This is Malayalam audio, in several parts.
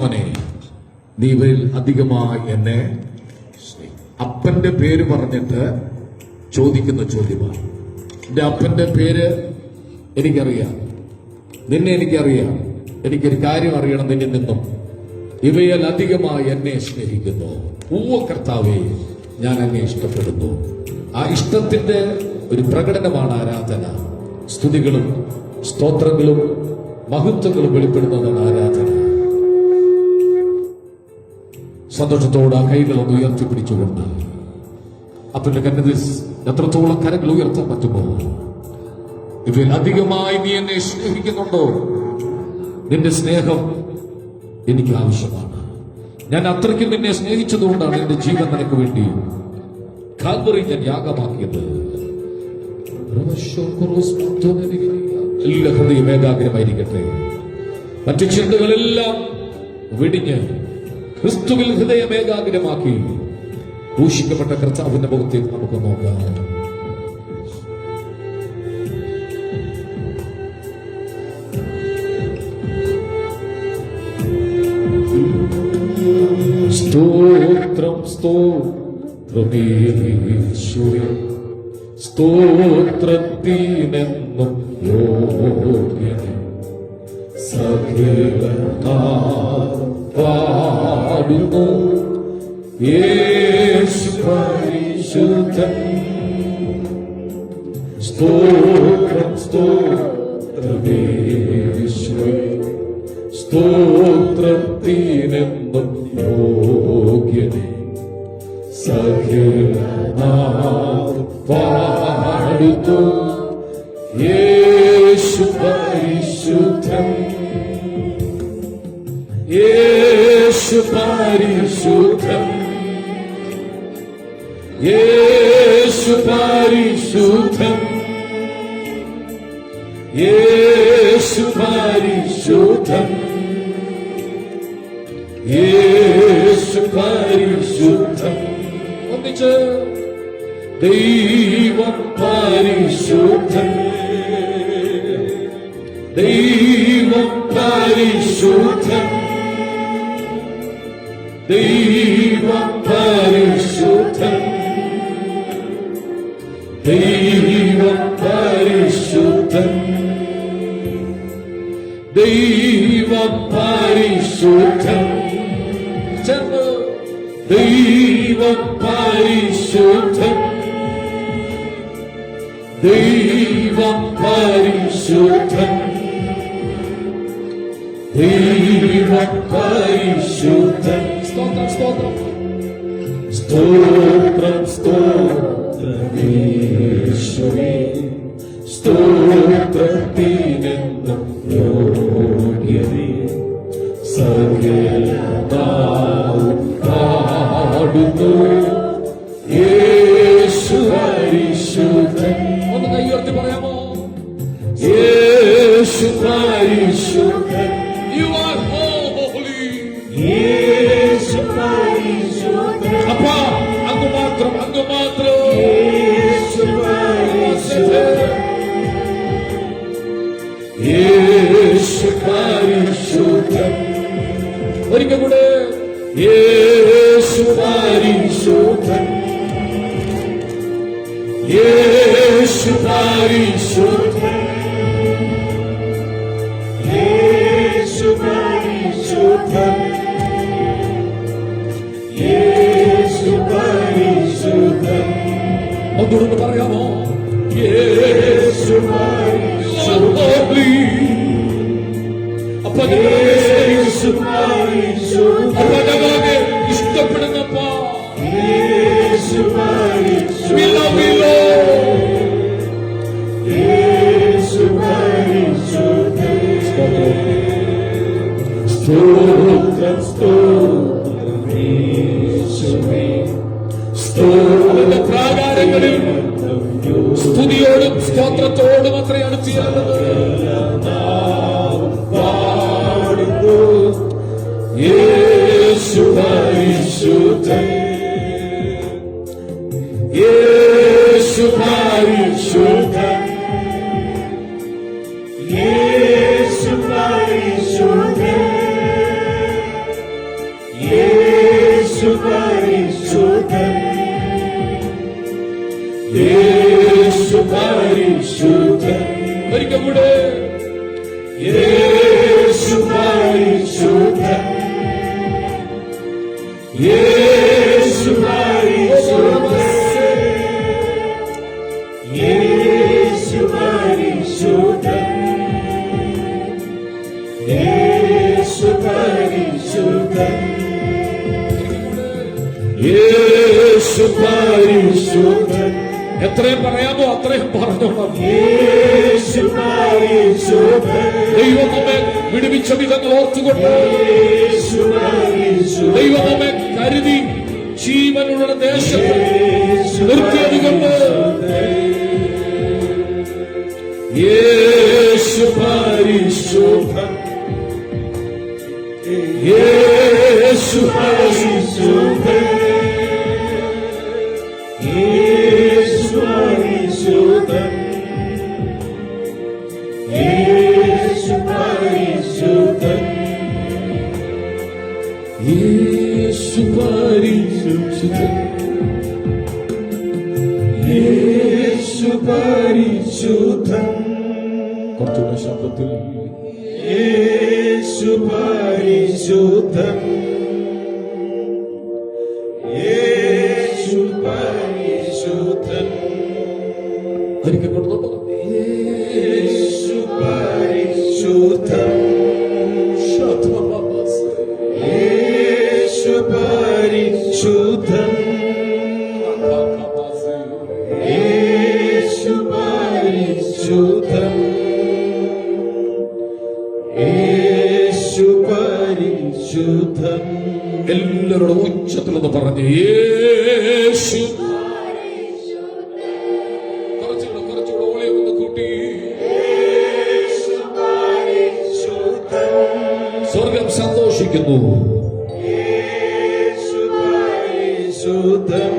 മോനെ, നീ ഇവരിൽ അധികമായി എന്നെ അപ്പന്റെ പേര് പറഞ്ഞിട്ട് ചോദിക്കുന്ന ചോദ്യമാണ്. എന്റെ അപ്പന്റെ പേര് എനിക്കറിയാം, നിന്നെ എനിക്കറിയാം, എനിക്കൊരു കാര്യം അറിയണം നിന്നിൽ നിന്നും. ഇവയിൽ അധികമായി എന്നെ സ്നേഹിക്കുന്നു. കർത്താവേ, ഞാൻ അങ്ങേ ഇഷ്ടപ്പെടുന്നു. ആ ഇഷ്ടത്തിന്റെ ഒരു പ്രകടനമാണ് ആരാധന. സ്തുതികളും സ്തോത്രങ്ങളും മഹത്വങ്ങളും വെളിപ്പെടുന്നതാണ് ആരാധന. സന്തോഷത്തോടെ ആ കൈകളൊന്ന് ഉയർത്തിപ്പിടിച്ചുകൊണ്ട് അപ്പന്റെ കന്നതിൽ എത്രത്തോളം കരങ്ങൾ ഉയർത്താൻ പറ്റുമോ? ഇവയിൽ അധികമായി നീ എന്നെ സ്നേഹിക്കുന്നുണ്ടോ? നിന്റെ സ്നേഹം എനിക്ക് ആവശ്യമാണ്. ഞാൻ അത്രയ്ക്കും നിന്നെ സ്നേഹിച്ചതുകൊണ്ടാണ് എന്റെ ജീവൻ നിനക്ക് വേണ്ടി കാൽവറി ഞാൻ യാഗമാക്കിയത്. എല്ലാ ഹൃദയം ഏകാഗ്രമായിരിക്കട്ടെ. മറ്റു ചിന്തകളെല്ലാം വെടിഞ്ഞ് ക്രിസ്തുവിൽ ഹൃദയം ഏകാഗ്രമാക്കി ക്രൂശിക്കപ്പെട്ട കർത്താവിന്റെ മുഖത്തേക്ക് നമുക്ക് നോക്കാം. സ്തോത്രം സ്തോത്രമേശുവേ, സ്തോത്രത്തിനെന്നും യോഗ്യനേ. പാടുന്നു യേശു പരിശുദ്ധൻ. സ്തോത്രം സ്തോത്രമേശുവേ, സ്തോത്രത്തിനെന്നും യോഗ്യനേ. പാടുന്നു യേശു പരിശുദ്ധൻ. യേശു പരിശുദ്ധൻ, യേശു പരിശുദ്ധൻ, യേശു പരിശുദ്ധൻ, യേശു പരിശുദ്ധൻ. ഒന്നിച്ച് ദൈവം പരിശുദ്ധൻ, ദൈവം പരിശുദ്ധൻ, ദൈവം പരിശുദ്ധൻ, ദൈവം പരിശുദ്ധൻ, ദൈവം പരിശുദ്ധൻ, ദൈവം പരിശുദ്ധൻ, ദൈവം പരിശുദ്ധൻ, ദൈവം പരിശുദ്ധൻ. സ്തോത്രം സ്തോത്രം സ്തോത്രം സ്തോത്രമേശുവേ, സ്തോത്രത്തിനെന്നും യോഗ്യനേ. പാടുന്നു യേശു പരിശുദ്ധൻ. ഒന്ന് കൈ ഉയർത്തി പറയാമോ? യേശു പരിശുദ്ധൻ. You are holy. യേശു പരിശുദ്ധൻ. അപ്പാ, അങ്ങ് മാത്രം, അങ്ങ് മാത്രം. യേശു പരിശുദ്ധൻ, യേശു പരിശുദ്ധൻ. ഒരിക്കൽ കൂടെ യേശു പരിശുദ്ധൻ, യേശു പരിശുദ്ധൻ, യേശു പരിശുദ്ധൻ, യേശു പരിശുദ്ധൻ. ഒന്നുകൂടെ പറയാമോ? യേശു പരിശുദ്ധൻ. അപ്പൊ യേശു പരിശുദ്ധൻ, ഇഷ്ടപ്പെടുന്നപ്പാ യേശു പരിശുദ്ധൻ, യേശു പരിശുദ്ധൻ. സ്തോത്രം സ്തോത്രമേശുവേ, സ്തോത്രം. പ്രാകാരങ്ങളിൽ സ്തുതിയോടും സ്തോത്രത്തോടും അത്രയാണ് ചെയ്യുന്നത്. പാടുന്നു യേശു പരിശുദ്ധൻ, യേശു പരിശുദ്ധൻ, യേശു പരിശുദ്ധൻ, യേശു പരിശുദ്ധൻ, യേശു പരിശുദ്ധൻ, ഒരിക്കൽ കൂടെ യേശു പരിശുദ്ധൻ, യേശു പരിശുദ്ധൻ, യേശു പരിശുദ്ധൻ, യേശു പരിശുദ്ധൻ, യേശു പരിശുദ്ധൻ. എത്രയും പറയാമോ അത്രയും പറഞ്ഞോളാം. യേശു പരിശുദ്ധൻ, ദൈവം നമ്മെ വിടുവിച്ച വിധങ്ങൾ ഓർത്തുകൊണ്ട്, യേശു പരിശുദ്ധൻ, ദൈവം നമ്മെ കരുതി ജീവനുള്ള ദേശത്ത് നിർത്തിയത് കൊണ്ട് യേശു പരിശുദ്ധൻ, യേശു പരിശുദ്ധൻ, യേശു പരിശുദ്ധൻ, യേശു പരിശുദ്ധൻ, യേശു പരിശുദ്ധൻ, യേശു പരിശുദ്ധൻ, കുറച്ചുകൂടെ ശബ്ദത്തിൽ യേശു പരിശുദ്ധൻ, യേശു പരിശുദ്ധൻ, ഒരിക്കൽ കൊണ്ട് യേശു പരിശുദ്ധൻ, യേശു പരിശുദ്ധൻ, യേശു പരിശുദ്ധൻ, യേശു പരിശുദ്ധൻ. എല്ലാവരോടും ഉച്ചത്തിലൊന്ന് പറഞ്ഞു യേശു. കുറച്ചുകൂടെ ഓളിയെ ഒന്ന് കൂട്ടി. സ്വർഗം സന്തോഷിക്കുന്നു. യേശു പരിശുദ്ധൻ,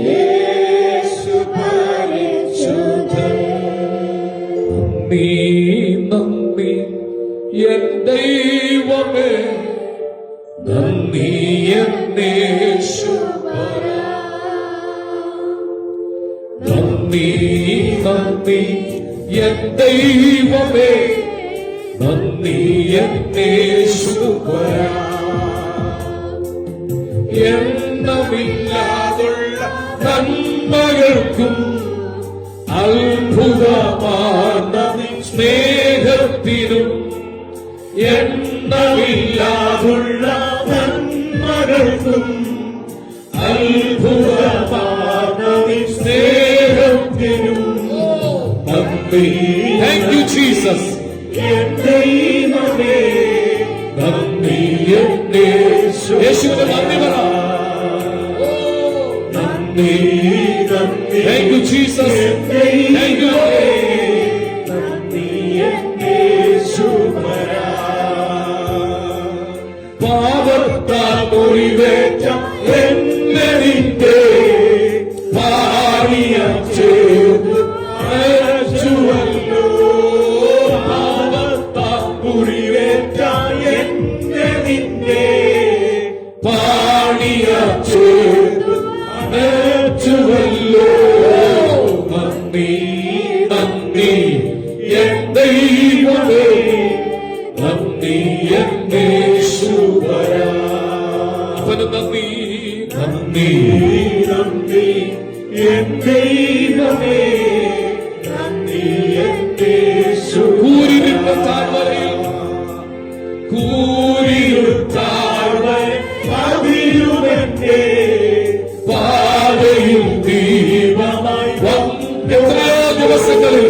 യേശു പരിശുദ്ധൻ, നീ നന്ദി എൻ ദൈവമേ, നന്ദി എന്നേശുവരാ, നന്ദി നന്ദി എൻ ദൈവമേ, നന്ദി എന്നേശുവരാ, എണ്ണമില്ലാതുള്ള നന്മകൾക്കും അത്ഭുതமான സ്നേഹത്തിനും, എണ്ണമില്ലാതുള്ള നന്മകൾക്കും അത്ഭുതமான സ്നേഹത്തിനും നന്ദി. Thank you Jesus. ദൈവമേ നന്ദി യേശുവിന് നന്ദി പറ. നന്ദി, നന്ദി, thank you Jesus. Thank you. നന്ദി യേശുവരാ. പാപത്താൽ മുറിവേറ്റ എന്നതിന്റെ ഭാര്യ ചേർന്ന് അയച്ചുവല്ലോ. പാപത്താൽ മുറിവേറ്റ എന്നതിന്റെ പാണിയ ചേർന്ന് അയച്ചുവല്ലോ. നന്ദി നന്ദി എൻ ദൈവമേ, നന്ദി എന്നേശുവരാ. അവന് നന്ദി നന്ദി നന്ദി എൻ ദൈവമേ, നന്ദി എന്റെ കൂരിരുട്ട താഴ്വരയിൽ കൂരിരുട്ടാഴ്വരയിൽ പതിരുമെന്റെ പാതയിൽ ദീപമായി എത്രയോ ദിവസങ്ങളിൽ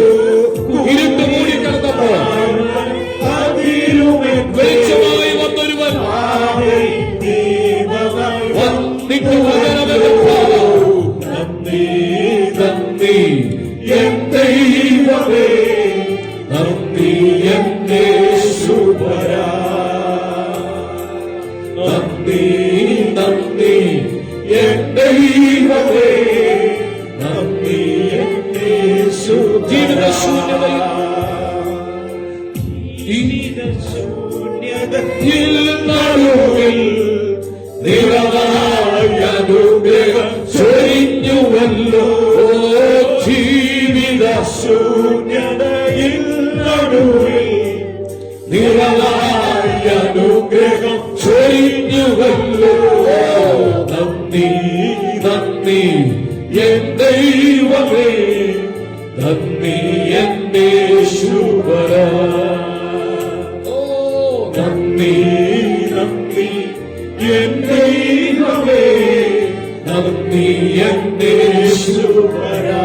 ഇരുട്ട് മൂടിക്കിടന്നപ്പോൾ വെളിച്ചമായി വന്നൊരുവൻ വന്നിട്ട് വചനമെടുത്താൽ നന്ദി നന്ദി എൻ ദൈവമേ, നന്ദി എന്നേശുവരാ, നന്ദി നന്ദി എൻ ദൈവമേ, നന്ദി എന്നേശു. ജീവിതശൂന്യതയിൽ നടുവിൽ എന്നിൽ നിറവായ അനുഗ്രഹം ചൊരിഞ്ഞുവല്ലോ. ജീവിത ശൂന്യതയിൽ നടുവിൽ നിറവായ അനുഗ്രഹം ചൊരിഞ്ഞുവല്ലോ. നന്ദി നന്ദി എൻ ദൈവമേ, നന്ദി എന്റെ യേശുവരാ. നന്ദി നന്ദി എൻ ദൈവമേ, നന്ദി എന്റെ യേശുവരാ.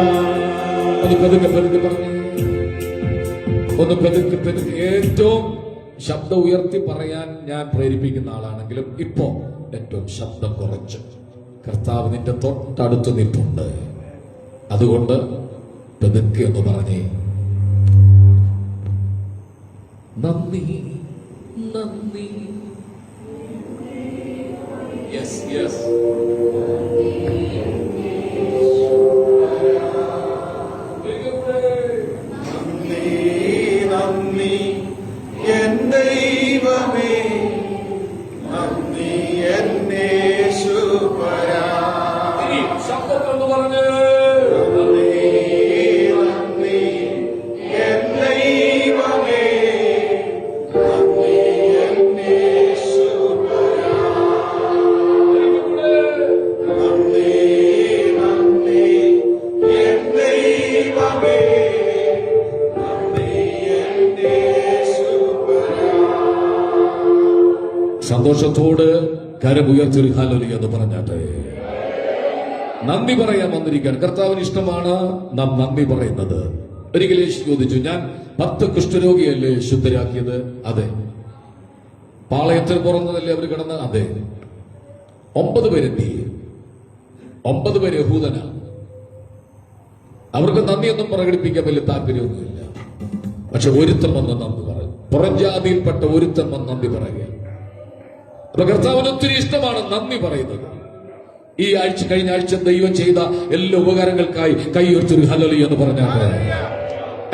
അത് പതുക്കെ പതുക്കെ പറഞ്ഞു, ഒന്ന് പതുക്കെ പതുക്കെ. ഏറ്റവും ശബ്ദം ഉയർത്തി പറയാൻ ഞാൻ പ്രേരിപ്പിക്കുന്ന ആളാണെങ്കിലും ഇപ്പോ ഏറ്റവും ശബ്ദം കുറച്ച്. കർത്താവ് നിന്റെ തൊട്ടടുത്ത് നിൽപ്പുണ്ട്. അതുകൊണ്ട് പതുക്കെ ഒന്ന് പറഞ്ഞേ, നന്ദി നന്ദി. Yes yes. നന്ദി എൻ ദൈവമേ, നന്ദി എൻ യേശുവരാ. ശബ്ദത്തൊന്ന് പറഞ്ഞേ, നന്ദി എൻ ദൈവമേ, നന്ദി എൻ യേശുവരാ. നന്ദി നന്ദി എൻ ദൈവമേ, നന്ദി എൻ യേശുവരാ. സന്തോഷത്തോട് കരമുയർത്തി ഹല്ലേലൂയ എന്ന് പറഞ്ഞാട്ടെ. നന്ദി പറയാൻ വന്നിരിക്കാൻ കർത്താവിന് ഇഷ്ടമാണ് നാം നന്ദി പറയുന്നത്. ഒരിക്കൽ യേശു ചോദിച്ചു, ഞാൻ 10 കുഷ്ഠരോഗിയല്ലേ ശുദ്ധരാക്കിയത്? അതെ. പാളയത്തിൽ പുറന്നതല്ലേ അവർ കിടന്ന്? അതെ. 9 പേരെത്തി. 9 പേര് യഹൂദനാണ്. അവർക്ക് നന്ദിയൊന്നും പ്രകടിപ്പിക്കാൻ വലിയ താല്പര്യമൊന്നുമില്ല. പക്ഷെ ഒരുത്തൻ വന്ന് നന്ദി പറയും. പുറംജാതിയിൽപ്പെട്ട ഒരുത്തൻ വന്ന് നന്ദി പറയുക. അപ്പൊ കർത്താവിന് ഒത്തിരി ഇഷ്ടമാണ് നന്ദി പറയുന്നത്. ഈ ആഴ്ച, കഴിഞ്ഞ ആഴ്ച ദൈവം ചെയ്ത എല്ലാ ഉപകാരങ്ങൾക്കായി കൈയുയർത്തി ഹല്ലേലൂയ എന്ന് പറഞ്ഞാൽ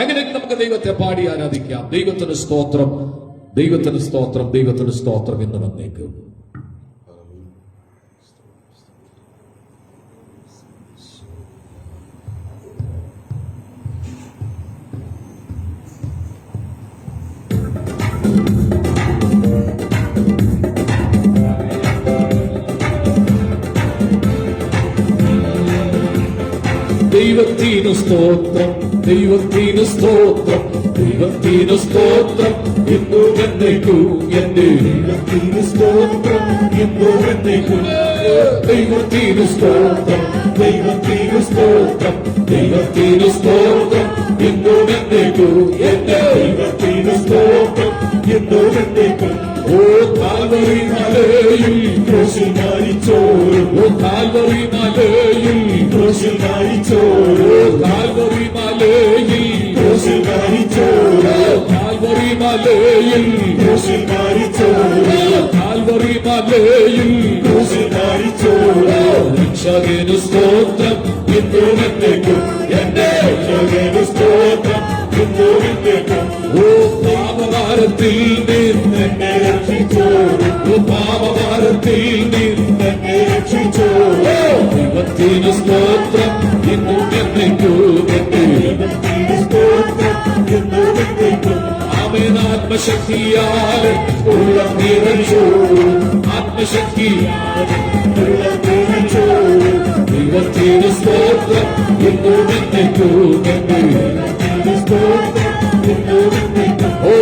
അങ്ങനെ നമുക്ക് ദൈവത്തെ പാടി ആരാധിക്കാം. ദൈവത്തിന് സ്തോത്രം, ദൈവത്തിന് സ്തോത്രം, ദൈവത്തിന് സ്തോത്രം എന്ന് വന്നേക്കും. ദൈവത്തിന് സ്തോത്രം, ദൈവത്തിന് സ്തോത്രം, ദൈവത്തിന് സ്തോത്രം എന്നും എന്നേക്കും. എന്റെ ദൈവത്തിന് സ്തോത്രം എന്നും എന്നേക്കും. ദൈവത്തിന് സ്തോത്രം, ദൈവത്തിന് സ്തോത്രം, ദൈവത്തിന് സ്തോത്രം എന്നും എന്നേക്കും. എന്റെ ദൈവത്തിന് സ്തോത്രം എന്നും എന്നേക്കും. ഓ കാൽവറി മലയിൽ ക്രൂശിൽ മരിച്ചോരും, ഓ കാൽവറി മലയിൽ ക്രൂശിൽ മരിച്ചോരും, ഓ കാൽവറി മലയിൽ ക്രൂശിൽ മരിച്ചോരും, കാൽവറി മലയിൽ ക്രൂശിൽ മരിച്ചോരും, കാൽവറി മലയിൽ ക്രൂശിൽ മരിച്ചോരും. രക്ഷകന് സ്തോത്രം എന്നും എന്നേക്കും. എന്റെ രക്ഷകന് സ്തോത്രം എന്നും എന്നേക്കും. ഓ പാപഭാരത്തിൽ നിന്ന് എന്നെ രക്ഷിച്ചോരും, ഓ പാപഭാരത്തിൽ നിന്ന് എന്നെ രക്ഷിച്ചോരും. ദൈവത്തിന് സ്തോത്രം എന്നും എന്നേക്കും. എന്റെ ദൈവത്തിന് സ്തോത്രം എന്നും എന്നേക്കും. ആമേൻ. ആത്മശക്തിയാൽ ഉള്ളം നിറച്ചോരും, ആത്മശക്തിയാൽ ഉള്ളം നിറച്ചോരും. ദൈവത്തിന് സ്തോത്രം എന്നും എന്നേക്കും. എന്റെ ദൈവത്തിന് സ്തോത്രം എന്നും എന്നേക്കും. ഓ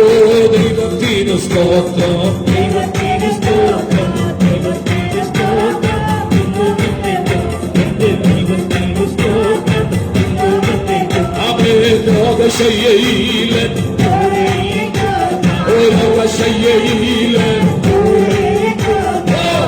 ദൈവത്തിന് സ്തോത്രം, ദൈവത്തിന് സ്തോത്രം, ദൈവത്തിന് സ്തോത്രം എന്നും എന്നേക്കും. എന്റെ ദൈവത്തിന് സ്തോത്രം എന്നും എന്നേക്കും. ആമേൻ. രോഗശയ്യയിലൻ, ഓ രോഗശയ്യയിലൻ,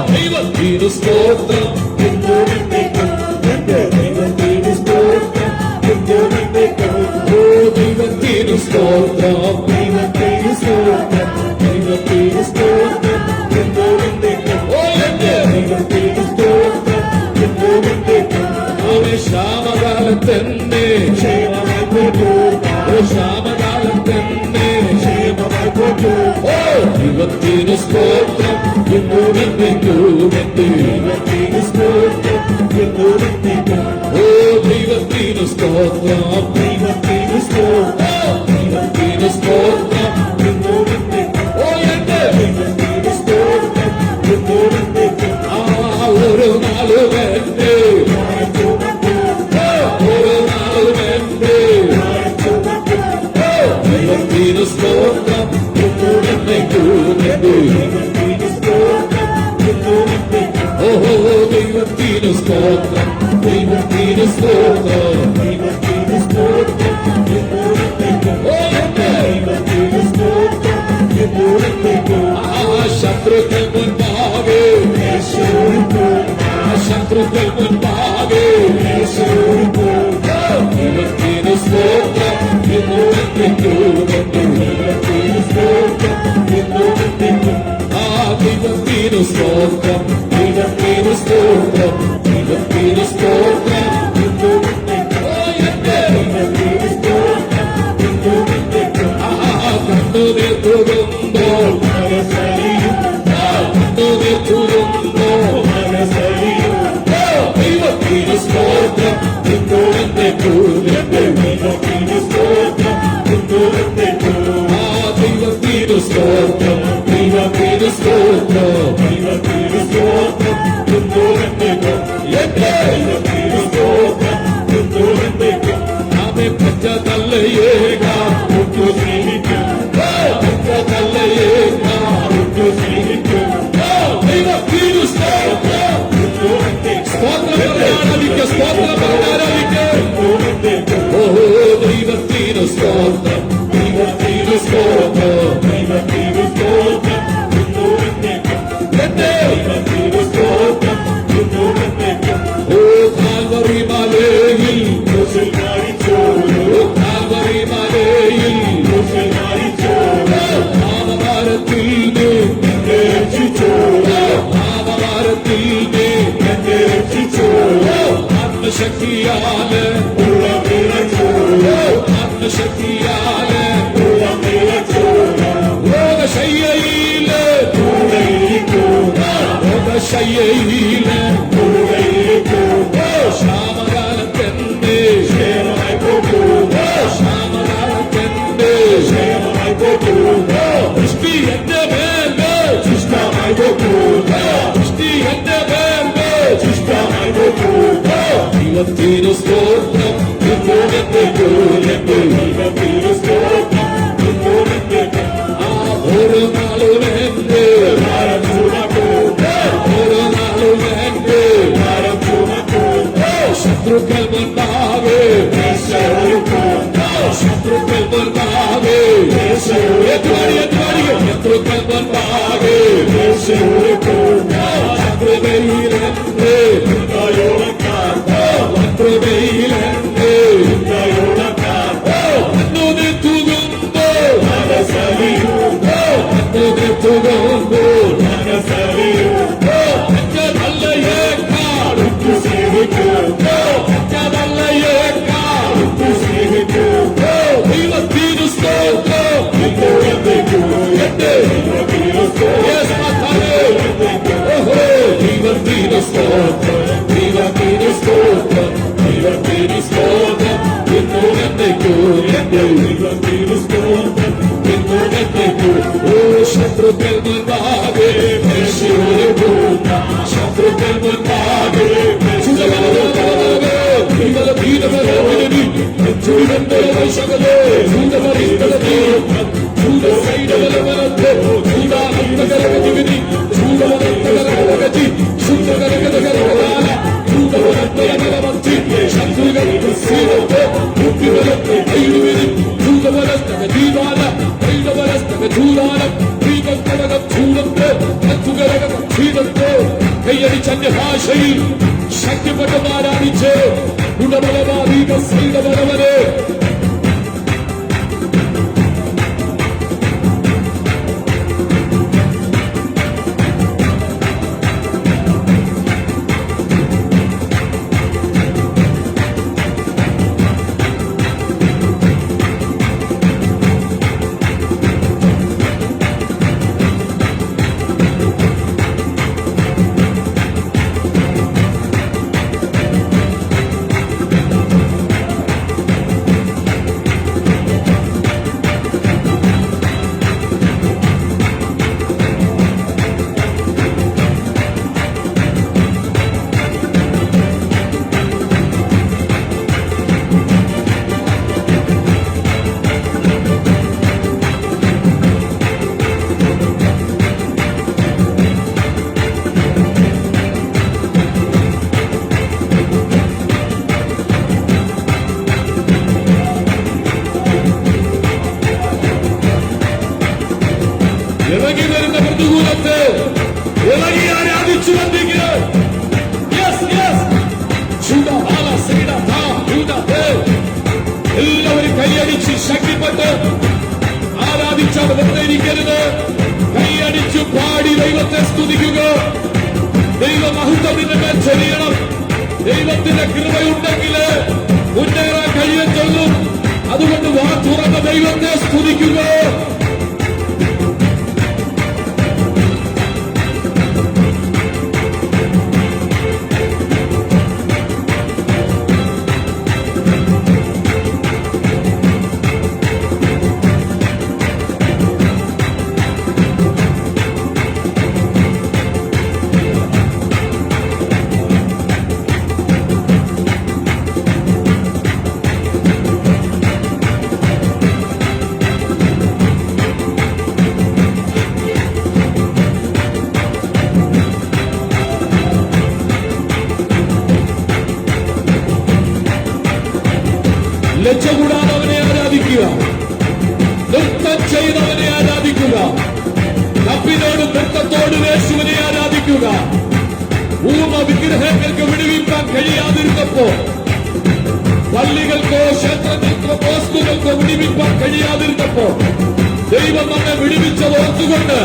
ദൈവത്തിന് സ്തോത്രം എന്നും എന്നേക്കും. എന്റെ ദൈവത്തിന് സ്തോത്രം എന്നും എന്നേക്കും. ഓ ദൈവത്തിന് സ്തോത്രം. ദൈവത്തിന് സ്തോത്രം, ദൈവത്തിന് സ്തോത്രം എന്നും എന്നേക്കും. ഓ എന്റെ ദൈവത്തിന് സ്തോത്രം എന്നും എന്നേക്കും. ആമേൻ. ക്ഷാമകാലത്തെന്നെ, ക്ഷേമമായി പോറ്റുക, ഓ ക്ഷാമകാലത്തെന്നെ, ക്ഷേമമായി പോറ്റുക. ഓ ദൈവത്തിന് സ്തോത്രം എന്നും എന്നേക്കും എന്റെ ദൈവത്തിന് സ്തോത്രം എന്നും എന്നേക്കും ഓ ദൈവത്തിന് സ്തോത്രം ദൈവത്തിന് സ്തോത്രം ദൈവത്തിന് സ്തോത്രം എന്നും എന്നേക്കും ഓ എന്റെ ദൈവത്തിന് സ്തോത്രം എന്നും എന്നേക്കും ആ ഒരു നാളും എന്റെ ഒരു നാളും എന്റെ ദൈവത്തിന് സ്തോത്രം എന്നും എന്നേക്കും എന്റെ ദൈവത്തിന് സ്തോത്രം എന്നും എന്നേക്കും ഓഹോ ദൈവത്തിന് സ്തോത്രം ദൈവത്തിന് സ്തോത്രം ദൈവത്തിന് സ്തോത്രം എന്നും എന്നേക്കും ഓ എന്റെ ദൈവത്തിന് സ്തോത്രം എന്നും എന്നേക്കും ആ ശത്രുക്കൾ മുൻപാകെ ആ ശത്രുക്കൾ മുൻപാകെ ദൈവത്തിന് സ്തോത്രം എന്നും എന്നേക്കും ദൈവത്തിന് സ്തോത്രം എന്നും എന്നേക്കും ആ ദൈവത്തിന് സ്തോത്രം ദൈവത്തിന് സ്തോത്രം ദൈവത്തിന് സ്തോത്രം എന്നും എന്നേക്കും ഓ എന്റെ ദൈവത്തിന് സ്തോത്രം എന്നും എന്നേക്കും ആ കണ്ണുനീർ തുളുമ്പോൾ മനസ്സലിയും കണ്ണുനീർ തുളുമ്പോൾ മനസ്സലിയും ദൈവത്തിന് സ്തോത്രം എന്നും എന്നേക്കും എന്റെ ദൈവത്തിന് സ്തോത്രം എന്നും എന്നേക്കും ആ ദൈവത്തിന് സ്തോത്രം ദൈവത്തിന് സ്തോത്രം ദൈവത്തിന് സ്തോത്രം എന്നും എന്നേക്കും എന്റെ ദൈവത്തിന് സ്തോത്രം എന്നും എന്നേക്കും ആമേ പെറ്റ തല്ലയേകാം ഒത്തു സ്നേഹിക്കും പെറ്റ തല്ലയേകാം ഒത്തു സ്നേഹിക്കും ദൈവത്തിന് സ്തോത്രം എന്നും എന്നേക്കും സ്തോത്രം പറഞ്ഞാരാധിക്കുക സ്തോത്രം പറഞ്ഞാരാധിക്കുക എന്നും എന്നേക്കും ഓ ദൈവത്തിന് സ്തോത്രം ദൈവത്തിന് സ്തോത്രം ദൈവത്തിന് സ്തോത്രം എന്നും എന്നേക്കും എന്റെ ദൈവത്തിന് സ്തോത്രം എന്നും എന്നേക്കും ഓ കാൽവറി മലയിൽ ക്രൂശിൽ മരിച്ചോരു ഓ കാൽവറി മലയിൽ ക്രൂശിൽ മരിച്ചോരു പാപഭാരത്തിൽ നീ എന്നെ രക്ഷിച്ചോരു പാപഭാരത്തിൽ നീ എന്നെ രക്ഷിച്ചോരു ആത്മശക്തിയാല് ഉള്ള വിളച്ചോരു ആത്മശക്തിയാല് ഉള്ള വിളച്ചോരു രോഗശയ്യയില് കൂടെയിരിക്കുന്ന രോഗശയ്യയില് കൂടെയിരിക്കുന്ന ശ്യാമകാലത്തെന്റെ ക്ഷേമമായി പോകുന്ന ശ്യാമകാലത്തെന്റെ ക്ഷേമമായി പോകുന്ന ദൃഷ്ടി എന്റെ മേല് ശിഷ്ടമായി പോകുന്ന ദൃഷ്ടി എന്റെ മേല് ശിഷ്ടമായി പോകുന്ന ദൈവത്തിന് സ്തോത്രം എന്നും എന്നേക്കും എന്റെ ദൈവത്തിന് സ്തോത്രം എന്നും എന്നേക്കും ആ ഒരു നാളും എന്റെ ഭാരം ചുമക്കുന്ന ഒരു നാളും എന്റെ ഭാരം ചുമക്കുന്ന ശത്രുക്കൾ മുൻപാകെ ദേശമൊരുക്കുന്ന ശത്രുക്കൾ മുൻപാകെ ഏറ്റുപാടി ശത്രുക്കൾ മുൻപാകെ ദേശമൊരുക്കുന്ന ശത്രുതയിലെന്റെ കയോളക്കാത്ത ശത്രുതയിലെന്റെ കയോളക്കാത്ത അന്നുതി തുകുമ്പോൾ മനസ്സലിയുന്ന അന്നുതി തുകുമ്പോൾ മനസ്സലിയുന്ന എന്റെ നല്ലയേക്കാൾ ഒത്തു സ്നേഹിക്കുന്ന എന്റെ നല്ലയേക്കാൾ ഒത്തു സ്നേഹിക്കുന്ന ദൈവത്തിന് സ്തോത്രം എന്നും എന്നേക്കും എന്റെ ദൈവത്തിന് സ്തോത്രം Yes, Matale. എന്നേക്കും ഓഹോ ദൈവത്തിന് സ്തോത്രം ദൈവത്തിന് സ്തോത്രം ദൈവത്തിന് സ്തോത്രം എന്നും എന്നേക്കും എന്റെ ദൈവത്തിന് സ്തോത്രം എന്നും എന്നേക്കും ഓ ശത്രുക്കൾ മുൻപാകെ യേശുവിനെ ശത്രുക്കൾ മുൻപാകെ കയ്യടിച്ചന്റെ ഭാഷയിൽ ശക്തിപ്പെട്ടതാരാധിച്ച് ഗുണബലവാദീക സൈതബലവനെ കൈയടിച്ചു പാടി ദൈവത്തെ സ്തുതിക്കുക. ദൈവമഹത്വത്തിന്റെ മേൽ ചൊരിയണം. ദൈവത്തിന്റെ കൃപയുണ്ടെങ്കിൽ മുന്നേറാൻ കഴിയത്തുള്ളൂ. അതുകൊണ്ട് വാ തുറന്ന ദൈവത്തെ സ്തുതിക്കുക. ലജ്ജ കൂടാതെ അവനെ ആരാധിക്കുക. നൃത്തം ചെയ്തവനെ ആരാധിക്കുക. തപ്പിനോടും നൃത്തത്തോടും യേശുവിനെ ആരാധിക്കുക. ഊമ വിഗ്രഹങ്ങൾക്ക് വിടുവിക്കാൻ കഴിയാതിരുന്നപ്പോ, പള്ളികൾക്കോ ക്ഷേത്രങ്ങൾക്കോ പോസ്റ്റുകൾക്കോ വിടുവിക്കാൻ കഴിയാതിരുന്നപ്പോ ദൈവം നമ്മെ വിടുവിച്ചത് ഓർത്തുകൊണ്ട്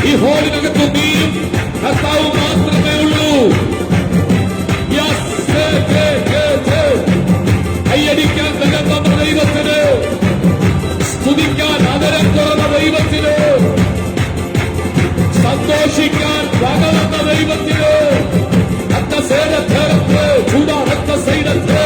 ഈ ഹോളിനകത്ത് നീയും കർത്താവും മാത്രമേ ഉള്ളൂ. കൈയടിക്കാൻ നിലനിന്ന ദൈവത്തിന്, സ്തുതിക്കാൻ അതരം തുറന്ന ദൈവത്തിന്, സന്തോഷിക്കാൻ പകർന്ന ദൈവത്തിന്, ചൂടാ സൈഡത്ത്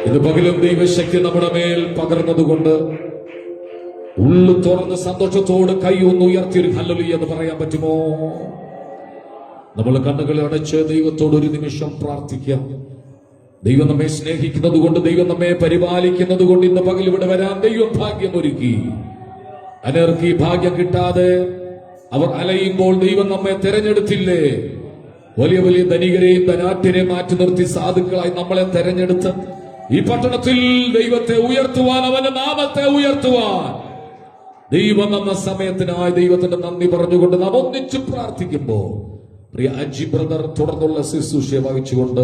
ഇത് പകലും ദൈവശക്തി നമ്മുടെ മേൽ പകർന്നതുകൊണ്ട് ഉള്ളു തുറന്ന് സന്തോഷത്തോട് കൈ ഒന്ന് ഉയർത്തിയൊരു ഹല്ലേലൂയ എന്ന് പറയാൻ പറ്റുമോ? നമ്മൾ കണ്ണുകളെ അടച്ച് ദൈവത്തോട് ഒരു നിമിഷം പ്രാർത്ഥിക്കാം. ദൈവം നമ്മെ സ്നേഹിക്കുന്നത് കൊണ്ട്, ദൈവം നമ്മെ പരിപാലിക്കുന്നത് കൊണ്ട് ഇന്ന് പകൽ ഇവിടെ വരാൻ ദൈവം ഭാഗ്യമൊരുക്കി. അനേർക്ക് ഈ ഭാഗ്യം കിട്ടാതെ അവർ അലയുമ്പോൾ ദൈവം നമ്മെ തെരഞ്ഞെടുത്തില്ലേ? വലിയ വലിയ ധനികരെയും ധനാഠ്യരെയും മാറ്റി നിർത്തി സാധുക്കളായി നമ്മളെ തെരഞ്ഞെടുത്ത് ഈ പട്ടണത്തിൽ ദൈവത്തെ ഉയർത്തുവാൻ, അവന്റെ നാമത്തെ ഉയർത്തുവാൻ ദൈവം എന്ന സമയത്തിനായി ദൈവത്തിന്റെ നന്ദി പറഞ്ഞുകൊണ്ട് നാം ഒന്നിച്ചു പ്രാർത്ഥിക്കുമ്പോൾ പ്രിയ അജി ബ്രദർ തുടർന്നുള്ള ശുശ്രൂഷയെ വഹിച്ചുകൊണ്ട്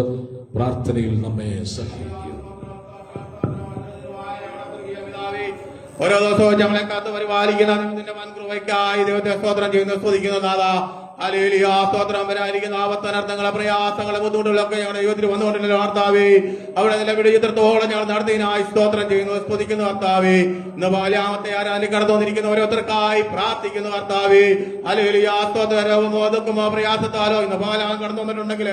പ്രാർത്ഥനയിൽ നമ്മെ സഹായിക്കും. ഓരോ ദിവസവും നമ്മളെ കാത്ത് പരിപാലിക്കുന്ന ദൈവത്തിന്റെ വൻകൃപയ്ക്കായി ദൈവത്തെ സ്തോത്രം ചെയ്യുന്നു, സ്തുതിക്കുന്നു. നാഥാ ഹല്ലേലൂയ, സ്തോത്രം. വരാനിരിക്കുന്ന ആപത്തനർത്ഥങ്ങളെ, പ്രയാസങ്ങളെ, ബുദ്ധിമുട്ടുകളൊക്കെ ഞങ്ങളുടെ ജീവിതത്തിൽ വന്നുകൊണ്ടിരുന്ന കർത്താവേ, അവിടെ നിലവിലെ ചിത്രത്തോളം ഞങ്ങൾ നടത്തിയതിനായി സ്തോത്രം ചെയ്യുന്നു, സ്തുതിക്കുന്നു കർത്താവേ. ഇന്ന് ബാല്യാമത്തെ ആരാധന കടന്നു വന്നിരിക്കുന്ന ഓരോരുത്തർക്കായി പ്രാർത്ഥിക്കുന്നു കർത്താവേ. ഹല്ലേലൂയ, സ്തോത്രമോ ദുഃഖമോ പ്രയാസത്താലോ ഇന്ന് ബാല്യാമം കടന്നു വന്നിട്ടുണ്ടെങ്കിൽ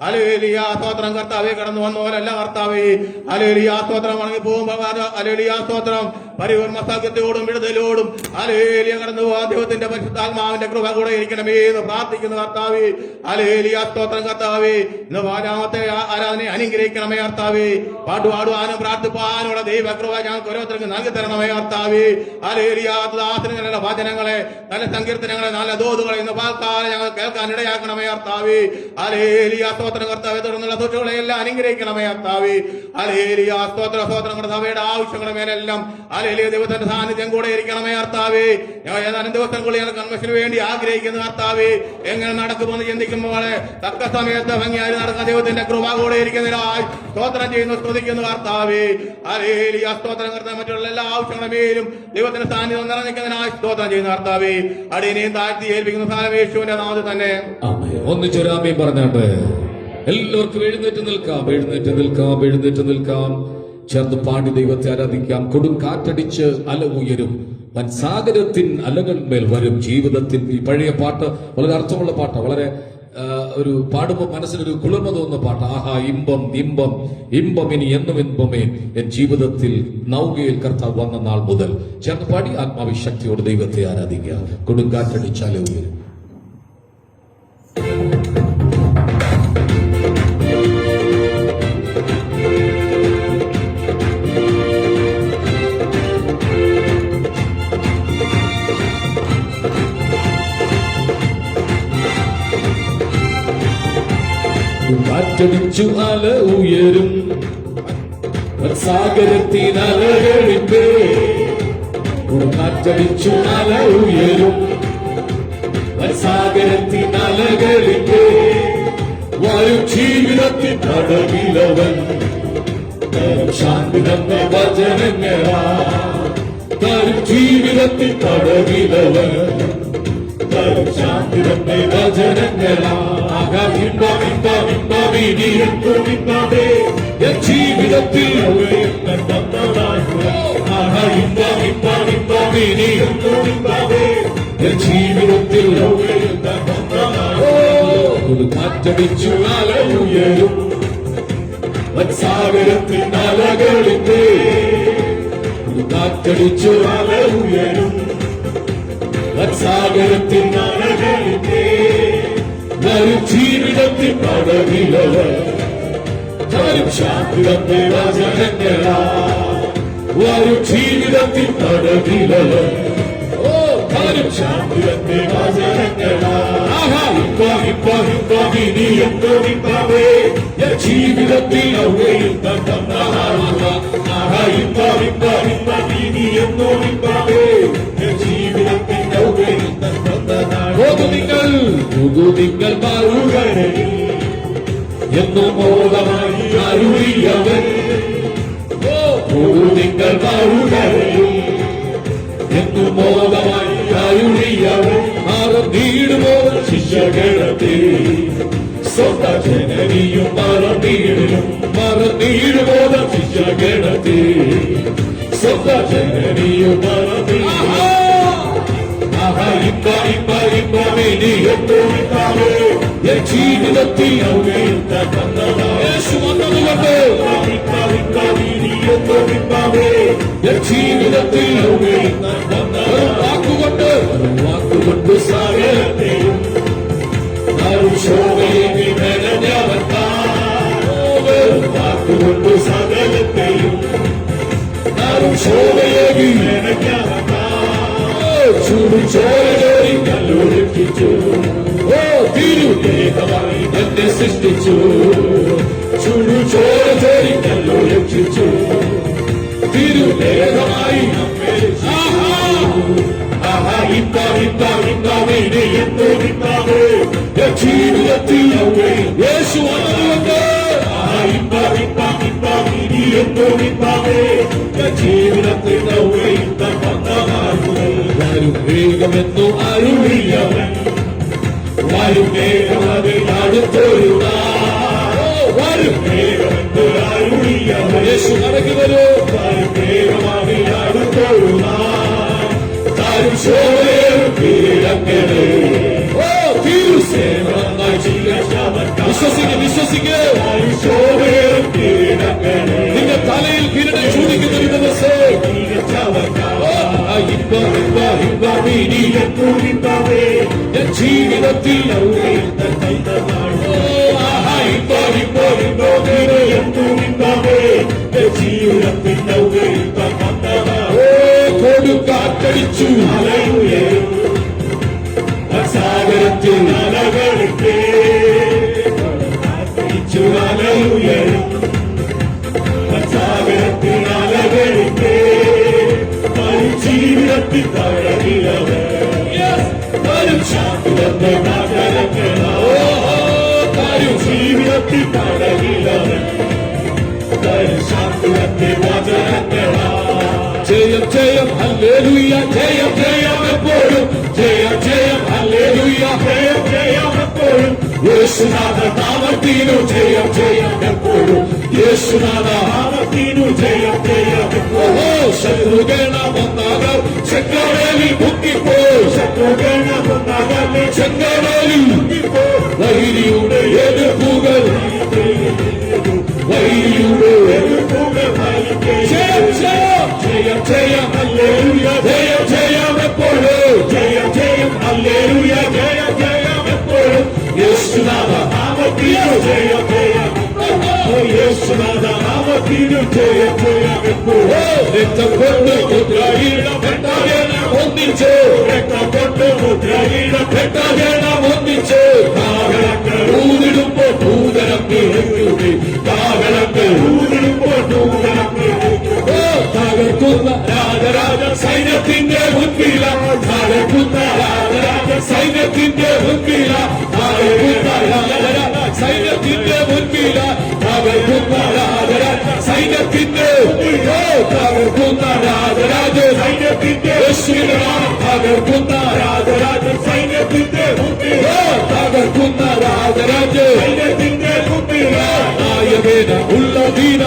ഹല്ലേലൂയ, സ്തോത്രം കർത്താവേ, കടന്നു വന്നോരല്ല കർത്താവേ. ഹല്ലേലൂയ, സ്തോത്രം വണങ്ങി പോകുമ്പോൾ ഹല്ലേലൂയ, സ്തോത്രം പരിപൂർണ്ണ സൗഖ്യത്തോടും വിടുതലോടും ഹല്ലേലൂയ കടന്നു പോകാൻ ദൈവത്തിന്റെ പരിശുദ്ധാത്മാവിന്റെ കൃപ കൂടെ ഇരിക്കണമേ എന്ന് പ്രാർത്ഥിക്കുന്നു കർത്താവേ. ഹല്ലേലൂയ, സ്തോത്രം കർത്താവേ. ഇന്ന് ബാല്യാമത്തെ ആരാധനയെ അനുഗ്രഹിക്കണമേ കർത്താവേ. പാടുപാടുവാനും പ്രാർത്ഥിപ്പാനുള്ള ദൈവകൃപ ഞങ്ങൾക്ക് ഓരോരുത്തർക്ക് നൽകി തരണമേ കർത്താവേ. ഹല്ലേലൂയ, ദാസനങ്ങളുടെ വചനങ്ങളെ, നല്ല സങ്കീർത്തനങ്ങളെ, നല്ല ദൂതുകളെ ഇന്ന് പാൽക്കാലം ഞങ്ങൾ കേൾക്കാൻ ഇടയാക്കണമേ കർത്താവേ. ഹല്ലേലൂയ, സ്തോത്രം കർത്താവേ. തുടർന്നുള്ള സൂക്ഷികളെ എല്ലാം അനുഗ്രഹിക്കണമേ കർത്താവേ. ഹല്ലേലൂയ, സ്തോത്രം സ്തോത്രം. സഭയുടെ ആവശ്യങ്ങളുടെ മേലെല്ലാം ഹല്ലേലൂയ ദൈവത്തിന്റെ സാന്നിധ്യം കൂടെ ഇരിക്കണമേ കർത്താവേ. ഞങ്ങൾ ഏതാനും ദിവസങ്ങളിൽ ഞങ്ങൾ കൺവെൻഷന് വേണ്ടി ആഗ്രഹിക്കുന്ന കർത്താവേ, എങ്ങനെ നടക്കുമെന്ന് ചിന്തിക്കുമ്പോൾ തക്ക സമയത്ത് ഭംഗിയായി നടക്കുന്ന ദൈവത്തിന്റെ കൃപ കൂടെ ഇരിക്കുന്നതിനായി സ്തോത്രം ചെയ്യുന്നു, സ്തുതിക്കുന്നു കർത്താവേ. ഹല്ലേലൂയ, സ്തോത്രം കർത്താവേ. മറ്റുള്ള എല്ലാ ആവശ്യങ്ങളുടെ മേലും ദൈവത്തിന്റെ സാന്നിധ്യം നിറഞ്ഞിരിക്കുന്നതിനായി സ്തോത്രം ചെയ്യുന്ന കർത്താവേ. അടിയനെയും താഴ്ത്തി ഏൽപ്പിക്കുന്ന സാധനം യേശുവിന്റെ നാമത്തിൽ തന്നെ. ഒന്നിച്ചൊരാമയും പറഞ്ഞാണ്ട് എല്ലാവർക്കും എഴുന്നേറ്റ് നിൽക്കാം, എഴുന്നേറ്റ് നിൽക്കാം, എഴുന്നേറ്റ് നിൽക്കാം. ചേർന്ന് പാടി ദൈവത്തെ ആരാധിക്കാം. കൊടും കാറ്റടിച്ച് അല ഉയരും, വൻസാഗരത്തിൻ അലകന്മേൽ വരും. ജീവിതത്തിൽ ഈ പഴയ പാട്ട് വളരെ അർത്ഥമുള്ള പാട്ട്, വളരെ ഒരു പാടുമ്പോൾ മനസ്സിനൊരു കുളിർമ തോന്നുന്ന പാട്ട്. ആഹാ ഇമ്പം ഇമ്പം ഇമ്പം ഇനി എന്നും ഇമ്പമേ എൻ ജീവിതത്തിൽ നൗകയിൽ കർത്താവ് വന്ന നാൾ മുതൽ. ചേർന്ന് പാടി ആത്മാവിശക്തിയോട് ദൈവത്തെ ആരാധിക്കുക. കൊടുങ്കാറ്റടിച്ച് അല ഉയരും. കാറ്റടിച്ചു അല ഉയരും, സാഗരത്തിൻ അലകളിപ്പേ. കാറ്റടിച്ചു അല ഉയരും, സാഗരത്തിൻ അലകളിപ്പേ. വരും ജീവിതത്തിൻ കടവിലവൻ ശാന്തി തന്ന വചനങ്ങളാ. തരും ജീവിതത്തിൻ കടവിലവൻ ശാന്തി തന്ന വചനങ്ങളാ. ജീവിതത്തിൽ ജീവിതത്തിൽ കാറ്റടിച്ചു അല ഉയരും, സാഗരത്തിൻ അലകളിന്റെ. കാറ്റടിച്ചു അല ഉയരും, സാഗരത്തിൻ അലകളിന്റെ. വരും ജീവിതത്തിൽ പടവിലവൻ തരും ശാന്തി തന്ന വചനങ്ങളാ. വരും ജീവിതത്തിൽ പടവിലവൻ തരും ശാന്തി തന്ന വചനങ്ങളാ. ജീവിതത്തിൽ നിങ്ങൾ മറുകരയിൽ എന്നു മോദമായി അരുളിയവൻ. നിങ്ങൾ മറുകരയിൽ എന്നു മോദമായി അരുളിയവൻ. മറന്നീടുമോ ശിഷ്യഗണത്തെ സ്വന്തം ജനനിയും മറന്നീടും. മറന്നീടുമോ ശിഷ്യഗണത്തെ സ്വന്തം ജനനിയും മറന്നീടും. ജീവിതത്തിൽ ജീവിതത്തിൽ വാക്കുകൊണ്ട് വാക്കുകൊണ്ട് സാഗരത്തെയും ശോഭയെ വാക്കുകൊണ്ട് സകലത്തെയും ശോഭയെ ചൂടുചോരയോടി കല്ലൊരുക്കിച്ചു. ഓ തിരുദേഹമായി എന്നെ സൃഷ്ടിച്ചു. ചൂടുചോരയോടി കല്ലൊരുക്കിച്ചു. തിരുദേഹമായി ജീവിതത്തിൽ യേശു വന്നുകൊണ്ട് എന്നോടിപ്പാവേ ജീവിതത്തിൽ നൗകയുദ്ധ പന്തമാകുകൾ വരും വേഗമെന്നു അരുളിയവൻ വരും വേഗമതിൽ അടുത്തൊരു വരും വേഗമെന്ന് അരുളിയവൻ യേശു മടങ്ങി വരൂ. വരും വേഗമതിൽ അടുത്തൊരു താരും ശോഭയേറും കീഴങ്ങളെ സേവനമായി വിശ്വസിക്കുക. ശോഭയേറും കീഴങ്ങളെ നിന്റെ തലയിൽ കിരീടം ചൂടിക്കുന്ന ഒരു ദിവസം ഞാൻ ജീവിതത്തിൽ കൊടുക്കാറ്റടിച്ചു സാഗരത്തിൽ അലകളിക്കേ അലയുയരും സാഗരത്തിൽ അലകളിക്കേ ജീവിതത്തിൽ തഴകിലവർ ശാന്തിയുടെ നഗരങ്ങളാരും ജീവിതത്തിൽ തടകിലവൻ ശാന്തിയുടെ വചനങ്ങളാ ജയം ജയം ഹല്ലേലൂയ, ജയം ജയം എപ്പോഴും, ജയം ജയം ഹല്ലേലൂയ, ജയം ജയം എപ്പോഴും യേശുനാഥ നാമത്തിനു ജയം ജയം എപ്പോഴും, യേശുനാഥ നാമത്തിനു ജയം ജയം എപ്പോഴും ശത്രുഗണ വന്നാകർ ചെങ്കടലിൽ മുക്കിപ്പോ, ശത്രുഗണമൊന്നകലെ ചെങ്കടലിൽ മുങ്ങിപ്പോ വൈരിയുടെ എതിർപ്പുകൾ, വൈരിയുടെ എതിർപ്പുകൾ വലിക്കേ ജയം ജയം ജയം ജയം ഹല്ലേലൂയ ജയം ജയം എപ്പോഴും, ജയം ജയം ഹല്ലേലൂയ ജയം ജയം എപ്പോഴും യേശുനാഥ നാമത്തിനു ജയം ജയം യേശുനാഥ നാമത്തിനു ജയം ജയം എപ്പോഴും രക്തം കൊണ്ട് മുദ്രയിടപ്പെട്ടവനെ ഒന്നിച്ച്, രക്തം കൊണ്ട് മുദ്രയിടപ്പെട്ടവനെ ഒന്നിച്ച് കാഹളങ്ങൾ ഊതിടുമ്പോൾ ഭൂതരം നിറയ്ക്കുമേ, കാഹളങ്ങൾ ഊതിടുമ്പോൾ നൂതനം തകർക്കുന്ന രാജരാജ സൈന്യത്തിന്റെ മുൻപില, തകർക്കുന്ന രാജരാജ സൈന്യത്തിന്റെ മുൻപില, തകർക്കുന്ന രാജരാജ സൈന്യത്തിന്റെ മുൻപില, തകർക്കുന്ന രാജരാജ സൈന്യത്തിന്റെ തകർക്കുന്ന രാജരാജ സൈന്യത്തിന്റെ യേശുവിന്റെ നാമം തകർക്കുന്ന രാജരാജ സൈന്യത്തിന്റെ മുമ്പിൽ തകർക്കുന്ന രാജരാജ സൈന്യത്തിന്റെ മുമ്പിൽ നായകേന ഉള്ളതീന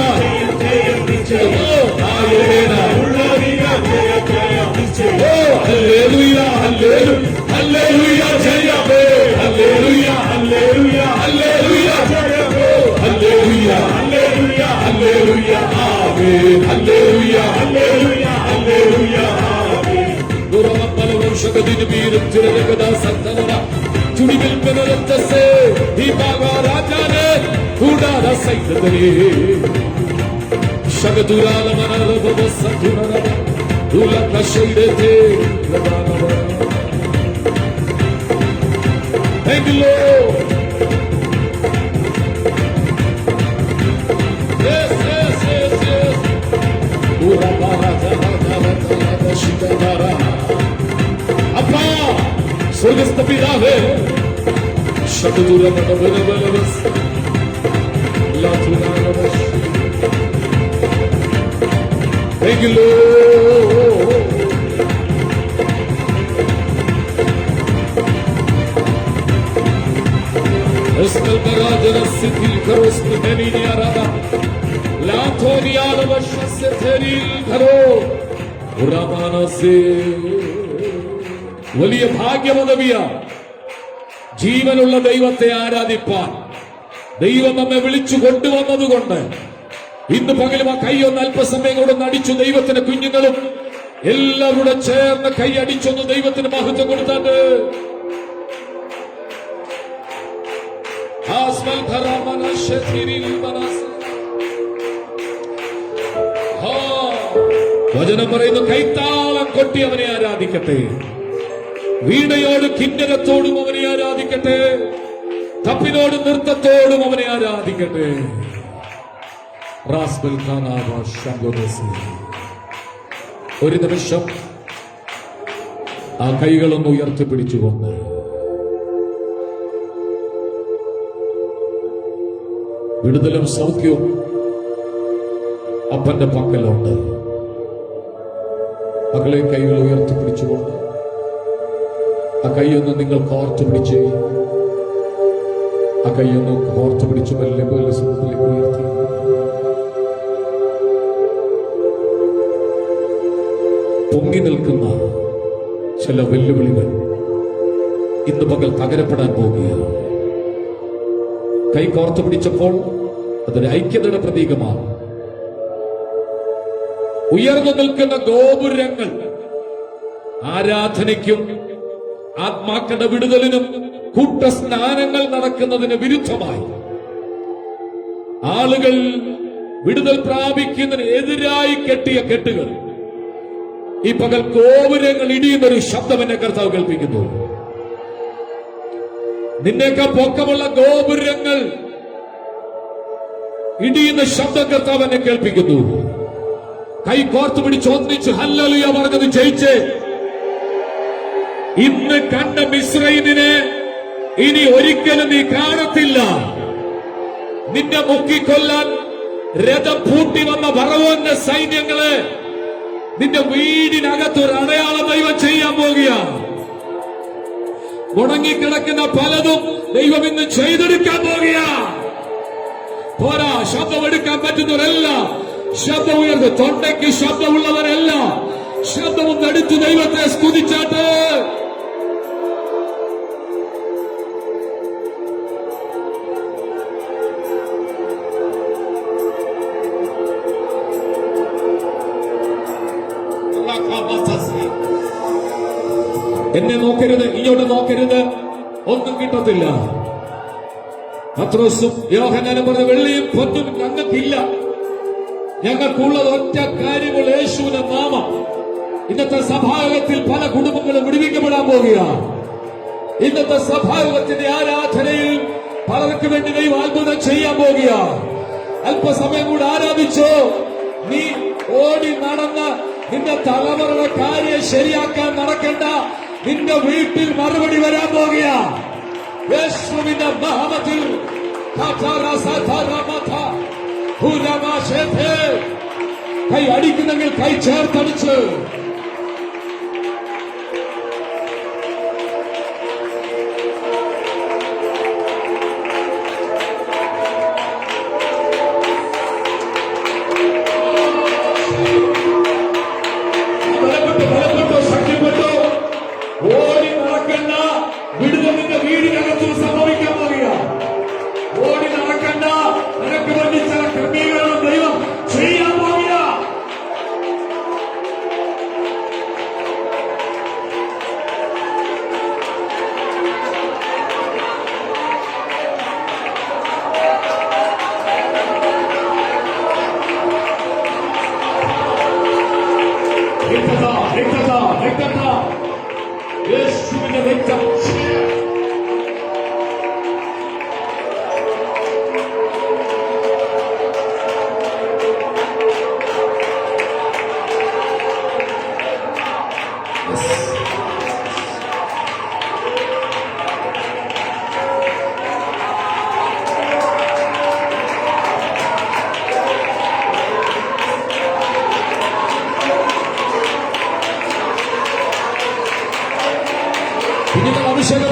ജയം നിശ്ചയം നായകേന ഉള്ളതിന ജയം ജയം നിശ്ചയം ഹല്ലേലൂയ ഹല്ലേലൂയ ഹല്ലേലൂയ ജയമേ, ഹല്ലേലൂയ ഹല്ലേലൂയ ഹല്ലേലൂയ ജയമേ ഹല്ലേലൂയ ഹല്ലേലൂയ ഹല്ലേലൂയ ആമേൻ ഹല്ലേലൂയ ഹല്ലേലൂയ ഹല്ലേലൂയ ആമേൻ ദുരമപ്പല വർഷകത്തിന് വീരും ചിരകഥാ സന്തന ചുടികൾ പെരത്തസേ ഈ ഭാഗരാജാനെ കൂടാത സൈതതരേ ശകതുരാല മനരവ സതുരന ദുലക ശൈരതേ പ്രദാനവ. Thank you, Lord. Yes, yes, yes, yes. അപ്പാ സ്വർഗസ്ഥ പിതാവേ Thank you, Lord. اسم البرادر الستي الكروس بمنيني أرادا لا توني على وش الستري الكرو ورمانا سي വലിയ ഭാഗ്യമതവിയ ജീവനുള്ള ദൈവത്തെ ആരാധിപ്പാൻ ദൈവം നമ്മെ വിളിച്ചു കൊണ്ടുവന്നതുകൊണ്ട് ഇന്ന് പകലും ആ കൈയൊന്ന് അല്പസമയം കൂടെ നടിച്ചു ദൈവത്തിന് കുഞ്ഞുങ്ങളും എല്ലാവരുടെ ചേർന്ന് കൈ അടിച്ചൊന്ന് ദൈവത്തിന് മഹത്വം കൊടുത്താണ്ട് വചനം പറയുന്നു കൈത്താളം കൊട്ടി അവനെ ആരാധിക്കട്ടെ, വീണയോട് കിന്നരത്തോടും അവനെ ആരാധിക്കട്ടെ, തപ്പിനോടും നൃത്തത്തോടും അവനെ ആരാധിക്കട്ടെ. ഒരു നിമിഷം ആ കൈകളൊന്ന് ഉയർത്തിപ്പിടിച്ചുകൊണ്ട് വിടുതലും സൗഖ്യവും അപ്പന്റെ പക്കലുണ്ട്. മകളെ കൈകൾ ഉയർത്തിപ്പിടിച്ചുകൊണ്ട് ആ കൈയൊന്ന് നിങ്ങൾ കോർത്തു പിടിച്ച്, ആ കൈയൊന്ന് കോർത്തു പിടിച്ചു മെല്ലെ പോലെ സ്വർഗ്ഗത്തിലേക്ക് ഉയർത്തി. പൊങ്ങി നിൽക്കുന്ന ചില വെല്ലുവിളികൾ ഇന്ന് പകൽ തകരപ്പെടാൻ പോവുകയാണ്. കൈ കോർത്തു പിടിച്ചപ്പോൾ അതൊരു ഐക്യതയുടെ പ്രതീകമാണ്. ഉയർന്നു നിൽക്കുന്ന ഗോപുരങ്ങൾ ആരാധനയ്ക്കും ആത്മാക്കളുടെ വിടുതലിനും കൂട്ടസ്നാനങ്ങൾ നടക്കുന്നതിന് വിരുദ്ധമായി, ആളുകൾ വിടുതൽ പ്രാപിക്കുന്നതിന് എതിരായി കെട്ടിയ കെട്ടുകൾ ഈ പകൽ ഗോപുരങ്ങൾ ഇടിയുന്നൊരു ശബ്ദം എന്നെ കർത്താവ് കേൾപ്പിക്കുന്നു. നിന്നേക്കാൾ പൊക്കമുള്ള ഗോപുരങ്ങൾ ഇടിയുന്ന ശബ്ദം കർത്താവ് എന്നെ കേൾപ്പിക്കുന്നു. കൈ കോർത്തു പിടിച്ച് ഒന്നിച്ച് ഹല്ലേലൂയ പറഞ്ഞത് ജയിച്ച്. ഇന്ന് കണ്ട മിസ്രൈമിനെ ഇനി ഒരിക്കലും നീ കാണത്തില്ല. നിന്നെ മുക്കിക്കൊല്ലാൻ രഥം പൂട്ടി വന്ന ഫറവോന്റെ സൈന്യങ്ങളെ നിന്റെ വീടിനകത്തൊരു അടയാളം ദൈവം ചെയ്യാൻ പോകുകയാണ്. മുടങ്ങിക്കിടക്കുന്ന പലതും ദൈവം ഇന്ന് ചെയ്തെടുക്കാൻ പോകുകയാണ്. പോരാ, ശബ്ദമെടുക്കാൻ പറ്റുന്നവരെല്ലാം ശബ്ദം ഉയർന്ന്, തൊണ്ടയ്ക്ക് ശബ്ദമുള്ളവരെല്ലാം ശബ്ദവും തടുത്ത് ദൈവത്തെ സ്തുതിച്ചാട്ട്. എന്നെ നോക്കരുത്, ഇങ്ങോട്ട് നോക്കരുത്, ഒന്നും കിട്ടത്തില്ല. പത്രോസും യോഹന്നാനും പറഞ്ഞ വെള്ളിയും പൊന്നും ഞങ്ങൾക്കില്ല, ഞങ്ങൾക്കുള്ളത് ഒറ്റ കാര്യങ്ങൾ യേശുവിന്റെ നാമം. ഇന്നത്തെ സഭായോഗത്തിൽ പല കുടുംബങ്ങളും വിടുവിക്കപ്പെടാൻ പോവുകയാണ്. ഇന്നത്തെ സഭായോഗത്തിന്റെ ആരാധനയിൽ പലർക്ക് വേണ്ടി ദൈവം അത്ഭുതം ചെയ്യാൻ പോവുകയാണ്. അല്പസമയം കൂടെ ആരാധിച്ചോ. നീ ഓടി നടന്ന് നിന്റെ തലമുറയുടെ കാര്യം ശരിയാക്കാൻ നടക്കണ്ട. നിന്റെ വീട്ടിൽ മറുപടി വരാൻ പോകുകയാണ്. യേശുവിന്റെ നാമത്തിൽ കൈ അടിക്കുന്നെങ്കിൽ കൈ ചേർത്തടിച്ച് ബലപ്പെട്ടോ ശക്തിപ്പെട്ടോ ഓടി നടക്കണ്ട. വിടുതലിന്റെ വീടിനകത്ത് സംഭവിക്കാൻ പോകുക. ഓടി നടക്കണ്ട. നിനക്ക് വേണ്ടി ചില ക്രമീകരണം ദൈവം ചെയ്യാൻ പോകുക. യേശുവിന്റെ രക്തം അഭിഷേകം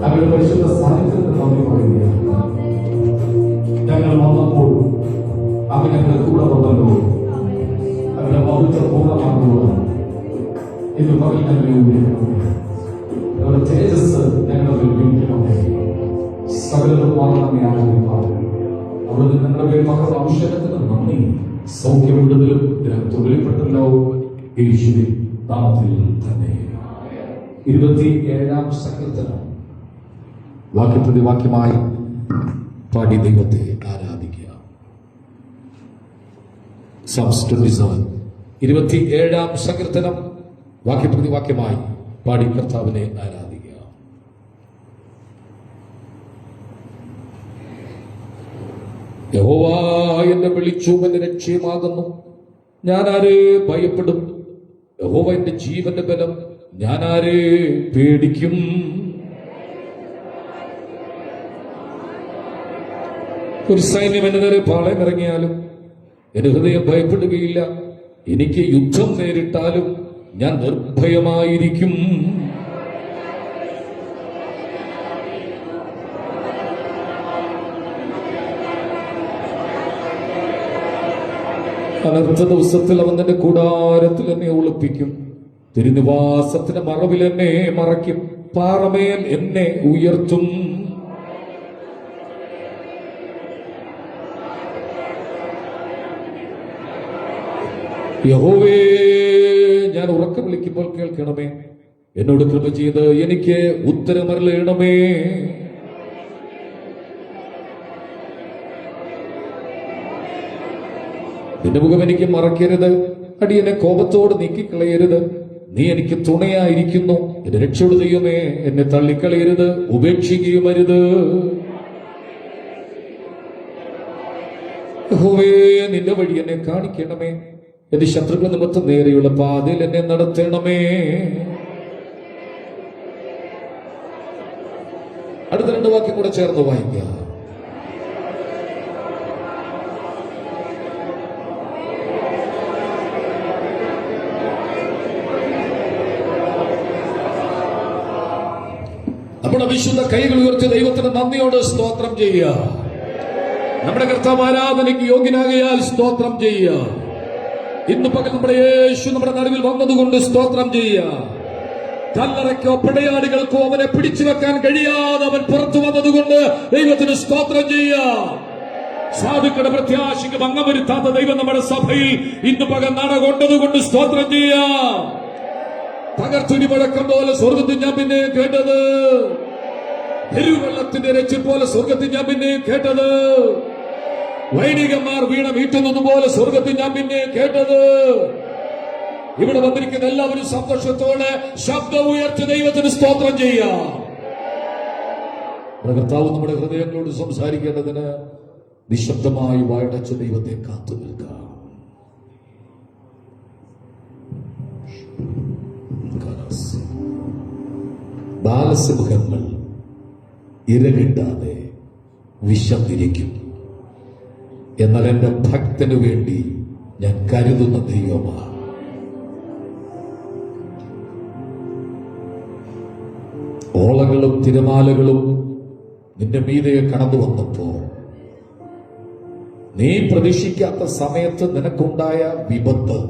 അവരുടെ പരിശുദ്ധ സാന്നിധ്യത്തെ നന്ദി പറയുകയാണ്. ഞങ്ങൾ വന്നപ്പോൾ അവരുടെ കൂടെ വന്നല്ലോ, അവരുടെ മഹത്വം പൂർണ്ണമാകുവാൻ ഇത് പകൽ ഞങ്ങളെ ഉപയോഗിക്കണം. അവരുടെ തേജസ് ഞങ്ങളുടെ ഉപയോഗിക്കണമേ. സകലതും വാങ്ങണമേ ആഗ്രഹിക്കാം. അവിടുന്ന് ഞങ്ങളുടെ പേര് മക്കളുടെ അഭിഷേകത്തിന് നന്ദി. സൗഖ്യം വിടുതലും തൊഴിൽപ്പെട്ടല്ലോ യേശുവിൻ നാമത്തിൽ തന്നെ. 27-ാം സങ്കീർത്തനം വാക്യപ്രതിവാക്യമായി പാടി ദൈവത്തെ ആരാധിക്കുക. Psalms 27 27-ാം സങ്കീർത്തനം വാക്യപ്രതിവാക്യമായി പാടി കർത്താവിനെ ആരാധിക്കുക. യഹോവ എന്നെ വിളിച്ചു, എന്റെ രക്ഷയുമാകുന്നു, ഞാൻ ആരെ ഭയപ്പെടും? യഹോവ എന്റെ ജീവന്റെ ബലം, ഞാൻ ആരെ പേടിക്കും? ഒരു സൈന്യം എന്റെ നേരെ പാളയമിറങ്ങിയാലും എന്റെ ഹൃദയം ഭയപ്പെടുകയില്ല. എനിക്ക് യുദ്ധം നേരിട്ടാലും ഞാൻ നിർഭയമായിരിക്കും. അനർത്ഥ ദിവസത്തിൽ അവൻ തന്റെ കൂടാരത്തിൽ എന്നെ ഒളിപ്പിക്കും. തിരുനിവാസത്തിന്റെ മറവിൽ എന്നെ മറയ്ക്കും. പാറമേൽ എന്നെ ഉയർത്തും. യഹോവേ, ഞാൻ ഉറക്കം വിളിക്കുമ്പോൾ കേൾക്കണമേ. എന്നോട് കൃപ ചെയ്ത് എനിക്ക് ഉത്തരമരുളണമേ. നിന്റെ മുഖം എനിക്ക് മറക്കരുത്, അടിയനെ കോപത്തോട് നീക്കിക്കളയരുത്. നീ എനിക്ക് തുണയായിരിക്കുന്നു. എന്റെ രക്ഷയുടെ ദൈവമേ, എന്നെ തള്ളിക്കളയരുത്, ഉപേക്ഷിക്കുകയുമരുത്. യഹോവേ, നിന്റെ വഴി എന്നെ കാണിക്കണമേ. എന്റെ ശത്രുക്കൾ നിമിത്തം നേരെയുള്ള പാതയിൽ എന്നെ നടത്തണമേ. അടുത്ത 2 വാക്യം കൂടെ ചേർന്ന് വായിക്കാം. നമ്മുടെ വിശുദ്ധ കൈകൾ ഉയർത്തി ദൈവത്തിന് നന്ദിയോട് സ്തോത്രം ചെയ്യുക. നമ്മുടെ കർത്താവ് ആരാധനയ്ക്ക് യോഗ്യനാകയാൽ സ്തോത്രം ചെയ്യുക. ഇന്ന് പകൽ നമ്മുടെ യേശു നമ്മുടെ നടുവിൽ വന്നതുകൊണ്ട് സ്തോത്രം ചെയ്യുക. കല്ലറയ്ക്കോ പടയാളികൾക്കോ അവനെ പിടിച്ചു വെക്കാൻ കഴിയാതെ അവൻ പുറത്തു വന്നതുകൊണ്ട് ദൈവത്തിന് സ്തോത്രം ചെയ്യുക. സാധുക്കളുടെ പ്രത്യാശയ്ക്ക് ഭംഗം വരുത്താത്ത ദൈവം നമ്മുടെ സഭയിൽ ഇന്ന് പകൽ നടകൊണ്ടതുകൊണ്ട് സ്തോത്രം ചെയ്യുക. തകർത്തുനി മുഴക്കം പോലെ സ്വർഗത്തിൽ ഞാൻ പിന്നെ കേട്ടത്, പെരുവെള്ളത്തിന്റെ രച്ചിൽ പോലെ സ്വർഗത്തിൽ ഞാൻ പിന്നെ കേട്ടത്, വൈദികന്മാർ വീണ വീട്ടുന്നത് പോലെ സ്വർഗത്തിൽ ഞാൻ പിന്നെ കേട്ടത്. ഇവിടെ വന്നിരിക്കുന്ന എല്ലാവരും സന്തോഷത്തോടെ ശബ്ദം ഉയർത്തി ദൈവത്തിന് സ്തോത്രം ചെയ്യാം. കർത്താവ് നമ്മുടെ ഹൃദയങ്ങളോട് സംസാരിക്കേണ്ടതിന് നിശബ്ദമായി വായടച്ച ദൈവത്തെ കാത്തു നിൽക്കാം. ബാലസിംഹങ്ങൾ ഇരകിട്ടാതെ വിശന്നിരിക്കും, എന്നാൽ എന്റെ ഭക്തനു വേണ്ടി ഞാൻ കരുതുന്ന ദൈവമാണ്. ഓളകളും തിരമാലകളും നിന്റെ മീതെ കടന്നു വന്നപ്പോൾ നീ പ്രതീക്ഷിക്കാത്ത സമയത്ത് നിനക്കുണ്ടായ വിപത്ത്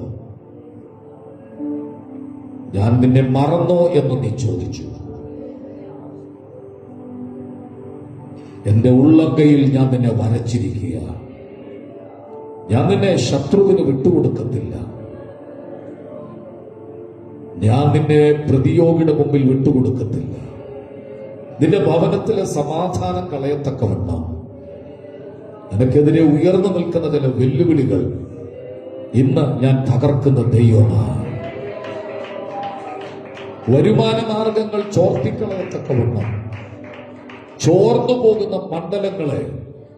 ഞാൻ നിന്നെ മറന്നോ എന്ന് നീ ചോദിച്ചു. എന്റെ ഉള്ളങ്കയിൽ ഞാൻ നിന്നെ വരച്ചിരിക്കുക. ഞാൻ നിന്നെ ശത്രുവിന് വിട്ടുകൊടുക്കത്തില്ല. ഞാൻ നിന്നെ പ്രതിയോഗിയുടെ മുമ്പിൽ വിട്ടുകൊടുക്കത്തില്ല. നിന്റെ ഭവനത്തിലെ സമാധാനം കളയത്തക്കവണ്ണം നിനക്കെതിരെ ഉയർന്നു നിൽക്കുന്ന ചില വെല്ലുവിളികൾ ഇന്ന് ഞാൻ തകർക്കുന്ന ദൈവമാണ്. വരുമാന മാർഗങ്ങൾ ചോർത്തിക്കളയത്തക്കവണ്ണം ചോർന്നു പോകുന്ന മണ്ഡലങ്ങളെ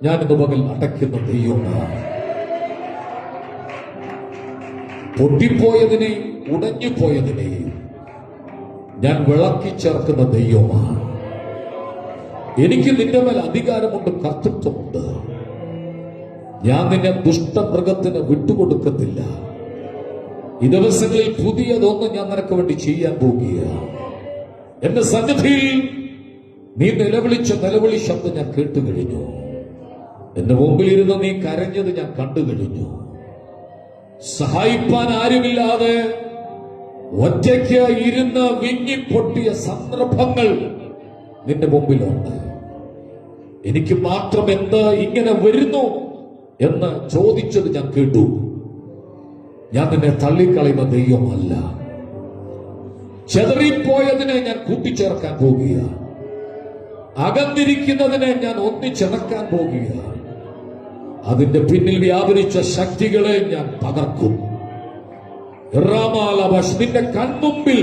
ഞാൻ ഇന്ന് പകൽ അടയ്ക്കുന്ന ദൈവമാണ്. പൊട്ടിപ്പോയതിനെയും ഉടഞ്ഞുപോയതിനെയും ഞാൻ വിളക്കി ചേർക്കുന്ന ദൈവമാണ്. എനിക്ക് നിന്റെ മേൽ അധികാരമുണ്ട്, കർത്തൃത്വമുണ്ട്. ഞാൻ നിന്നെ ദുഷ്ടമൃഗത്തിന് വിട്ടുകൊടുക്കത്തില്ല. ഈ ദിവസങ്ങളിൽ പുതിയതൊന്നും ഞാൻ നിനക്ക് വേണ്ടി ചെയ്യാൻ പോകുകയാണ്. എന്റെ സന്നിധിയിൽ നീ നിലവിളിച്ച നിലവിളി ശബ്ദം ഞാൻ കേട്ടുകഴിഞ്ഞു. എന്റെ മുമ്പിലിരുന്ന് നീ കരഞ്ഞത് ഞാൻ കണ്ടു കഴിഞ്ഞു. സഹായിപ്പാൻ ആരുമില്ലാതെ ഒറ്റയ്ക്ക് ഇരുന്ന് വിങ്ങിപ്പൊട്ടിയ സന്ദർഭങ്ങൾ നിന്റെ മുമ്പിലുണ്ട്. എനിക്ക് മാത്രം എന്താ ഇങ്ങനെ വരുന്നു എന്ന് ചോദിച്ചത് ഞാൻ കേട്ടു. ഞാൻ നിന്നെ തള്ളിക്കളയുന്ന ദൈവമല്ല. ചെതറിപ്പോയതിനെ ഞാൻ കൂട്ടിച്ചേർക്കാൻ പോകുകയാണ്. അകന്നിരിക്കുന്നതിനെ ഞാൻ ഒന്നിച്ചിണക്കാൻ പോകുകയാണ്. അതിന്റെ പിന്നിൽ വ്യാപരിച്ച ശക്തികളെ ഞാൻ തകർക്കും. നിന്റെ കൺമുമ്പിൽ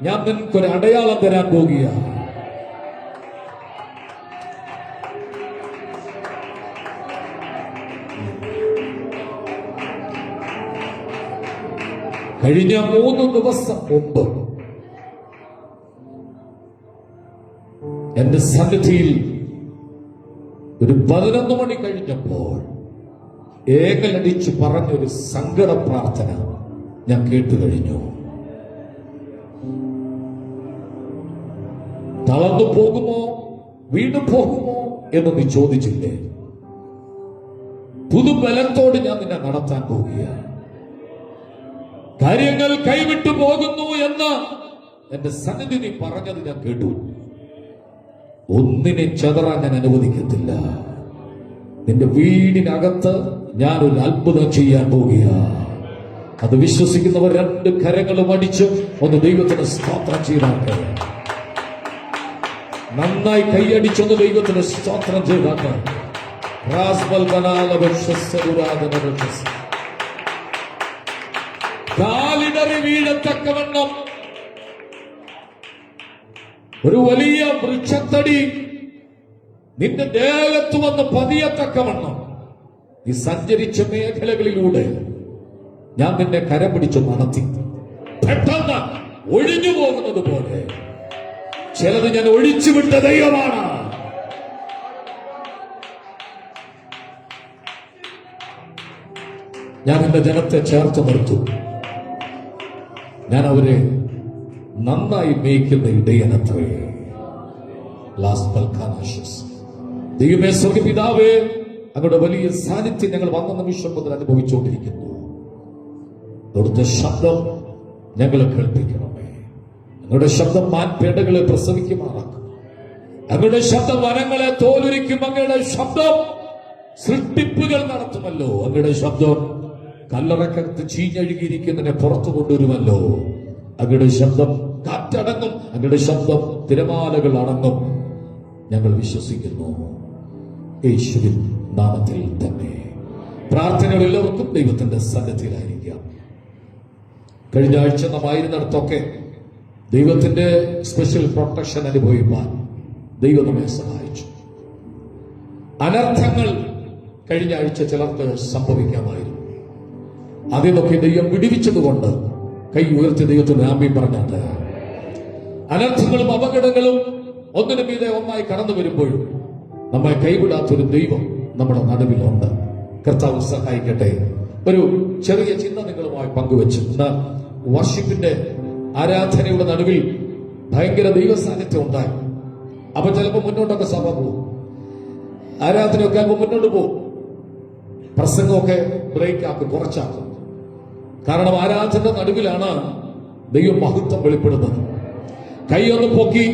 ഞാൻ നിനക്കൊരു അടയാളം തരാൻ പോകുകയാണ്. കഴിഞ്ഞ 3 ദിവസം മുമ്പ് എന്റെ സന്നിധിയിൽ ഒരു 11 മണി കഴിഞ്ഞപ്പോൾ ഏകലടിച്ച് പറഞ്ഞൊരു സങ്കട പ്രാർത്ഥന ഞാൻ കേട്ടുകഴിഞ്ഞു. തളർന്നു പോകുമോ, വീണു പോകുമോ എന്ന് നീ ചോദിച്ചില്ലേ? പുതുബലത്തോട് ഞാൻ നിന്നെ നടത്താൻ പോവുകയാണ്. കാര്യങ്ങൾ കൈവിട്ടു പോകുന്നു എന്ന് എന്റെ സന്നിധി നീ പറഞ്ഞത് ഞാൻ കേട്ടു. ഒന്നിനെ ചെതറാൻ ഞാൻ അനുവദിക്കത്തില്ല. നിന്റെ വീടിനകത്ത് ഞാൻ ഒരു അത്ഭുതം ചെയ്യാൻ പോകുകയാണ്. അത് വിശ്വസിക്കുന്നവർ രണ്ട് കരങ്ങളും അടിച്ച് ഒന്ന് ദൈവത്തിന് സ്തോത്രം ചെയ്താട്ടെ. നന്നായി കൈയടിച്ചൊന്ന് ദൈവത്തിന് സ്തോത്രം ചെയ്താട്ടെ. കാലിടറി വീഴത്തക്കവണ്ണം ഒരു വലിയ വൃക്ഷത്തടി നിന്റെ ദേഹത്ത് വന്ന് പതിയത്തക്കവണ്ണം ഈ സഞ്ചരിച്ച മേഖലകളിലൂടെ ഞാൻ നിന്നെ കരം പിടിച്ചു നടത്തി. പെട്ടെന്ന് ഒഴിഞ്ഞു പോകുന്നത് പോലെ ചിലത് ഞാൻ ഒഴിച്ചുവിട്ട ദൈവമാണ്. ഞാൻ എന്റെ ജനത്തെ ചേർത്ത് നിർത്തും. ഞാൻ അവരെ നന്നായി മേയ്ക്കുന്ന ഇടയനത്രേ. ദൈവമേ, സ്വർഗ്ഗപിതാവേ, അങ്ങയുടെ വലിയ സാന്നിധ്യം ഞങ്ങൾ വന്ന നിമിഷം മുതൽ അനുഭവിച്ചുകൊണ്ടിരിക്കുന്നു. അവിടുത്തെ ശബ്ദം ഞങ്ങളെ കേൾപ്പിക്കണമേ. അങ്ങയുടെ ശബ്ദം മാൻപേടകളെ പ്രസവിക്കുമാറാക്കും. അങ്ങയുടെ ശബ്ദം വനങ്ങളെ തോലുരിക്കും. അങ്ങയുടെ ശബ്ദം സൃഷ്ടിപ്പുകൾ നടത്തുമല്ലോ. അങ്ങയുടെ ശബ്ദം കല്ലറക്കകത്ത് ചീഞ്ഞഴുകിയിരിക്കുന്നതിനെ പുറത്തു കൊണ്ടുവരുമല്ലോ. അങ്ങയുടെ ശബ്ദം കാറ്റടങ്ങും. അങ്ങയുടെ ശബ്ദം തിരമാലകൾ അടങ്ങും. ഞങ്ങൾ വിശ്വസിക്കുന്നു യേശുവിൻ നാമത്തിൽ തന്നെ. പ്രാർത്ഥനകൾ എല്ലാവർക്കും ദൈവത്തിന്റെ സന്നിധിയിലായിരിക്കാം. കഴിഞ്ഞ ആഴ്ച നാം ആയിരുന്നിടത്തൊക്കെ ദൈവത്തിന്റെ സ്പെഷ്യൽ പ്രൊട്ടക്ഷൻ അനുഭവിക്കാൻ ദൈവം നമ്മെ സഹായിച്ചു. അനർത്ഥങ്ങൾ കഴിഞ്ഞ ആഴ്ച ചിലർക്ക് സംഭവിക്കാമായിരുന്നു. അതിനൊക്കെ ദൈവം വിടുവിച്ചതുകൊണ്ട് കൈ ഉയർത്തി ദൈവത്തിന് ആമേൻ പറഞ്ഞാട്ട്. അനർത്ഥങ്ങളും അപകടങ്ങളും ഒന്നിനു മീതെ ഒന്നായി കടന്നു വരുമ്പോഴും നമ്മെ കൈവിടാത്തൊരു ദൈവം നമ്മുടെ നടുവിലുണ്ട്. കർത്താവ് സഹായിക്കട്ടെ. ഒരു ചെറിയ ചിന്ത നിങ്ങളുമായി പങ്കുവച്ചു. ഇന്ന് വർഷിപ്പിന്റെ ആരാധനയുടെ നടുവിൽ ഭയങ്കര ദൈവ സാന്നിധ്യം ഉണ്ടായി. അപ്പൊ ചിലപ്പോൾ മുന്നോട്ടൊക്കെ സഭ പോകും, ആരാധനയൊക്കെ ആകുമ്പോൾ മുന്നോട്ട് പോകും, പ്രസംഗമൊക്കെ ബ്രേക്ക് ആക്കും, കുറച്ചാക്കും. കാരണം ആരാധന നടുവിലാണ് ദൈവ മഹത്വം വെളിപ്പെടുന്നത്. കൈയൊന്ന് പൊക്കി,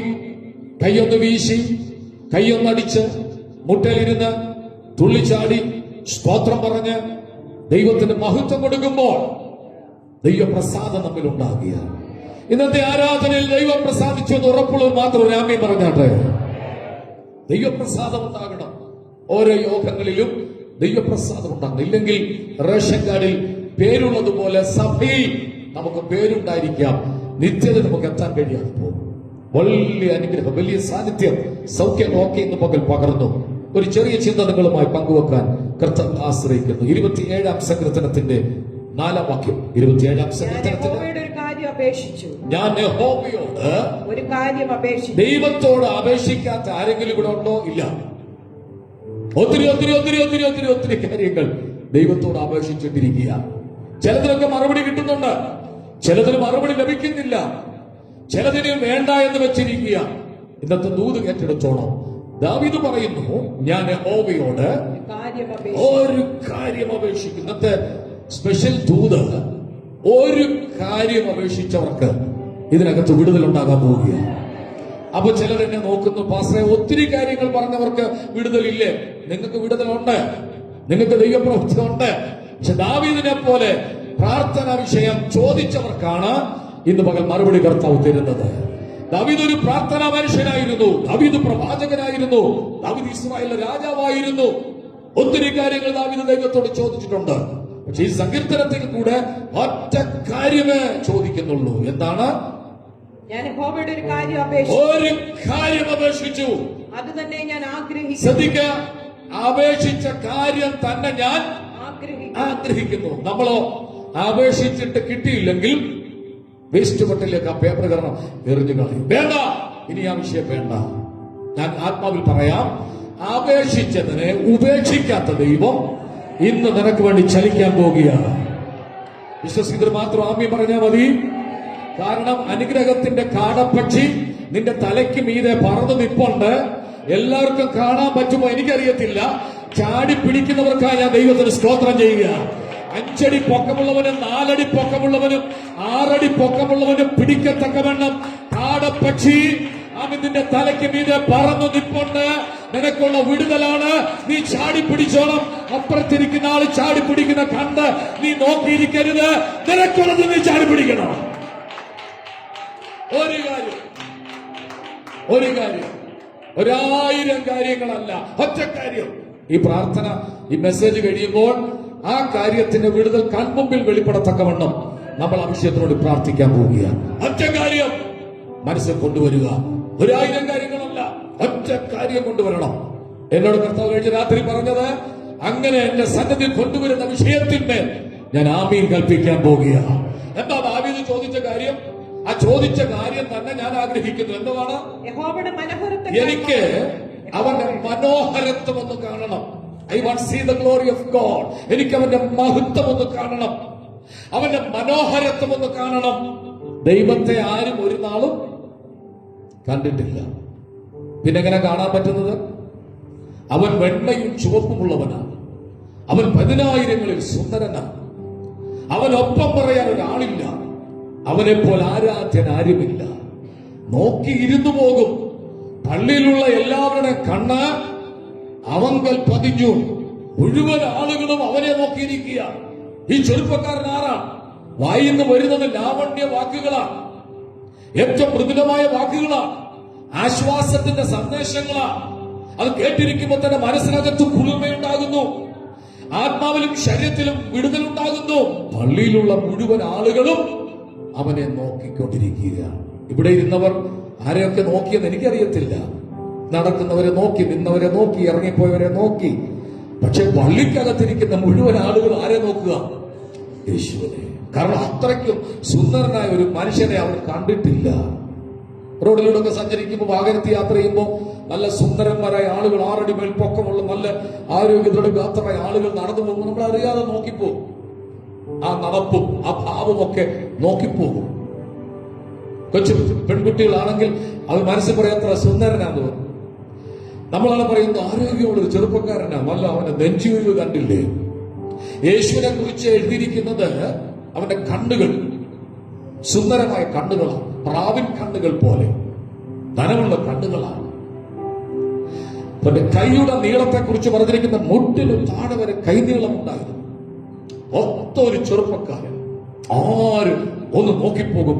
കൈയൊന്ന് വീശി, കൈയൊന്നടിച്ച്, മുട്ടയിലിരുന്ന് തുള്ളിച്ചാടി സ്തോത്രം പറഞ്ഞ് ദൈവത്തിന് മഹത്വം കൊടുക്കുമ്പോൾ ദൈവപ്രസാദം നമ്മിൽ ഉണ്ടാകിയ ഇന്നത്തെ ആരാധനയിൽ ദൈവം പ്രസാദിച്ചു എന്ന് ഉറപ്പുള്ളത് മാത്രം രാമ്യം പറഞ്ഞാട്ടെ. ദൈവപ്രസാദം ഉണ്ടാകണം. ഓരോ യോഗങ്ങളിലും ദൈവപ്രസാദം ഉണ്ടാകണം. ഇല്ലെങ്കിൽ റേഷൻ കാർഡിൽ പേരുള്ളതുപോലെ സഭയിൽ നമുക്ക് പേരുണ്ടായിരിക്കാം, നിത്യത നമുക്ക് എത്താൻ കഴിയാതെ പോകും. വലിയ അനുഗ്രഹം, വലിയ സാന്നിധ്യം, സൗഖ്യം ഒക്കെ ഇന്ന് പകൽ പകർന്നു. ഒരു ചെറിയ ചിന്ത നിങ്ങളുമായി പങ്കുവെക്കാൻ കർത്താവ് ആശ്രയിക്കുന്നു. 27-ാം സങ്കീർത്തനത്തിന്റെ 4-ാം വാക്യം. 27-ാം സങ്കീർത്തനത്തിന്റെ ഞാൻ യഹോവയോട് ഒരു കാര്യം അപേക്ഷിച്ചു. ദൈവത്തോട് അപേക്ഷിക്കാത്ത ആരെങ്കിലും ഇവിടെ ഉണ്ടോ? ഇല്ല. ഒത്തിരി ഒത്തിരി ഒത്തിരി ഒത്തിരി ഒത്തിരി ഒത്തിരി കാര്യങ്ങൾ ദൈവത്തോട് അപേക്ഷിച്ചിട്ടിരിക്കുക. ചിലതിനൊക്കെ മറുപടി കിട്ടുന്നുണ്ട്, ചിലതിന് മറുപടി ലഭിക്കുന്നില്ല, ചിലതിന് വേണ്ട എന്ന് വെച്ചിരിക്കുക. ഇന്നത്തെ ദൂത് ഏറ്റെടുത്തോണം. ദാവീദ് പറയുന്നു, ഞാൻ യഹോവയോട് ഒരു കാര്യം അപേക്ഷിക്കും. ഇന്നത്തെ സ്പെഷ്യൽ ദൂത്, ഒരു കാര്യം അപേക്ഷിച്ചവർക്ക് ഇതിനകത്ത് വിടുതലുണ്ടാകാൻ പോവുകയാണ്. അപ്പൊ ചിലരെന്നെ നോക്കുന്നു, പാസ്റ്ററെ ഒത്തിരി കാര്യങ്ങൾ പറഞ്ഞവർക്ക് വിടുതലില്ലേ? നിങ്ങൾക്ക് വിടുതലുണ്ട്, നിങ്ങൾക്ക് ദൈവപ്രവൃത്തി ഉണ്ട്. പക്ഷെ ദാവീദിനെ പോലെ പ്രാർത്ഥനാ വിഷയം ചോദിച്ചവർക്കാണ് ഇന്ന് പകൽ മറുപടി കർത്താവ് തരുന്നത്. ദാവീദ് ഒരു പ്രാർത്ഥനാ മനുഷ്യനായിരുന്നു, ദാവീദ് പ്രവാചകനായിരുന്നു, ദാവീദ് ഇസ്രായേലിലെ രാജാവായിരുന്നു. ഒത്തിരി കാര്യങ്ങൾ ദാവീദ് ദൈവത്തോട് ചോദിച്ചിട്ടുണ്ട്. പക്ഷെ ഈ സങ്കീർത്തനത്തിൽ കൂടെ ഒറ്റ കാര്യമേ ചോദിക്കുന്നുള്ളൂ. എന്താണ്? ഞാൻ യഹോവയോട് ഒരു കാര്യം അപേക്ഷിച്ചു. ഒരു കാര്യം അപേക്ഷിച്ചു. അത് തന്നെ ഞാൻ ആഗ്രഹിക്കുന്നു. ശ്രദ്ധിക്ക, അപേക്ഷിച്ച കാര്യം തന്നെ ഞാൻ ആഗ്രഹിക്കുന്നു. നമ്മളോ അപേക്ഷിച്ചിട്ട് കിട്ടിയില്ലെങ്കിൽ വേസ്റ്റ് പട്ടിലേക്ക് ആ പേപ്പർ കാരണം എറിഞ്ഞു കളയും. വേണ്ട, ഇനി ആ വിഷയം വേണ്ട. ഞാൻ ആത്മാവിൽ പറയാം, അപേക്ഷിച്ചതിനെ ഉപേക്ഷിക്കാത്ത ദൈവം ഇന്ന് നിനക്ക് വേണ്ടി ചലിക്കാൻ പോകുകയാണ്. വിശ്വസിക്കുന്നവർ മാത്രം ആമീൻ പറഞ്ഞാൽ മതി. കാരണം അനുഗ്രഹത്തിന്റെ കാടപ്പക്ഷി നിന്റെ തലയ്ക്ക് മീതെ പറന്ന് നിപ്പുണ്ട്. എല്ലാവർക്കും കാണാൻ പറ്റുമോ എനിക്കറിയത്തില്ല. ചാടി പിടിക്കുന്നവർക്കായി ഞാൻ ദൈവത്തിന് സ്തോത്രം ചെയ്യുക. 5 അടി പൊക്കമുള്ളവനും 4 അടി പൊക്കമുള്ളവനും 6 അടി പൊക്കമുള്ളവനും പിടിക്കത്തക്കവണ്ണം കാടപ്പക്ഷി നിന്റെ തലയ്ക്ക് മീതെ പറന്നു നിപ്പുണ്ട്. നിനക്കുള്ള വിടുതലാണ്. നീ ചാടി പിടിച്ചോണം. അപ്പുറത്തിരിക്കുന്ന ആള് ചാടി പിടിക്കുന്ന കണ്ട് നീ നോക്കിയിരിക്കരുത്. നിനക്കുള്ളത് നീ ചാടി പിടിക്കണം. ഒരു കാര്യം 1000 കാര്യങ്ങളല്ല, ഒറ്റ കാര്യം. ഈ പ്രാർത്ഥന, ഈ മെസ്സേജ് കഴിയുമ്പോൾ ആ കാര്യത്തിന്റെ വിടുതൽ കൺമുമ്പിൽ വെളിപ്പെടത്തക്കവണ്ണം നമ്മൾ അഭിഷേകത്തിനോട് പ്രാർത്ഥിക്കാൻ പോവുകയാണ്. ഒറ്റ കാര്യം മനസ്സിൽ കൊണ്ടുവരിക. 1000 കാര്യങ്ങളല്ല, ഒറ്റ കാര്യം കൊണ്ടുവരണം. എന്നോട് കർത്താവ് കഴിഞ്ഞ രാത്രി പറഞ്ഞത്, അങ്ങനെ എന്റെ സന്നിധിയിൽ കൊണ്ടുവരുന്ന വിഷയത്തിന്മേൽ ഞാൻ ആമീൻ കൽപ്പിക്കാൻ പോവുകയാണ്. എന്താ ദാവീദ് ചോദിച്ച കാര്യം? ആ ചോദിച്ച കാര്യം തന്നെ ഞാൻ ആഗ്രഹിക്കുന്നു. എന്താണ്? യഹോവയുടെ മനോഹരത്വം എനിക്ക് അവന്റെ മനോഹരത്വം ഒന്ന് കാണണം. I want see the glory of God. എനിക്ക് അവന്റെ മഹത്വം ഒന്ന് കാണണം. അവന്റെ മനോഹരത്വം ഒന്ന് കാണണം. ദൈവത്തെ ആരും ഒരു നാളും കണ്ടിട്ടില്ല. പിന്നെ എങ്ങനെ കാണാൻ പറ്റുന്നത്? അവൻ വെണ്മയും ചുവപ്പുമുള്ളവനാണ്. അവൻ 10,000-ങ്ങളിൽ സുന്ദരനാണ്. അവനൊപ്പം പറയാൻ ഒരാളില്ല. അവനെപ്പോലെ ആരാധ്യൻ ആരുമില്ല. നോക്കിയിരുന്നു പോകും. പള്ളിയിലുള്ള എല്ലാവരുടെ കണ്ണ് അവങ്കൽ പതിഞ്ഞു. മുഴുവൻ ആളുകളും അവനെ നോക്കിയിരിക്കുക. ഈ ചെറുപ്പക്കാരൻ ആരാണ്? വായിന്ന് വരുന്നത് ലാവണ്യ വാക്കുകളാണ്, ഏറ്റവും മൃദുലമായ വാക്കുകളാണ്, ആശ്വാസത്തിന്റെ സന്ദേശങ്ങളാണ്. അത് കേട്ടിരിക്കുമ്പോൾ തന്നെ മനസ്സിനകത്ത് കുളിർമയുണ്ടാകുന്നു, ആത്മാവിലും ശരീരത്തിലും വിടുതലുണ്ടാകുന്നു. പള്ളിയിലുള്ള മുഴുവൻ ആളുകളും അവനെ നോക്കിക്കൊണ്ടിരിക്കുകയാണ്. ഇവിടെ ഇരുന്നവർ ആരെയൊക്കെ നോക്കിയെന്ന് എനിക്കറിയത്തില്ല. നടക്കുന്നവരെ നോക്കി, നിന്നവരെ നോക്കി, ഇറങ്ങിപ്പോയവരെ നോക്കി. പക്ഷെ പള്ളിക്കകത്തിരിക്കുന്ന മുഴുവൻ ആളുകൾ ആരെ നോക്കുക? യേശുവിനെ. കാരണം അത്രയ്ക്കും സുന്ദരനായ ഒരു മനുഷ്യനെ അവർ കണ്ടിട്ടില്ല. റോഡിലൂടെ ഒക്കെ സഞ്ചരിക്കുമ്പോൾ, വാഹനത്തിൽ യാത്ര ചെയ്യുമ്പോൾ നല്ല സുന്ദരന്മാരായ ആളുകൾ, 6 അടി മേൽ പൊക്കമുള്ള നല്ല ആരോഗ്യത്തോടെ ഗാത്രമായ ആളുകൾ നടന്നു പോകുമ്പോൾ നമ്മൾ അറിയാതെ നോക്കിപ്പോകും. ആ നടപ്പും ആ ഭാവവും ഒക്കെ നോക്കിപ്പോകും. കൊച്ചു പെൺകുട്ടികളാണെങ്കിൽ അത് മനസ്സിൽ പറയാത്ര സുന്ദരനാന്ന് പറഞ്ഞു. നമ്മളാണ് പറയുന്നത് ആരോഗ്യമുള്ള ഒരു ചെറുപ്പക്കാരനാ, നല്ല അവന്റെ നെഞ്ചുവിരിവ് കണ്ടില്ലേ? യേശുവിനെ കുറിച്ച് എഴുതിയിരിക്കുന്നത് അവന്റെ കണ്ണുകൾ സുന്ദരമായ കണ്ണുകളാണ്, പ്രാവിൻ കണ്ണുകൾ പോലെ ധനമുള്ള കണ്ണുകളാണ്. അവന്റെ കൈയുടെ നീളത്തെ കുറിച്ച് പറഞ്ഞിരിക്കുന്ന മുട്ടിലും താഴെ വരെ കൈനീളം ഉണ്ടായിരുന്നു. ഒത്തൊരു ചെറുപ്പക്കാരൻ, ആരും ഒന്ന് നോക്കിപ്പോകും.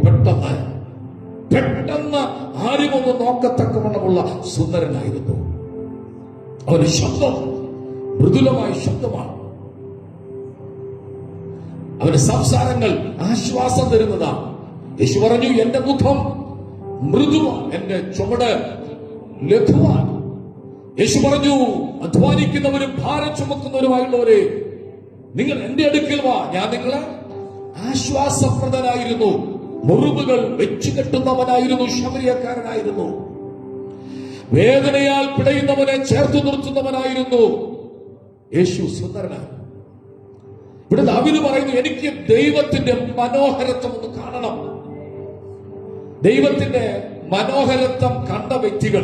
പെട്ടെന്ന് ആരും ഒന്ന് നോക്കത്തക്കവണ്ണമുള്ള സുന്ദരനായിരുന്നു. അവന്റെ ശബ്ദം മൃദുലമായ ശബ്ദമാണ്. അവന്റെ സംസാരങ്ങൾ ആശ്വാസം തരുന്നതാണ്. യേശു പറഞ്ഞു, എന്റെ മുഖം മൃദുവാൻ, എന്റെ ചുമട് ലഘുവാൻ. യേശു പറഞ്ഞു, അധ്വാനിക്കുന്നവരും ഭാരം ചുമക്കുന്നവരുമായുള്ളവരെ നിങ്ങൾ എന്റെ അടുക്കൽ വാ, ഞാൻ നിങ്ങളെ ആശ്വാസപ്രദനായിരുന്നു. മുറിവുകൾ വെച്ചു കെട്ടുന്നവനായിരുന്നു, ശമരിയക്കാരനായിരുന്നു. വേദനയാൽ പിടയുന്നവനെ ചേർത്ത് നിർത്തുന്നവനായിരുന്നു. യേശു സുന്ദരനാണ്. ഇവിടെ ദാവീദ് പറയുന്നു, എനിക്ക് ദൈവത്തിന്റെ മനോഹരത്വം ഒന്ന് കാണണം. ദൈവത്തിന്റെ മനോഹരത്വം കണ്ട വ്യക്തികൾ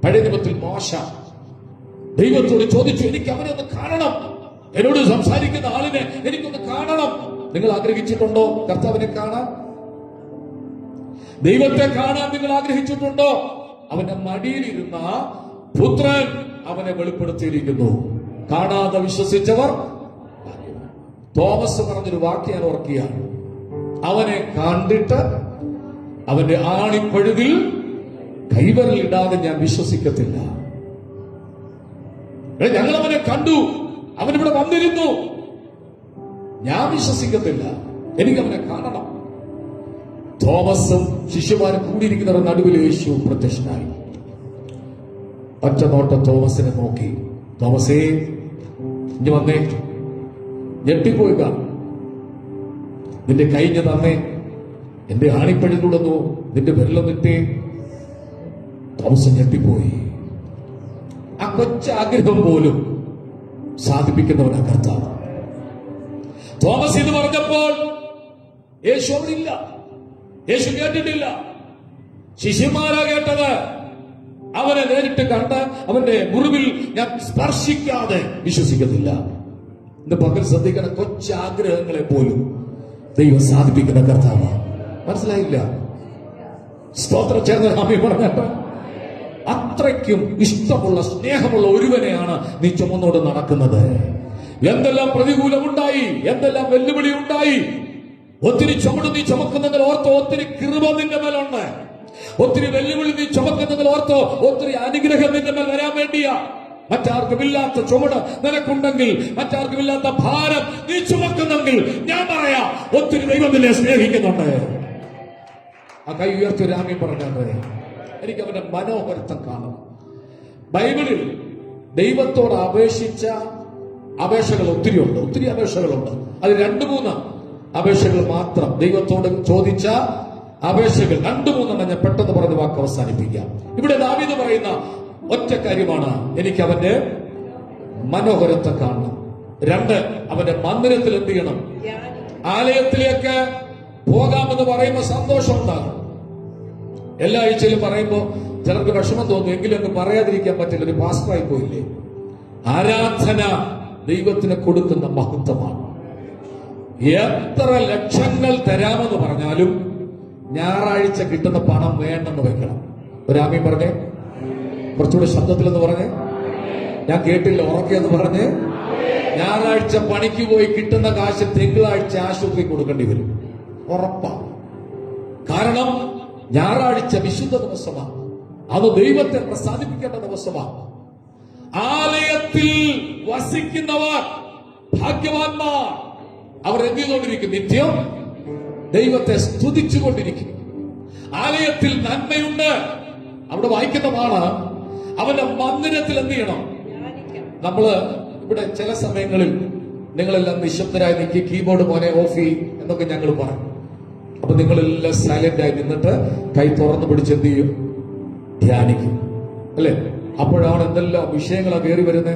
പഴയ നിയമത്തിൽ മോശ ദൈവത്തോട് ചോദിച്ചു, എനിക്ക് അവനെ ഒന്ന് കാണണം, എന്നോട് സംസാരിക്കുന്ന ആളിനെ എനിക്കൊന്ന് കാണണം. നിങ്ങൾ ആഗ്രഹിച്ചിട്ടുണ്ടോ കർത്താവിനെ കാണാൻ? ദൈവത്തെ കാണാൻ നിങ്ങൾ ആഗ്രഹിച്ചിട്ടുണ്ടോ? അവന്റെ മടിയിലിരുന്ന പുത്രൻ അവനെ വെളിപ്പെടുത്തിയിരിക്കുന്നു. കാണാതെ വിശ്വസിച്ചവർ. തോമസ് പറഞ്ഞൊരു വാക്ക് ഞാൻ ഓർക്കുകയാണ്. അവനെ കണ്ടിട്ട് അവന്റെ ആണിപ്പഴുതിൽ കൈവരലിടാതെ ഞാൻ വിശ്വസിക്കത്തില്ല. ഞങ്ങൾ അവനെ കണ്ടു, അവനിവിടെ വന്നിരുന്നു, ഞാൻ വിശ്വസിക്കത്തില്ല, എനിക്കവനെ കാണണം. തോമസും ശിഷ്യന്മാരും കൂടിയിരിക്കുന്നവരുടെ നടുവിൽ യേശു പ്രത്യക്ഷനായി. ഒറ്റ നോട്ടം തോമസിനെ നോക്കി. തോമസേ, ഇനി വന്നേ. ഞെട്ടിപ്പോയി കാണും. നിന്റെ കൈഞ്ഞ് തന്നേ, എന്റെ ആണിപ്പഴിലൂടെ നിന്റെ വിരലൊന്നിട്ടേ. തോമസ് ഞെട്ടിപ്പോയി. ആ കൊച്ചാഗ്രഹം പോലും സാധിപ്പിക്കുന്നവനാ കർത്താവ്. തോമസ് ഇത് പറഞ്ഞപ്പോൾ യേശു അവിടില്ല, യേശു കേട്ടിട്ടില്ല. ശിഷ്യന്മാരാ കേട്ടത്. അവനെ നേരിട്ട് കണ്ട് അവന്റെ മുറിവിൽ ഞാൻ സ്പർശിക്കാതെ വിശ്വസിക്കത്തില്ല. ഇന്ന് പകൽ ശ്രദ്ധിക്കണം, കൊച്ചാഗ്രഹങ്ങളെ പോലും ദൈവം സാധിപ്പിക്കുന്ന കർത്താവ്. മനസ്സിലായില്ല? സ്തോത്രം ചേർന്ന് ആമേൻ പറഞ്ഞേട്ടോ. അത്രയ്ക്കും ഇഷ്ടമുള്ള സ്നേഹമുള്ള ഒരുവനെയാണ് നീ ചുമന്നോട് നടക്കുന്നത്. എന്തെല്ലാം പ്രതികൂലമുണ്ടായി, എന്തെല്ലാം വെല്ലുവിളി ഉണ്ടായി, ഒത്തിരി ചുമട് നീ ചുമക്കുന്നതിൽ ഓർത്തോ ഒത്തിരി കൃപ നിന്റെ മേലുണ്ട്. ഒത്തിരി വെല്ലുവിളി നീ ചുമക്കുന്നതിൽ ഓർത്തോ ഒത്തിരി അനുഗ്രഹം നിന്റെ മേൽ വരാൻ വേണ്ടിയാ. മറ്റാർക്കുമില്ലാത്ത ചുമട് നിനക്കുണ്ടെങ്കിൽ, മറ്റാർക്കുമില്ലാത്ത ഭാരം നീ ചുമക്കുന്നെങ്കിൽ ഞാൻ പറയാ ഒത്തിരി ദൈവം നിന്നെ സ്നേഹിക്കുന്നുണ്ട്. ആ കൈ ഉയർത്തി രാമി പറഞ്ഞത് എനിക്ക് അവന്റെ മനോഹരത്വം കാണണം. ബൈബിളിൽ ദൈവത്തോട് അപേക്ഷിച്ച അപേക്ഷകൾ ഒത്തിരിയുണ്ട്, ഒത്തിരി അപേക്ഷകളുണ്ട്. അത് 2-3 അപേക്ഷകൾ മാത്രം ദൈവത്തോട് ചോദിച്ച അപേക്ഷകൾ 2-3 ഞാൻ പെട്ടെന്ന് പറഞ്ഞ വാക്ക് അവസാനിപ്പിക്കാം. ഇവിടെ ദാവീദ് പറയുന്ന ഒറ്റ കാര്യമാണ്, എനിക്ക് അവന്റെ മനോഹരത്വം കാണണം. 2, അവന്റെ മന്ദിരത്തിൽ എന്ത് ചെയ്യണം? ആലയത്തിലേക്ക് പോകാമെന്ന് പറയുമ്പോൾ സന്തോഷം ഉണ്ടാകും. എല്ലാ ആഴ്ചയിലും പറയുമ്പോൾ ചിലർക്ക് വിഷമം തോന്നും, എങ്കിലും അങ്ങ് പറയാതിരിക്കാൻ പറ്റില്ല, ഒരു പാസ്റ്ററായി പോയില്ലേ. ആരാധന ദൈവത്തിന് കൊടുക്കുന്ന മഹത്വമാണ്. എത്ര ലക്ഷങ്ങൾ തരാമെന്ന് പറഞ്ഞാലും ഞായറാഴ്ച കിട്ടുന്ന പണം വേണ്ടെന്ന് വെക്കണം. ഒരാമീൻ പറഞ്ഞേ, കുറച്ചുകൂടെ ശബ്ദത്തിലെന്ന് പറഞ്ഞേ, ഞാൻ കേട്ടില്ല, ഉറക്കെന്ന് പറഞ്ഞ്. ഞായറാഴ്ച പണിക്ക് പോയി കിട്ടുന്ന കാശ് തിങ്കളാഴ്ച ആശുപത്രി കൊടുക്കേണ്ടി വരും, ഉറപ്പാണ്. കാരണം ഞായറാഴ്ച വിശുദ്ധ ദിവസമാണ്, അത് ദൈവത്തെ പ്രസാദിപ്പിക്കേണ്ട ദിവസമാണ്. ആലയത്തിൽ വസിക്കുന്നവർ ഭാഗ്യവാന്മാർ. അവർ എന്ത് ചെയ്തുകൊണ്ടിരിക്കും? നിത്യം ദൈവത്തെ സ്തുതിച്ചുകൊണ്ടിരിക്കും. ആലയത്തിൽ നന്മയുണ്ട്. അവിടെ വായിക്കുന്നതാണ്, അവന്റെ മന്ദിരത്തിൽ എന്ത് ചെയ്യണം? നമ്മള് ഇവിടെ ചില സമയങ്ങളിൽ നിങ്ങളെല്ലാം നിശബ്ദരായി നിൽക്കി, കീബോർഡ് മോനെ ഓഫ് എന്നൊക്കെ ഞങ്ങൾ പറയും. അപ്പൊ നിങ്ങളെല്ലാം സൈലന്റ് ആയി നിന്നിട്ട് കൈ തുറന്നു പിടിച്ച് എന്ത് ചെയ്യും? ധ്യാനിക്കും, അല്ലെ? അപ്പോഴാണ് എന്തെല്ലാം വിഷയങ്ങളാണ് കയറി വരുന്നത്.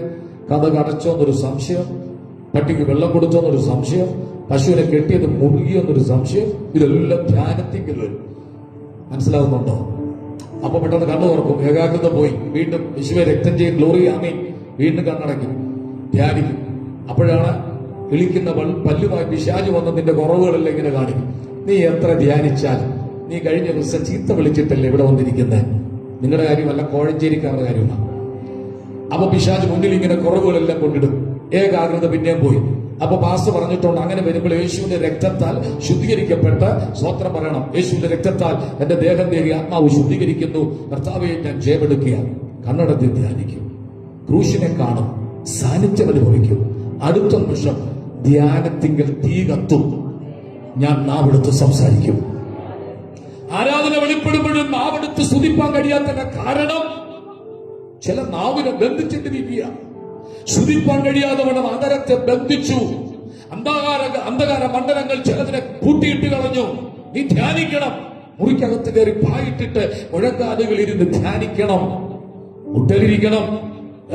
കഥ അടച്ചോന്നൊരു സംശയം, പട്ടിക്ക് വെള്ളം കൊടുത്തോന്നൊരു സംശയം, പശുവിനെ കെട്ടിയത് മുറുകിയെന്നൊരു സംശയം. ഇതെല്ലാം ധ്യാനത്തിൽ വരും. മനസ്സിലാവുന്നുണ്ടോ? അപ്പൊ പെട്ടെന്ന് കണ്ണു തുറക്കും, ഏകാഗ്രത പോയി, വീണ്ടും യേശുവേ രക്തം ചെയ്യും, ഗ്ലോറി ആമീൻ, വീണ്ടും കണ്ണടയ്ക്കും, ധ്യാനിക്കും. അപ്പോഴാണ് വിളിക്കുന്ന പല്ലുമായി പിശാച് വന്ന് നിന്റെ കുറവുകളെല്ലാം ഇങ്ങനെ കാണിക്കും. നീ എത്ര ധ്യാനിച്ചാൽ നീ കഴിഞ്ഞ ദിവസം ചീത്ത വിളിച്ചിട്ടല്ലേ ഇവിടെ വന്നിരിക്കുന്നത്? നിങ്ങളുടെ കാര്യമല്ല, കോഴഞ്ചേരിക്കാരുടെ കാര്യമാണ്. അപ്പൊ പിശാച് മുന്നിൽ ഇങ്ങനെ കുറവുകളെല്ലാം കൊണ്ടിടും, ഏകാഗ്രത പിന്നെയും പോയി. അപ്പൊ പാസ്റ്റർ പറഞ്ഞിട്ടുണ്ട്, അങ്ങനെ വരുമ്പോൾ യേശുവിന്റെ രക്തത്താൽ ശുദ്ധീകരിക്കപ്പെട്ട് സ്വോത്രം പറയണം. യേശുവിന്റെ രക്തത്താൽ എന്റെ ദേഹം ദേഹി ആത്മാവ് ശുദ്ധീകരിക്കുന്നു, കർത്താവെ ഞാൻ ജയമെടുക്കുക. കണ്ണടത്തിൽ ധ്യാനിക്കും, ക്രൂശിനെ കാണും, സാന്നിധ്യം അനുഭവിക്കും. അടുത്ത നിമിഷം ധ്യാനത്തിങ്കിൽ തീ കത്തും. ഞാൻ നാവെടുത്ത് സംസാരിക്കും. ആരാധന വെളിപ്പെടുമ്പോഴും നാവെടുത്ത് സ്തുതിപ്പാൻ കഴിയാത്തതിന്റെ കാരണം ചില നാവിനെ ബന്ധിച്ചിട്ടിരിക്കുക. സ്തുതിപ്പാൻ കഴിയാതെ വേണം അതരത്തെ ബന്ധിച്ചു. അന്ധകാര മണ്ഡലങ്ങൾ ചിലതിനെ കൂട്ടിയിട്ട് കളഞ്ഞു. നീ ധ്യാനിക്കണം. മുറിക്കകത്ത് കയറി പായിട്ടിട്ട് മുഴങ്കാലുകൾ ഇരുന്ന് ധ്യാനിക്കണം. മുട്ടലിരിക്കണം.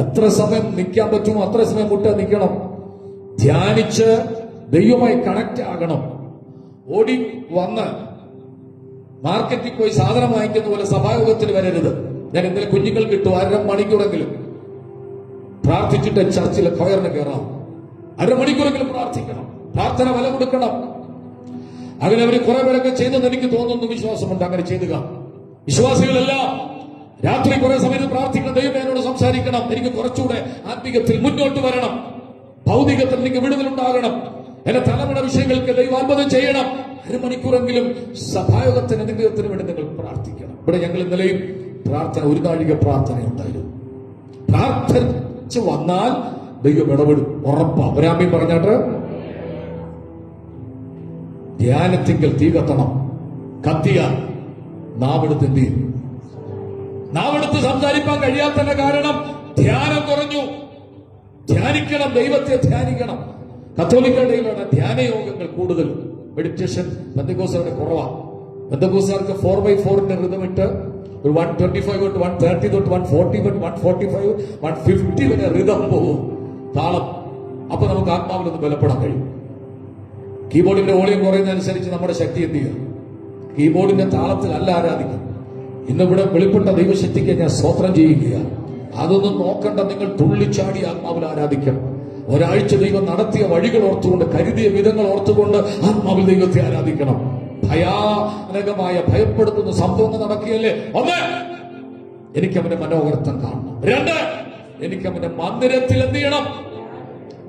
എത്ര സമയം നിൽക്കാൻ പറ്റുമോ അത്ര സമയം മുട്ട നിൽക്കണം. ധ്യാനിച്ച് ദൈവമായി കണക്ട് ആകണം. ഓടി വന്ന് മാർക്കറ്റിൽ പോയി സാധനം വാങ്ങിക്കുന്ന പോലെ സഭായോഗത്തിന് വരരുത്. ഞാൻ ഇന്നലെ കുഞ്ഞുങ്ങൾക്ക് ഇട്ടു 1.5 മണിക്കൂറെങ്കിലും പ്രാർത്ഥിച്ചിട്ട് ചർച്ചിലെ കൊയറിന് കയറാം. 1.5 മണിക്കൂറെങ്കിലും പ്രാർത്ഥിക്കണം. പ്രാർത്ഥന വില കൊടുക്കണം. അങ്ങനെ അവർ കുറെ പേരൊക്കെ ചെയ്തെന്ന് എനിക്ക് തോന്നുന്നു, വിശ്വാസമുണ്ട്. അങ്ങനെ ചെയ്യുക. വിശ്വാസികളെല്ലാം രാത്രി കുറെ സമയത്ത് പ്രാർത്ഥിക്കണം. ദൈവം എന്നോട് സംസാരിക്കണം. എനിക്ക് കുറച്ചുകൂടെ ആത്മീകത്തിൽ മുന്നോട്ട് വരണം. ഭൗതികത്തിൽ എനിക്ക് വിടുതലുണ്ടാകണം. എന്റെ തലമുറ വിഷയങ്ങൾക്ക് ദൈവാത്ഭുതം ചെയ്യണം. 1.5 മണിക്കൂറെങ്കിലും സഭായോഗത്തിന് അനുഗ്രഹത്തിന് വേണ്ടി നിങ്ങൾ പ്രാർത്ഥിക്കണം. ഇവിടെ ഞങ്ങൾ ഇന്നലെയും പ്രാർത്ഥന, 1 നാഴിക പ്രാർത്ഥന ഉണ്ടായിരുന്നു. പ്രാർത്ഥിച്ചു വന്നാൽ ദൈവം ഇടപെടും, ഉറപ്പാ. ഒരാമി പറഞ്ഞിട്ട് ധ്യാനത്തിങ്കിൽ തീ കത്തണം. കത്തിയാൽ നാവെടുത്ത് എന്ത് ചെയ്യും? നാവെടുത്ത് സംസാരിക്കാൻ കഴിയാത്തതിന്റെ കാരണം ധ്യാനം കുറഞ്ഞു. ധ്യാനിക്കണം, ദൈവത്തെ ധ്യാനിക്കണം. കത്തോലിക്കടയിലാണ് ധ്യാനയോഗങ്ങൾ കൂടുതൽ. മെഡിറ്റേഷൻ പെന്തക്കോസ്തുകാരുടെ കുറവാണ്. പെന്തക്കോസ്തുകാർക്ക് 4x4 റിതമിട്ട് ഒരു 125 തൊട്ട് 130 തൊട്ട് 140 തൊട്ട് 145 150 വരെ റിതം പോകും, താളം. അപ്പൊ നമുക്ക് ആത്മാവിലൊന്ന് ബലപ്പെടാൻ കഴിയും. കീബോർഡിന്റെ വോളിയം കുറയുന്നതനുസരിച്ച് നമ്മുടെ ശക്തി എന്ത് ചെയ്യുക? കീബോർഡിന്റെ താളത്തിലല്ല ആരാധിക്കും. ഇന്നിവിടെ വെളിപ്പെട്ട ദൈവശക്തിക്ക് ഞാൻ സ്തോത്രം ചെയ്യുക. അതൊന്നും നോക്കണ്ട, നിങ്ങൾ തുള്ളിച്ചാടി ആത്മാവിൽ ആരാധിക്കണം. ഒരാഴ്ച ദൈവം നടത്തിയ വഴികൾ ഓർത്തുകൊണ്ട്, കരുതിയ വിധങ്ങൾ ഓർത്തുകൊണ്ട് ആത്മാവിൽ ദൈവത്തെ ആരാധിക്കണം. ഭയാനകമായ ഭയപ്പെടുത്തുന്ന സംഭവങ്ങൾ നടക്കുകയല്ലേ? ഒന്ന് എനിക്ക് അവന്റെ മനോഹരത്വം കാണണം. 2, എനിക്ക് അവന്റെ മന്ദിരത്തിൽ എന്ത് ചെയ്യണം?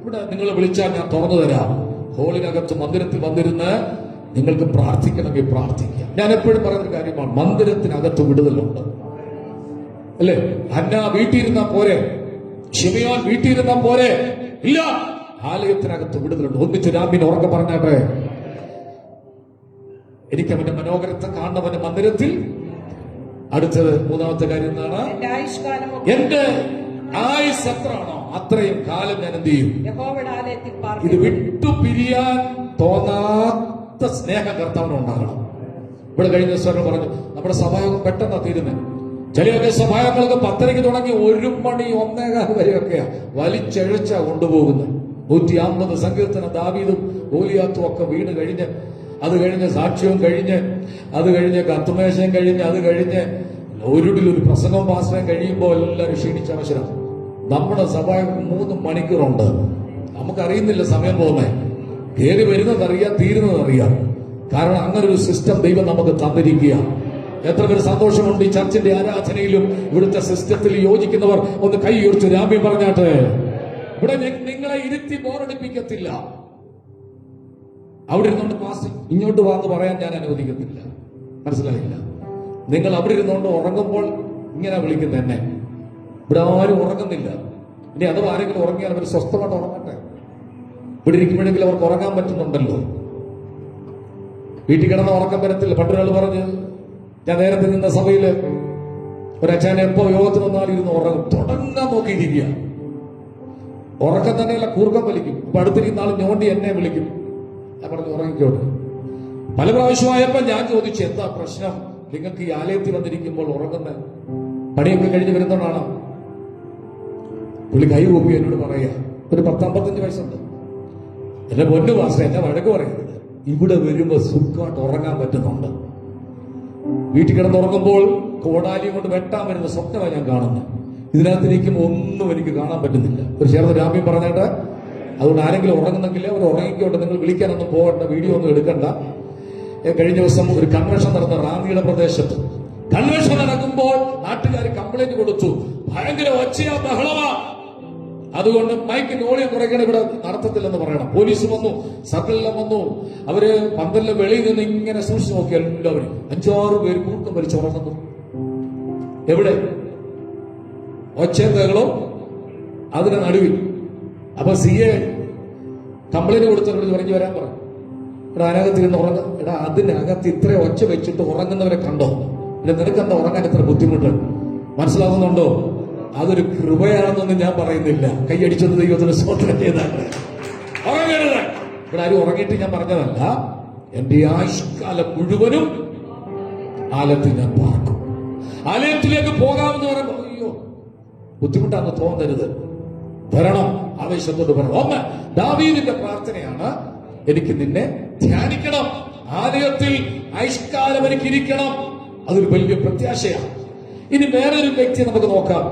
ഇവിടെ നിങ്ങൾ വിളിച്ചാൽ ഞാൻ തുറന്നു തരാം. ഹോളിനകത്ത് മന്ദിരത്തിൽ വന്നിരുന്ന് നിങ്ങൾക്ക് പ്രാർത്ഥിക്കണമെങ്കിൽ പ്രാർത്ഥിക്കാം. ഞാൻ എപ്പോഴും പറയുന്ന കാര്യമാണ്, മന്ദിരത്തിനകത്ത് വിടുതലുണ്ട്, അല്ലേ? ഹന്ന വീട്ടിലിരുന്നാ പോരെ, ശിമയോൻ വീട്ടിലിരുന്നാ പോരെ? ഇല്ല, ആലയത്തിനകത്ത് വിടുതലുണ്ട്. ഒന്നിച്ച് രാമിന് ഉറക്കെ പറഞ്ഞാട്ടെ, എനിക്ക് അവന്റെ മനോഹരത്വം കാണുന്നവന്റെ മന്ദിരത്തിൽ. അടുത്തത് 3-ാമത്തെ കാര്യം എന്താണ്? എന്റെ ആയുഷ്കാലമൊക്കെ എന്റെ ആയുസ് എത്രയാണോ അത്രയും കാലം ഞാൻ എന്ത് ചെയ്യും? യഹോവയുടെ ആലയത്തിൽ ഇത് പാർക്കും. വിട്ടു പിരിയാൻ തോന്നാത്ത സ്നേഹം കർത്താവിന് ഉണ്ടാകണം. ഇവിടെ കഴിഞ്ഞ ദിവസം പറഞ്ഞു, നമ്മുടെ സഭായോഗം പെട്ടെന്നാ തീരുന്നത്. ചിലയൊക്കെ സഭായോഗങ്ങളൊക്കെ 10:30 തുടങ്ങി 1 മണി 1:15 വരെയൊക്കെയാ വലിച്ചെഴിച്ച കൊണ്ടുപോകുന്നത്. 150 സങ്കീർത്തനം ദാവീദും ഗോലിയാത്തും ഒക്കെ വീണ് കഴിഞ്ഞ്, അത് കഴിഞ്ഞ് സാക്ഷ്യവും കഴിഞ്ഞ്, അത് കഴിഞ്ഞ് കത്തുമേശയും കഴിഞ്ഞ്, അത് കഴിഞ്ഞ് ഒരു പ്രസംഗവും പാസ്യം കഴിയുമ്പോൾ എല്ലാവരും ക്ഷീണിച്ച അവസരം. നമ്മുടെ സഭായോഗം 3 മണിക്കൂറുണ്ട്. നമുക്കറിയുന്നില്ല സമയം പോകുന്നേ. കയറി വരുന്നതറിയാം, തീരുന്നതറിയാം. കാരണം അങ്ങനെ ഒരു സിസ്റ്റം ദൈവം നമുക്ക് തന്നിരിക്കുക. എത്ര പേര് സന്തോഷമുണ്ട് ഈ ചർച്ചിന്റെ ആരാധനയിലും ഇവിടുത്തെ സിസ്റ്റത്തിൽ യോജിക്കുന്നവർ ഒന്ന് കൈ ഉയർത്തി രാമ്യം പറഞ്ഞാട്ടെ. ഇവിടെ നിങ്ങളെ ഇരുത്തി ബോറടിപ്പിക്കത്തില്ല. അവിടെ ഇരുന്നോണ്ട് പാസ് ഇങ്ങോട്ട് വാന്ന് പറയാൻ ഞാൻ അനുവദിക്കത്തില്ല. മനസ്സിലായില്ല? നിങ്ങൾ അവിടെ ഇരുന്നോണ്ട് ഉറങ്ങുമ്പോൾ ഇങ്ങനെ വിളിക്കുന്ന എന്നെ. ഇവിടെ ആരും ഉറങ്ങുന്നില്ല. ഇനി അഥവാ ആരെങ്കിലും ഉറങ്ങിയാൽ അവർ സ്വസ്ഥമായിട്ട് ഉറങ്ങട്ടെ. ഇവിടെ ഇരിക്കുമ്പോഴെങ്കിലും അവർക്ക് ഉറങ്ങാൻ പറ്റുന്നുണ്ടല്ലോ. വീട്ടിൽ കിടന്ന ഉറക്കം വരത്തില്ല. പണ്ടൊരാൾ പറഞ്ഞ്, ഞാൻ നേരത്തെ നിന്ന സഭയില് ഒരച്ഛനെ എപ്പോ യോഗത്തിന് വന്നാലും ഇരുന്ന് ഉറങ്ങും, തുടങ്ങാൻ നോക്കിയിരിക്കുക. ഉറക്കം തന്നെയല്ല, കൂർക്കം വലിക്കും. ഇപ്പൊ അടുത്തിരിക്കുന്ന ആൾ ഞോണ്ടി എന്നെ വിളിക്കും. ഞാൻ പറഞ്ഞു ഉറങ്ങിക്കോട്ടെ. പല പ്രാവശ്യമായപ്പോ ഞാൻ ചോദിച്ചു, എന്താ പ്രശ്നം? നിങ്ങൾക്ക് ഈ ആലയത്തിൽ വന്നിരിക്കുമ്പോൾ ഉറങ്ങുന്ന പണിയൊക്കെ കഴിഞ്ഞ് വരുന്നതാണ്. പുള്ളി കൈ കൂപ്പി എന്നോട് പറയാ, ഒരു 10-55 വയസ്സുണ്ട്. എന്നെ പൊന്നു പാസ്റ്റർ, എന്നെ വഴക്ക് പറയുന്നത്, ഇവിടെ വരുമ്പോ സുഖമായിട്ട് ഉറങ്ങാൻ പറ്റുന്നുണ്ട്. വീട്ടിൽ കിടന്നുറങ്ങുമ്പോൾ കോടാലിയും കൊണ്ട് വെട്ടാൻ വരുന്ന സ്വപ്നമാണ് ഞാൻ കാണുന്നത്. ഇതിനകത്തിരിക്കുമ്പോൾ ഒന്നും എനിക്ക് കാണാൻ പറ്റുന്നില്ല. ഒരു ചേർന്ന് രാമ്യം പറഞ്ഞിട്ട്, അതുകൊണ്ട് ആരെങ്കിലും ഉറങ്ങുന്നെങ്കിൽ അവർ ഉറങ്ങിക്കോട്ടെ, നിങ്ങൾ വിളിക്കാനൊന്നും പോകണ്ട, വീഡിയോ ഒന്നും എടുക്കണ്ട. കഴിഞ്ഞ ദിവസം ഒരു കൺവെൻഷൻ നടന്ന റാന്നിയുടെ പ്രദേശത്ത്. കൺവെൻഷൻ നടക്കുമ്പോൾ നാട്ടുകാർ കംപ്ലൈന്റ് കൊടുത്തു, ഭയങ്കര ഒച്ചയാ, ബഹളമാ, അതുകൊണ്ട് മൈക്കിന്റെ വോളിയം കുറയ്ക്കണം, ഇവിടെ നടത്തത്തില്ലെന്ന് പറയണം. പോലീസ് വന്നു, സർക്കിളെല്ലാം വന്നു. അവര് പന്തലിന്റെ വെളിയിൽ നിന്ന് ഇങ്ങനെ സൂക്ഷിച്ചു നോക്കി. എല്ലാവരും 5-6 പേര് കൂട്ടം വലിച്ചുറങ്ങുന്നു. എവിടെ? ഒച്ചയും ബഹളവും അതിന് നടുവിൽ. അപ്പൊ CA കംപ്ലൈന്റ് കൊടുത്തവരോട് പറഞ്ഞു വരാൻ പറഞ്ഞു. ഇവിടെ അതിനകത്തിരുന്ന് ഉറങ്ങ, എടാ അതിനകത്ത് ഇത്ര ഒച്ച വെച്ചിട്ട് ഉറങ്ങുന്നവരെ കണ്ടോ? പിന്നെ നിനക്കെന്താ ഉറങ്ങാൻ ഇത്ര ബുദ്ധിമുട്ട്? മനസ്സിലാവുന്നുണ്ടോ? അതൊരു കൃപയാണെന്നൊന്നും ഞാൻ പറയുന്നില്ല. കൈയടിച്ചത് ദൈവത്തിന് സ്തോത്രം ചെയ്താണ്. ഉറങ്ങരുത്. ഇവിടെ ആരും ഉറങ്ങിയിട്ട് ഞാൻ പറഞ്ഞതല്ല. എന്റെ ആയുഷ്കാലം മുഴുവനും ആലയത്തിൽ ഞാൻ പാർക്കും. ആലയത്തിലേക്ക് പോകാമെന്ന് പറയുമ്പോൾ അയ്യോ ബുദ്ധിമുട്ടാണെന്ന് തോന്നരുത്. വരണം, ആവേശത്തോട് വരണം. ഒന്ന്, ദാവീദിന്റെ പ്രാർത്ഥനയാണ്, എനിക്ക് നിന്നെ ധ്യാനിക്കണം, ആലയത്തിൽ ആയുഷ്കാലം എനിക്ക് ഇരിക്കണം. അതൊരു വലിയ പ്രത്യാശയാണ്. ഇനി വേറൊരു വ്യക്തിയെ നമുക്ക് നോക്കാം.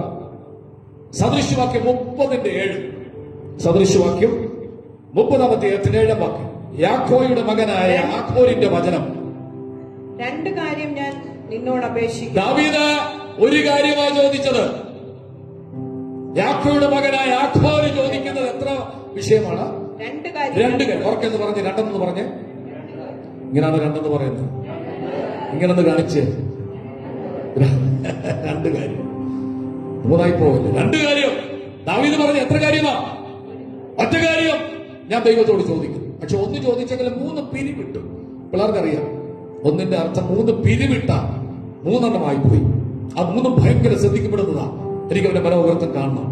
സദൃശ്യവാക്യം 30:7. സദൃശ്യവാക്യം 30-ാം വാക്യം. യാക്കോയുടെ മകനായ ആഖോരിന്റെ വചനം. 2 കാര്യം ഞാൻ നിന്നോട് അപേക്ഷിക്കും. ദാവീദ് ഒരു കാര്യമാണ് ചോദിച്ചത്. യാക്കോയുടെ മകനായ ആഖോര് ചോദിക്കുന്നത് എത്ര വിഷയമാണ്? 2 കാര്യം. 2 കാര്യം. ഓർക്കെന്ന് പറഞ്ഞ്, 2 പറഞ്ഞ്. ഇങ്ങനെയാണ് 2 പറയുന്നത്. ഇങ്ങനൊന്ന് കാണിച്ച് 2 കാര്യം. 3 പോവില്ല. 2 കാര്യം. ദാവീദ് പറഞ്ഞ എത്ര കാര്യമാ? ഒറ്റ കാര്യം ഞാൻ ദൈവത്തോട് ചോദിക്കും. പക്ഷെ 1 ചോദിച്ചെങ്കിലും 3 പിരിവിട്ടു. പിള്ളേർക്കറിയാം ഒന്നിന്റെ അർത്ഥം. 3 പിരിവിട്ട 3 പോയി. ആ 3 ഭയങ്കര ശ്രദ്ധിക്കപ്പെടുന്നതാ. എനിക്ക് അവന്റെ മനോഹരത്വം കാണണം.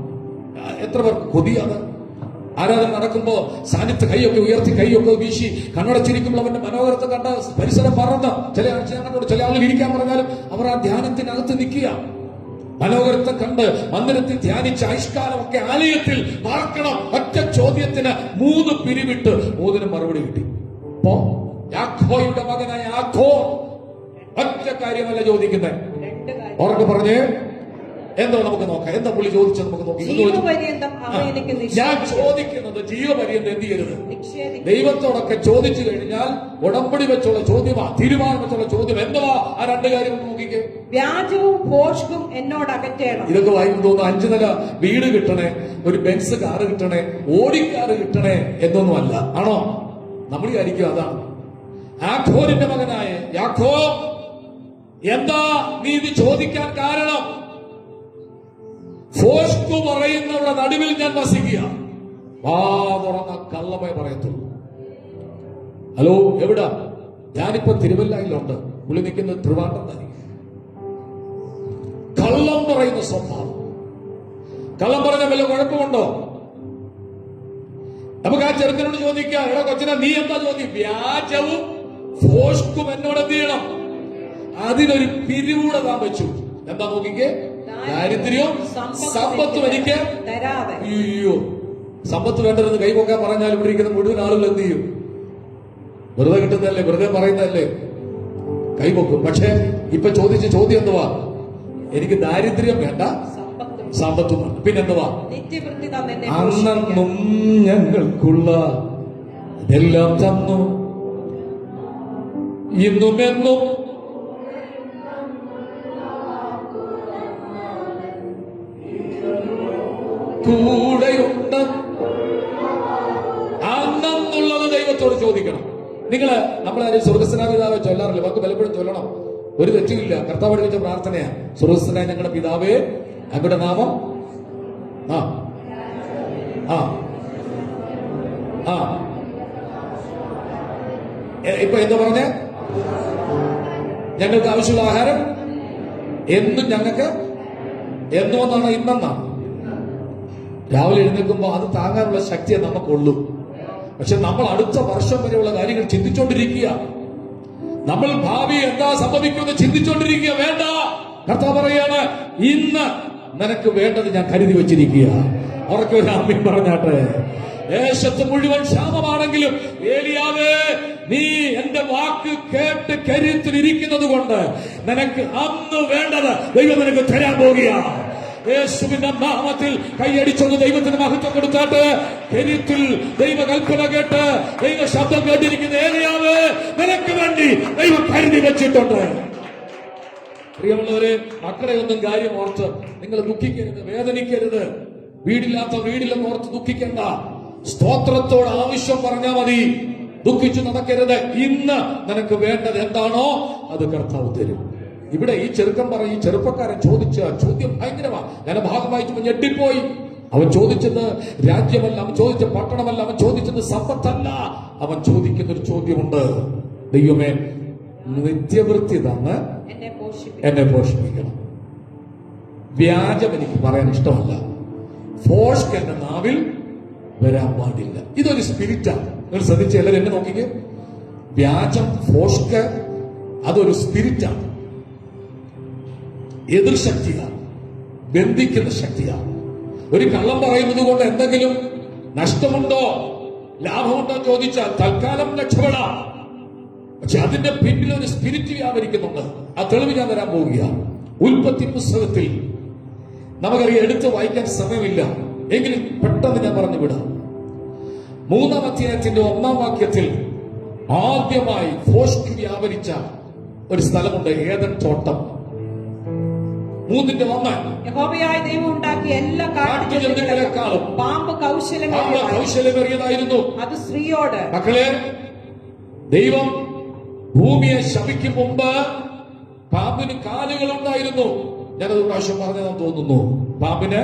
എത്ര പേർക്ക് കൊതിയാണ്? ആരാധന നടക്കുമ്പോ സാന്നിധ്യ കൈയൊക്കെ ഉയർത്തി, കൈയൊക്കെ വീശി, കണ്ണടച്ചിരിക്കുമ്പോൾ അവന്റെ മനോഹരത്വം കണ്ട പരിസരം പറന്ന്. ചില ആളുകൾ ഇരിക്കാൻ പറഞ്ഞാലും അവർ ആ ധ്യാനത്തിനകത്ത് നിൽക്കുക. മനോഹരത്വം കണ്ട് മന്ദിരത്തിൽ ധ്യാനിച്ച ആയുഷ്കാലമൊക്കെ ആലയത്തിൽ പാർക്കണം. ഒറ്റ ചോദ്യത്തിന് 3 പിരിവിട്ട് 3 മറുപടി കിട്ടി. അപ്പോ യാക്കോയുടെ മകനായ ആഖോർ ഒറ്റ കാര്യമല്ല ചോദിക്കുന്നത്. 2 കാര്യം. ഉറക്കെ പറഞ്ഞേ, എന്തോ നമുക്ക് നോക്കാം. എന്താ പുള്ളി ചോദിച്ചത് നമുക്ക് നോക്കാം. ജീവപര്യന്തം അവ എനിക്ക് ഞാൻ ചോദിക്കുന്നത് ജീവപര്യന്തം എന്ത് ചെയ്യരുത്? നിക്ഷേപിക്കരുത്. ദൈവത്തോടൊക്കെ ചോദിച്ചു കഴിഞ്ഞാൽ ഉടമ്പടി വെച്ചുള്ള ചോദ്യമാ, തീരുമാനം വെച്ചുള്ള ചോദ്യം എന്തുവാ? ആ രണ്ട് കാര്യം നോക്കിക്കേ. വ്യാജവും ഭോഷ്കും എന്നോട് അകറ്റേണം. ഇതൊക്കെ വായിക്കുമ്പോൾ തോന്നുന്നു 5 നില വീട് കിട്ടണേ, ഒരു ബെൻസ് കാറ് കിട്ടണേ, ഓടിക്കാറ് കിട്ടണേ എന്നൊന്നും അല്ല. ആണോ? നമ്മൾ വിചാരിക്കും അതാണ്. യാക്കോബിന്റെ മകനായ യാക്കോബ്, എന്താ നീ ഇത് ചോദിക്കാൻ കാരണം? ഫോഷ്കു പറയുന്നവരുടെ നടുവിൽ ഞാൻ വസിക്കുക. വാ തുറന്ന കള്ളമേ പറയത്തുള്ളൂ. ഹലോ, എവിടാ? ഞാനിപ്പോ തിരുവല്ലയിലുണ്ട്, പുള്ളി നിൽക്കുന്നത് ട്രിവാൻഡ്രം തന്നെ. കള്ളം പറയുന്ന സ്വഭാവം. കള്ളം പറഞ്ഞ വല്ല കുഴപ്പമുണ്ടോ? നമുക്ക് ആ ചെറുക്കനോട് ചോദിക്കാം, എടാ കൊച്ചിനെ നീ എന്താ ചോദ്യം? വ്യാജവും ഫോഷ്കും എന്നോട് എന്ത് ചെയ്യണം? അതിനൊരു പിരിവൂടെ താൻ വെച്ചു. എന്താ നോക്കിക്കേ? ദാരിദ്ര്യവും സമ്പത്തും എനിക്ക് തരാതെ. അയ്യോ, സമ്പത്ത് വേണ്ടതെന്ന് കൈപൊക്കാൻ പറഞ്ഞാൽ ഇവിടെ ഇരിക്കുന്ന മുഴുവൻ ആളുകൾ എന്ത് ചെയ്യും? വെറുതെ കിട്ടുന്നതല്ലേ, വെറുതെ പറയുന്നതല്ലേ, കൈപൊക്കും. പക്ഷെ ഇപ്പൊ ചോദിച്ച ചോദ്യം എന്തുവാ? എനിക്ക് ദാരിദ്ര്യം വേണ്ട, സമ്പത്തും വേണ്ട, പിന്നെന്തുവാ? നിത്യവൃത്തി തന്നെ അന്നും ഞങ്ങൾക്കുള്ള ഇതെല്ലാം തന്നു, ഇന്നും എന്നും കൂടെയുണ്ട്. അന്നെന്നുള്ളത് ദൈവത്തോട് ചോദിക്കണം. നിങ്ങള് നമ്മളെ സ്വർഗസ്വനായ പിതാവെ ചൊല്ലാറില്ല, നമുക്ക് പലപ്പോഴും ചൊല്ലണം. ഒരു തെറ്റുമില്ല. കർത്താവ് പഠിപ്പിച്ച പ്രാർത്ഥനയാ. സ്വർഗസ്വനായ ഞങ്ങളുടെ പിതാവേ, അങ്ങയുടെ നാമം ആ ആ ആ ഇപ്പൊ എന്താ പറഞ്ഞ? ഞങ്ങൾക്ക് ആവശ്യമുള്ള ആഹാരം എന്നും ഞങ്ങൾക്ക് എന്നോന്നാണ്, ഇന്നെന്നാണ്. രാവിലെ എഴുന്നേൽക്കുമ്പോൾ അത് താങ്ങാനുള്ള ശക്തിയെ നമുക്കുള്ളൂ. പക്ഷെ നമ്മൾ അടുത്ത വർഷം വരെയുള്ള കാര്യങ്ങൾ ചിന്തിച്ചുകൊണ്ടിരിക്കുക. നമ്മൾ ഭാവി എന്താ സംഭവിക്കുമെന്ന് ചിന്തിച്ചുകൊണ്ടിരിക്കുക. വേണ്ട, കർത്താവ് പറയാണ്, ഇന്ന് നിനക്ക് വേണ്ടത് ഞാൻ കരുതി വെച്ചിരിക്കുക. ഉറക്കെ ഒരു ആമീൻ പറഞ്ഞാട്ടെ. ദേശത്ത് മുഴുവൻ ക്ഷാമമാണെങ്കിലും ഏലിയാവേ, നീ എന്റെ വാക്ക് കേട്ട് കരുത്തിലിരിക്കുന്നത് കൊണ്ട് നിനക്ക് അന്ന് വേണ്ടത് ദൈവം നിനക്ക് തരാൻ പോകുക. യേശുവിന്റെ നാമത്തിൽ കൈയടിച്ചൊന്ന് ദൈവത്തിന് മഹത്വം കൊടുത്താട്ട്. കരുത്തിൽ ദൈവകൽപ്പന കേട്ട് ദൈവ ശബ്ദം കേട്ടിരിക്കുന്ന ഏലിയാവേ, നിനക്ക് വേണ്ടി ദൈവം കരുതി വെച്ചിട്ടുണ്ട്. പ്രിയമുള്ളവരെ, മക്കളെ ഒന്നും കാര്യം ഓർത്ത് നിങ്ങൾ ദുഃഖിക്കരുത്, വേദനിക്കരുത്. വീടില്ലെന്ന് ഓർത്ത് ദുഃഖിക്കണ്ട. സ്തോത്രത്തോട് ആവശ്യം പറഞ്ഞാൽ മതി. ദുഃഖിച്ചു നടക്കരുത്. ഇന്ന് നിനക്ക് വേണ്ടത് എന്താണോ അത് കർത്താവ് തരും. ഇവിടെ ഈ ചെറുപ്പക്കാരൻ ചോദിച്ച ചോദ്യം ഭയങ്കരമാണ്. ഞാൻ ഭാഗം വായിച്ചപ്പോൾ ഞെട്ടിപ്പോയി. അവൻ ചോദിച്ചത് രാജ്യമല്ല, അവൻ ചോദിച്ച പട്ടണമല്ല, അവൻ ചോദിച്ചത് സമ്പത്തല്ല. അവൻ ചോദിക്കുന്ന ഒരു ചോദ്യമുണ്ട്, ദൈവമേ നിത്യവൃത്തി തന്ന് എന്നെ പോഷിപ്പിക്കണം. വ്യാജം എനിക്ക് പറയാൻ ഇഷ്ടമല്ല, ഫോഷ്ക്ക് എന്റെ നാവിൽ വരാൻ പാടില്ല. ഇതൊരു സ്പിരിറ്റാണ്. നിങ്ങൾ ശ്രദ്ധിച്ച് എല്ലാവരും എന്നെ നോക്കിക്കേ. വ്യാജം, ഫോഷ്ക്ക് അതൊരു സ്പിരിറ്റാണ്, എതിർ ശക്തിയാണ്, ബന്ധിക്കുന്ന ശക്തിയാണ്. ഒരു കള്ളം പറയുന്നത് കൊണ്ട് എന്തെങ്കിലും നഷ്ടമുണ്ടോ ലാഭമുണ്ടോ ചോദിച്ചാൽ തൽക്കാലം രക്ഷപ്പെടാം. പക്ഷെ അതിന്റെ പിന്നിൽ ഒരു സ്പിരിറ്റ് വ്യാപരിക്കുന്നുണ്ട്. ആ തെളിവ് ഞാൻ തരാൻ പോവുകയാണ്. ഉൽപ്പത്തി പുസ്തകത്തിൽ നമുക്കറിയാം, എടുത്ത് വായിക്കാൻ സമയമില്ല, എങ്കിലും പെട്ടെന്ന് ഞാൻ പറഞ്ഞു വിടാം. 3-ാം അധ്യായത്തിന്റെ 1-ാം വാക്യത്തിൽ ആദ്യമായി ഫോഷ്ക് വ്യാപരിച്ച ഒരു സ്ഥലമുണ്ട്, ഏദൻ തോട്ടം. 3:1 യഹോവയായ ദൈവം ഉണ്ടാക്കിയ എല്ലാ കാട്ടുജന്തുക്കളെക്കാളും പാമ്പ് കൗശലമേറിയതായിരുന്നു. അത് സ്ത്രീയോട്, മക്കളെ, ദൈവം ഭൂമിയെ ശപിക്കും മുമ്പ് പാമ്പിന് കാലുകൾ ഉണ്ടായിരുന്നു. ഞാനത് പ്രാവശ്യം പറഞ്ഞതെന്ന് തോന്നുന്നു. പാമ്പിന്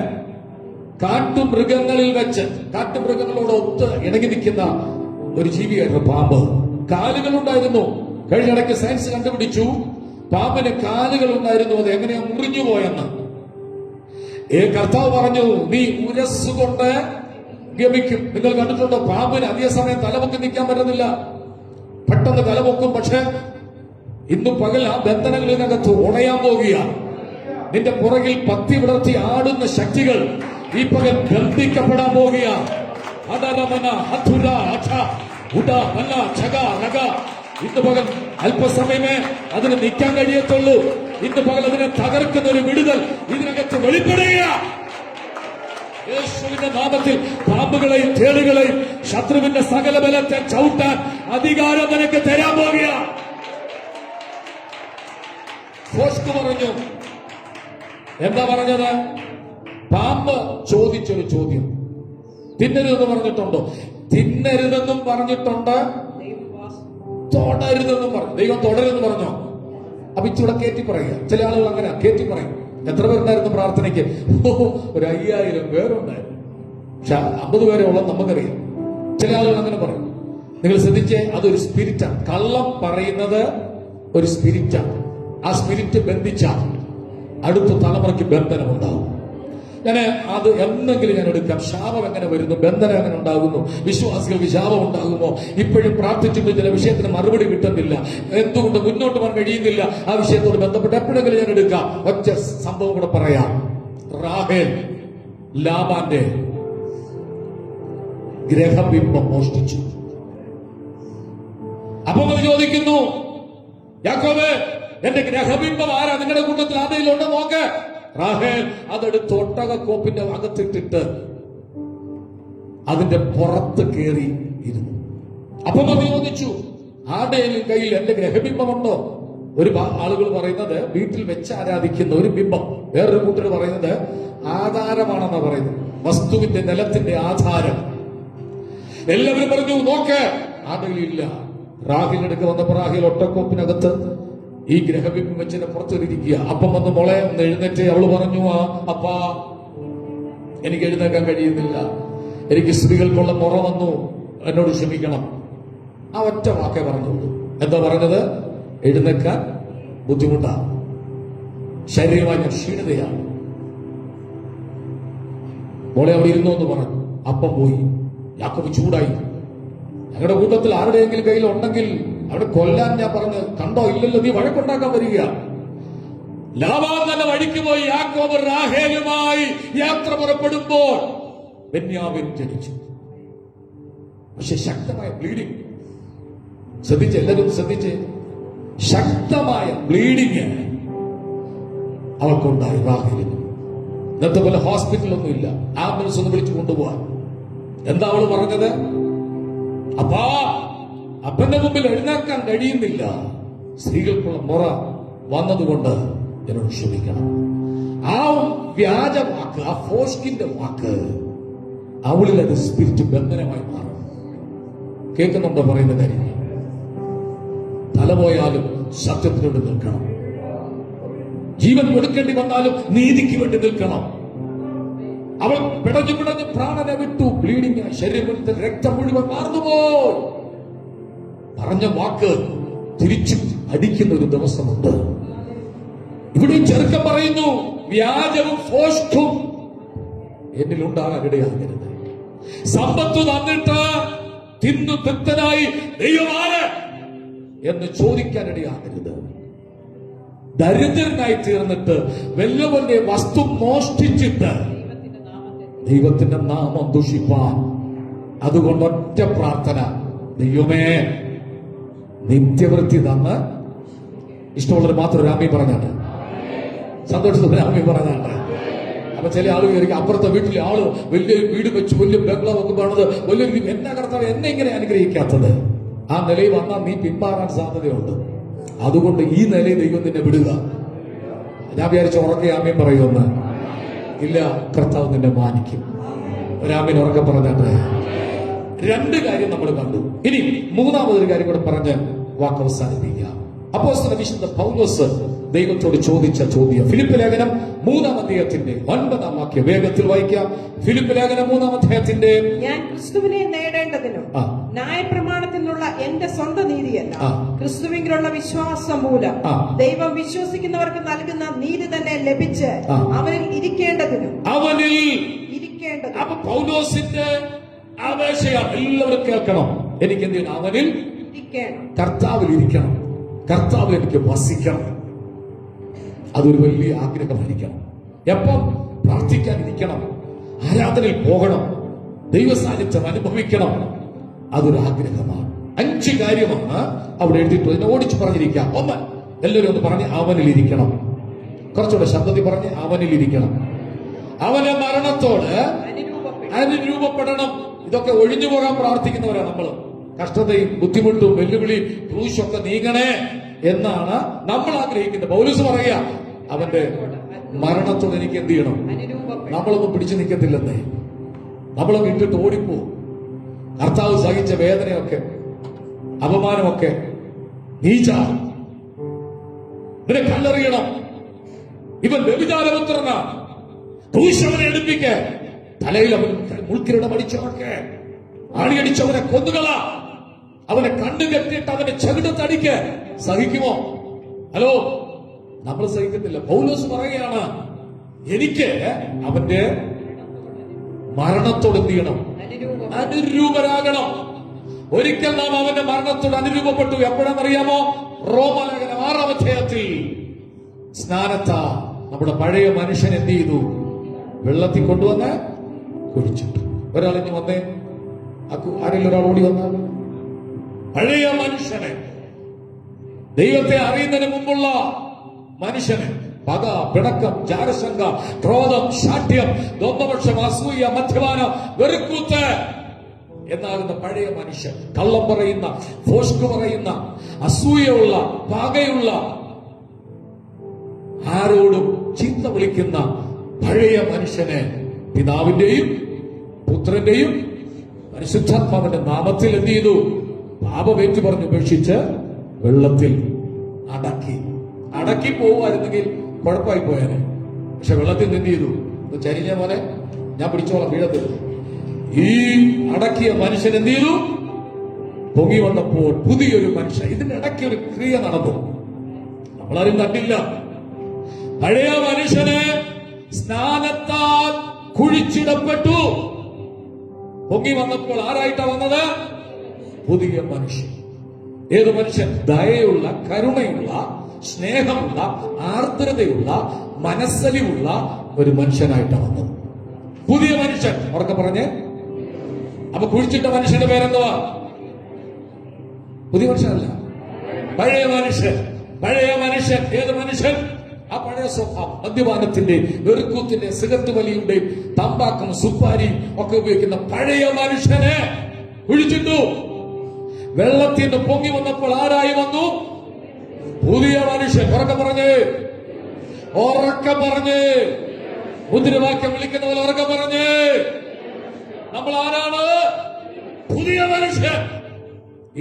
കാട്ടുമൃഗങ്ങളിൽ വെച്ച്, കാട്ടുമൃഗങ്ങളോട് ഒത്ത് ഇണങ്ങി നിൽക്കുന്ന ഒരു ജീവിയായിരുന്നു പാമ്പ്. കാലുകൾ ഉണ്ടായിരുന്നു. കഴിഞ്ഞിടയ്ക്ക് സയൻസ് കണ്ടുപിടിച്ചു പാമ്പിന് കാലുകൾ ഉണ്ടായിരുന്നു. അത് എങ്ങനെയാ മുറിഞ്ഞു പോയെന്ന്. കർത്താവ് പറഞ്ഞു, നീ ഉരസുകൊണ്ട് ഗമിക്കും. നിങ്ങൾ കണ്ടിട്ടുണ്ടോ? പാമ്പിന് അധിക സമയം തലമുക്കി നിൽക്കാൻ പറ്റുന്നില്ല, പെട്ടെന്ന് തലമുക്കും. പക്ഷെ ഇന്ന് പകൽ ആ ബന്ധനങ്ങളിനകത്ത് ഉണയാൻ പോകുക. നിന്റെ പുറകിൽ പത്തി വിടർത്തി ആടുന്ന ശക്തികൾ ഈ പകൽ ബന്ധിക്കപ്പെടാൻ പോകുക. ഇന്ന് പകൽ അല്പസമയമേ അതിന് നിൽക്കാൻ കഴിയത്തുള്ളൂ. ഇന്ന് പകൽ അതിനെ തകർക്കുന്ന ഒരു വിടുതൽ ഇതിനകത്ത് വെളിപ്പെടുക. യേശുവിന്റെ നാമത്തിൽ പാമ്പുകളെയും തേളുകളെയും ശത്രുവിന്റെ സകല ബലത്തെ ചവിട്ടാൻ അധികാരം നിനക്ക് തരാൻ പോകുക. ഫോഷ്ക് പറഞ്ഞു, എന്താ പറഞ്ഞത്? പാമ്പ് ചോദിച്ചൊരു ചോദ്യം, തിന്നരുതെന്ന് പറഞ്ഞിട്ടുണ്ടോ? തിന്നരുതെന്നും പറഞ്ഞിട്ടുണ്ട്, തൊടരുതെന്നും പറഞ്ഞു. ദൈവം തൊടരുതെന്ന് പറഞ്ഞോ? അപ്പൊ ഇച്ചിവിടെ കയറ്റി പറയുക. ചില ആളുകൾ അങ്ങനെ കയറ്റി പറയും. എത്ര പേരുണ്ടായിരുന്നു പ്രാർത്ഥനയ്ക്ക്? ഒരു 5000 പേരുണ്ടായിരുന്നു. പക്ഷെ 50 പേരെ ഉള്ളത് നമുക്കറിയാം. ചില ആളുകൾ അങ്ങനെ പറയും. നിങ്ങൾ ശ്രദ്ധിച്ചേ, അതൊരു സ്പിരിറ്റാണ്. കള്ളം പറയുന്നത് ഒരു സ്പിരിറ്റാണ്. ആ സ്പിരിറ്റ് ബന്ധിച്ചാൽ അടുത്ത തലമുറയ്ക്ക് ബന്ധനമുണ്ടാവും. ഞാൻ അത് എന്തെങ്കിലും ഞാൻ എടുക്കാം. ശാപം എങ്ങനെ വരുന്നു, ബന്ധനം എങ്ങനെ ഉണ്ടാകുന്നു, വിശ്വാസികൾക്ക് ശാപം ഉണ്ടാകുമോ? ഇപ്പോഴും പ്രാർത്ഥിച്ചിട്ട് ചില വിഷയത്തിന് മറുപടി കിട്ടുന്നില്ല, എന്തുകൊണ്ട് മുന്നോട്ട് പോകാൻ കഴിയുന്നില്ല, ആ വിഷയത്തോട് ബന്ധപ്പെട്ട് എപ്പോഴെങ്കിലും ഞാൻ എടുക്കാം. ഒറ്റ സംഭവം കൂടെ പറയാം. റാഹേൽ ലാബാന്റെ ഗ്രഹബിംബം മോഷ്ടിച്ചു. അപ്പൊ അത് ചോദിക്കുന്നു, യാക്കോബേ, എന്റെ ഗ്രഹബിംബം ആരാ? നിങ്ങളുടെ കൂട്ടത്തിൽ ആരെങ്കിലും ഉണ്ടോ നോക്ക്. റാഹേൽ അതെടുത്ത് ഒട്ടകക്കോപ്പിന്റെ അകത്തിട്ടിട്ട് അതിന്റെ പുറത്ത് കയറി ഇരുന്നു. അപ്പം അത് ചോദിച്ചു, ആരുടെയും കയ്യിൽ എന്റെ ഗ്രഹബിംബമുണ്ടോ? ഒരു ആളുകൾ പറയുന്നത് വീട്ടിൽ വെച്ച് ആരാധിക്കുന്ന ഒരു ബിംബം, വേറൊരു കൂട്ടർ പറയുന്നത് ആധാരമാണെന്നാ പറയുന്നത്, വസ്തുവിന്റെ നിലത്തിന്റെ ആധാരം. എല്ലാവരും പറഞ്ഞു നോക്ക്, ആരുടെയും ഇല്ല. റാഹിലിനടുക്ക് വന്നപ്പോ റാഹിൽ ഒട്ടക്കോപ്പിനകത്ത് ഈ ഗ്രഹബിംബം വെച്ചിന്റെ പുറത്തിരിക്കുക. അപ്പം വന്ന് മോളെ ഒന്ന് എഴുന്നേറ്റ്. അവള് പറഞ്ഞു, അപ്പാ എനിക്ക് എഴുന്നേക്കാൻ കഴിയുന്നില്ല, എനിക്ക് സ്ത്രീകൾക്കുള്ള മുറ വന്നു, എന്നോട് ക്ഷമിക്കണം. ആ ഒറ്റ വാക്കേ പറഞ്ഞുള്ളൂ. എന്താ പറഞ്ഞത്? എഴുന്നേക്കാൻ ബുദ്ധിമുട്ടാണ്, ശരീരമായി ഞാൻ ക്ഷീണിതയാണ്. മോളെ അവിടെ ഇരുന്നു എന്ന് പറഞ്ഞു. അപ്പം പോയി. യാക്കോബ് ചൂടായി. ഞങ്ങളുടെ കൂട്ടത്തിൽ ആരുടെയെങ്കിലും കയ്യിൽ ഉണ്ടെങ്കിൽ അവിടെ കൊല്ലാൻ ഞാൻ പറഞ്ഞു. കണ്ടോ, ഇല്ലല്ലോ, നീ വഴക്കുണ്ടാക്കാൻ വരിക. ലാബാൻ തന്നെ വഴിക്ക് പോയി. യാക്കോബ് റാഹേലുമായി യാത്ര പുറപ്പെടുമ്പോൾ ബെന്യാമിൻ ജനിച്ചു. പക്ഷെ ശക്തമായ ബ്ലീഡിങ്. ശ്രദ്ധിച്ച്, എല്ലാവരും ശ്രദ്ധിച്ച്, ശക്തമായ ബ്ലീഡിങ് അവൾക്കുണ്ടായി റാഹേലിന്. ഇന്നത്തെ പോലെ ഹോസ്പിറ്റലൊന്നും ഇല്ല, ആംബുലൻസ് ഒന്ന് വിളിച്ചു കൊണ്ടുപോവാൻ. എന്താ അവള് പറഞ്ഞത്? അപ്പാ, അപ്പന്റെ മുമ്പിൽ എഴുന്നേക്കാൻ കഴിയുന്നില്ല, സ്ത്രീകൾക്കുള്ള മുറ വന്നതുകൊണ്ട് എന്നോട് ക്ഷമിക്കണം. ആ വ്യാജ വാക്ക്, ആ ഫോഷ്കിന്റെ വാക്ക് അവളിൽ അത് സ്പിരിറ്റ് ബന്ധനമായി മാറും. കേൾക്കുന്നുണ്ടോ പറയുന്ന കാര്യം? തലപോയാലും സത്യത്തിനോട് നിൽക്കണം. ജീവൻ കൊടുക്കേണ്ടി വന്നാലും നീതിക്ക് വേണ്ടി നിൽക്കണം. അവൾ പിടഞ്ഞു പിടഞ്ഞ് പ്രാണനെ വിട്ടു. ബ്ലീഡിങ്, ശരീരത്തിൽ രക്തം മുഴുവൻ മാറുന്നുപോയി. പറഞ്ഞ വാക്ക് തിരിച്ചു അടിക്കുന്ന ഒരു ദിവസമുണ്ട്. ഇവിടെ ചെറുക്കം പറയുന്നു, വ്യാജവും ഫോഷ്കും എന്നിലുണ്ടാകാൻ ഇടയാകരുത്. സമ്പത്ത് തന്നിട്ട് തിന്നു തൃപ്തനായി ദൈവമാണ് എന്ന് ചോദിക്കാൻ ഇടയാകരുത്. ദരിദ്രനായി തീർന്നിട്ട് വല്ലവന്റെ വസ്തു മോഷ്ടിച്ചിട്ട് ദൈവത്തിന്റെ നാമം ദുഷിപ്പാൻ. അതുകൊണ്ട് ഒറ്റ പ്രാർത്ഥന, ദൈവമേ നിത്യവൃത്തി തന്ന്. ഇഷ്ടമുള്ളവർ മാത്രം രാമി പറഞ്ഞാണ്, സന്തോഷത്തിൽ രാമി പറഞ്ഞാണ്. അപ്പൊ ചില ആളുകൾ ആയിരിക്കും അപ്പുറത്തെ വീട്ടിലെ ആള് വലിയൊരു വീട് വെച്ച് വലിയ ബംഗ്ലാവ് ഒക്കെ കാണുന്നത്, വലിയൊരു എന്നാ കർത്താവ് എന്നെ ഇങ്ങനെ അനുഗ്രഹിക്കാത്തത്? ആ നിലയിൽ വന്നാൽ നീ പിന്മാറാൻ സാധ്യതയുണ്ട്. അതുകൊണ്ട് ഈ നിലയിൽ ദൈവം നിന്നെ വിടുക. ഞാൻ വിചാരിച്ച ഉറക്കെ ആമയും പറയുമെന്ന്. ഇല്ല, കർത്താവ് നിന്നെ മാനിക്കും. രാമൻ ഉറക്കെ പറഞ്ഞാണ്. രണ്ട് കാര്യം നമ്മൾ കണ്ടു. ഇനി മൂന്നാമതൊരു കാര്യം കൂടെ പറഞ്ഞ് വാക്ക് അവസാനിപ്പിക്കാം. അപ്പോസ്തലൻ വിശുദ്ധ പൗലോസ് ദൈവത്തോട് ചോദിച്ച ചോദ്യം. ഫിലിപ്പ് ലേഖനം 3-ാം അധ്യായത്തിന്റെ 9-ാം വാക്യം വേഗത്തിൽ വായിക്കാം. ഫിലിപ്പ് ലേഖനം 3-ാം അധ്യായത്തിന്റെ, ഞാൻ ക്രിസ്തുവിനെ നേടേണ്ടതിനും ന്യായപ്രമാണത്തിൽ നിന്നുള്ള എന്റെ സ്വന്തം നീതിയല്ല, ക്രിസ്തുവിലുള്ള വിശ്വാസം മൂലം ദൈവം വിശ്വസിക്കുന്നവർക്ക് നൽകുന്ന നീതി തന്നെ ലഭിച്ച് അവനിൽ ഇരിക്കേണ്ടതിനും. അപ്പൊ പൗലോസിന്റെ അപേക്ഷയാണ്. എല്ലാവരും കേൾക്കണം. എനിക്ക് എന്ത് ചെയ്യണം? അവനിൽ ഇരിക്കണം, കർത്താവിൽ ഇരിക്കണം, കർത്താവിൽ എനിക്ക് വസിക്കണം. അതൊരു വലിയ ആഗ്രഹമായിരിക്കണം. എപ്പം? പ്രാർത്ഥിക്കാനിരിക്കണം, ആരാധനയിൽ പോകണം, ദൈവസാന്നിധ്യം അനുഭവിക്കണം. അതൊരു ആഗ്രഹമാണ്. 5 കാര്യമാണ് അവിടെ എഴുതിയിട്ട് ഓടിച്ചു പറഞ്ഞിരിക്കാം. ഒന്ന്, എല്ലാവരും ഒന്ന് പറഞ്ഞ് അവനിൽ ഇരിക്കണം. കുറച്ചുകൂടെ ശബ്ദത്തിൽ പറഞ്ഞ് അവനിലിരിക്കണം. അവന്റെ മരണത്തോട് അനുരൂപപ്പെടും. അനുരൂപപ്പെടണം. ഇതൊക്കെ ഒഴിഞ്ഞു പോകാൻ പ്രാർത്ഥിക്കുന്നവരാണ് നമ്മൾ. കഷ്ടതയും ബുദ്ധിമുട്ടും വെല്ലുവിളിയും ക്രൂശൊക്കെ നീങ്ങണേ എന്നാണ് നമ്മൾ ആഗ്രഹിക്കുന്നത്. പൗലോസ് പറയുക, അവന്റെ മരണത്തോട് എനിക്ക് എന്ത് ചെയ്യണം? അനുരൂപപ്പെടും. നമ്മളൊന്നും പിടിച്ചു നിൽക്കത്തില്ലെന്നേ. നമ്മളൊക്കെ ഇട്ടിട്ട് ഓടിപ്പോ. കർത്താവ് സഹിച്ച വേദനയൊക്കെ അപമാനമൊക്കെ നീച്ച ഇവനെ കല്ലെറിയണം, ഇവൻ വ്യഭിചാരപുത്രനാ, ക്രൂശവനെ എടുപ്പിക്ക, തലയിൽ അവൻ മുൾക്കിരീടം അടിച്ചവർക്ക് ആണിയടിച്ചവനെ കൊന്നുകള, അവനെ കണ്ടു കെട്ടിയിട്ട് അവന്റെ ചെകിടത്തടിക്ക് സഹിക്കുമോ? ഹലോ, നമ്മൾ സഹിക്കത്തില്ല. പൗലോസ് പറയുകയാണ്, എനിക്ക് അവന്റെ മരണത്തോട് എന്ത് ചെയ്യണം? അനുരൂപരാകണം. ഒരിക്കൽ നാം അവന്റെ മരണത്തോട് അനുരൂപപ്പെട്ടു. എപ്പോഴാണെന്നറിയാമോ? റോമാലേഖനം 6-ാം അധ്യായത്തിൽ സ്നാനത്താ നമ്മുടെ പഴയ മനുഷ്യൻ എന്ത് ചെയ്തു? വെള്ളത്തിൽ കൊണ്ടുവന്ന് കുഴിച്ചിട്ടു. ഒരാളിഞ്ഞ് വന്നേ, ആരെങ്കിലും ഒരാൾ ഓടി വന്നാൽ പഴയ മനുഷ്യനെ, ദൈവത്തെ അറിയുന്നതിന് മുമ്പുള്ള മനുഷ്യനെ, പക, പിണക്കം, ജാരശങ്ക, ക്രോധം, ശാഠ്യം, ദ്വന്ദ്വപക്ഷം, അസൂയ, മദ്യപാനം, വെറുക്കൂത്ത് എന്നാകുന്ന പഴയ മനുഷ്യൻ, കള്ളം പറയുന്ന, ഫോഷ്ക് പറയുന്ന, അസൂയുള്ള, പകയുള്ള, ആരോടും ചീത്ത വിളിക്കുന്ന പഴയ മനുഷ്യനെ പിതാവിന്റെയും പുത്രന്റെയും പരിശുദ്ധാത്മാവിന്റെ നാമത്തിൽ എന്ത് ചെയ്തു? പാപമേറ്റു പറഞ്ഞ് ഉപേക്ഷിച്ച് വെള്ളത്തിൽ അടക്കി പോവുമായിരുന്നെങ്കിൽ കുഴപ്പമായി പോയാനെ. പക്ഷെ വെള്ളത്തിൽ എന്ത് ചെയ്തു? ചരിഞ്ഞ പോലെ ഞാൻ പിടിച്ചോളാം, വീഴത്തിൽ. ഈ അടക്കിയ മനുഷ്യൻ എന്ത് ചെയ്തു? പൊങ്ങി വന്നപ്പോൾ പുതിയൊരു മനുഷ്യൻ. ഇതിനിടയ്ക്ക് ഒരു ക്രിയ നടന്നു, നമ്മളാരും കണ്ടില്ല. പഴയ മനുഷ്യന് സ്നാനത്താൽ കുഴിച്ചിടപ്പെട്ടു. പൊങ്ങി വന്നപ്പോൾ ആരായിട്ടാ വന്നത്? പുതിയ മനുഷ്യൻ. ഏത് മനുഷ്യൻ? ദയയുള്ള, കരുണയുള്ള, സ്നേഹമുള്ള, ആർദ്രതയുള്ള, മനസ്സലിവുള്ള ഒരു മനുഷ്യനായിട്ടാണ് വന്നത്. പുതിയ മനുഷ്യൻ. ഉറക്കെ പറഞ്ഞ്. അപ്പൊ കുഴിച്ചിട്ട മനുഷ്യന്റെ പേരെന്തുവാ? പുതിയ മനുഷ്യനല്ല, പഴയ മനുഷ്യൻ. പഴയ മനുഷ്യൻ. ഏത് മനുഷ്യൻ? ആ പഴയ സ്വഭാവം, മദ്യപാനത്തിന്റെ, വെറുക്കൂത്തിന്റെ, സിഗരറ്റ് വലിയുടെ, തമ്പാക്കും സുപ്പാരിയും ഒക്കെ ഉപയോഗിക്കുന്ന പഴയ മനുഷ്യനെ കുഴിച്ചിട്ടു. വെള്ളത്തിൽ നിന്ന് പൊങ്ങി വന്നപ്പോൾ ആരായി വന്നു? പുതിയ മനുഷ്യൻ. ഉറക്കെ പറഞ്ഞ്, ഉറക്കെ പറഞ്ഞ്, മുദ്രാവാക്യം വിളിക്കുന്ന പോലെ ഉറക്കെ പറഞ്ഞ്. നമ്മൾ ആരാണ്? പുതിയ മനുഷ്യൻ.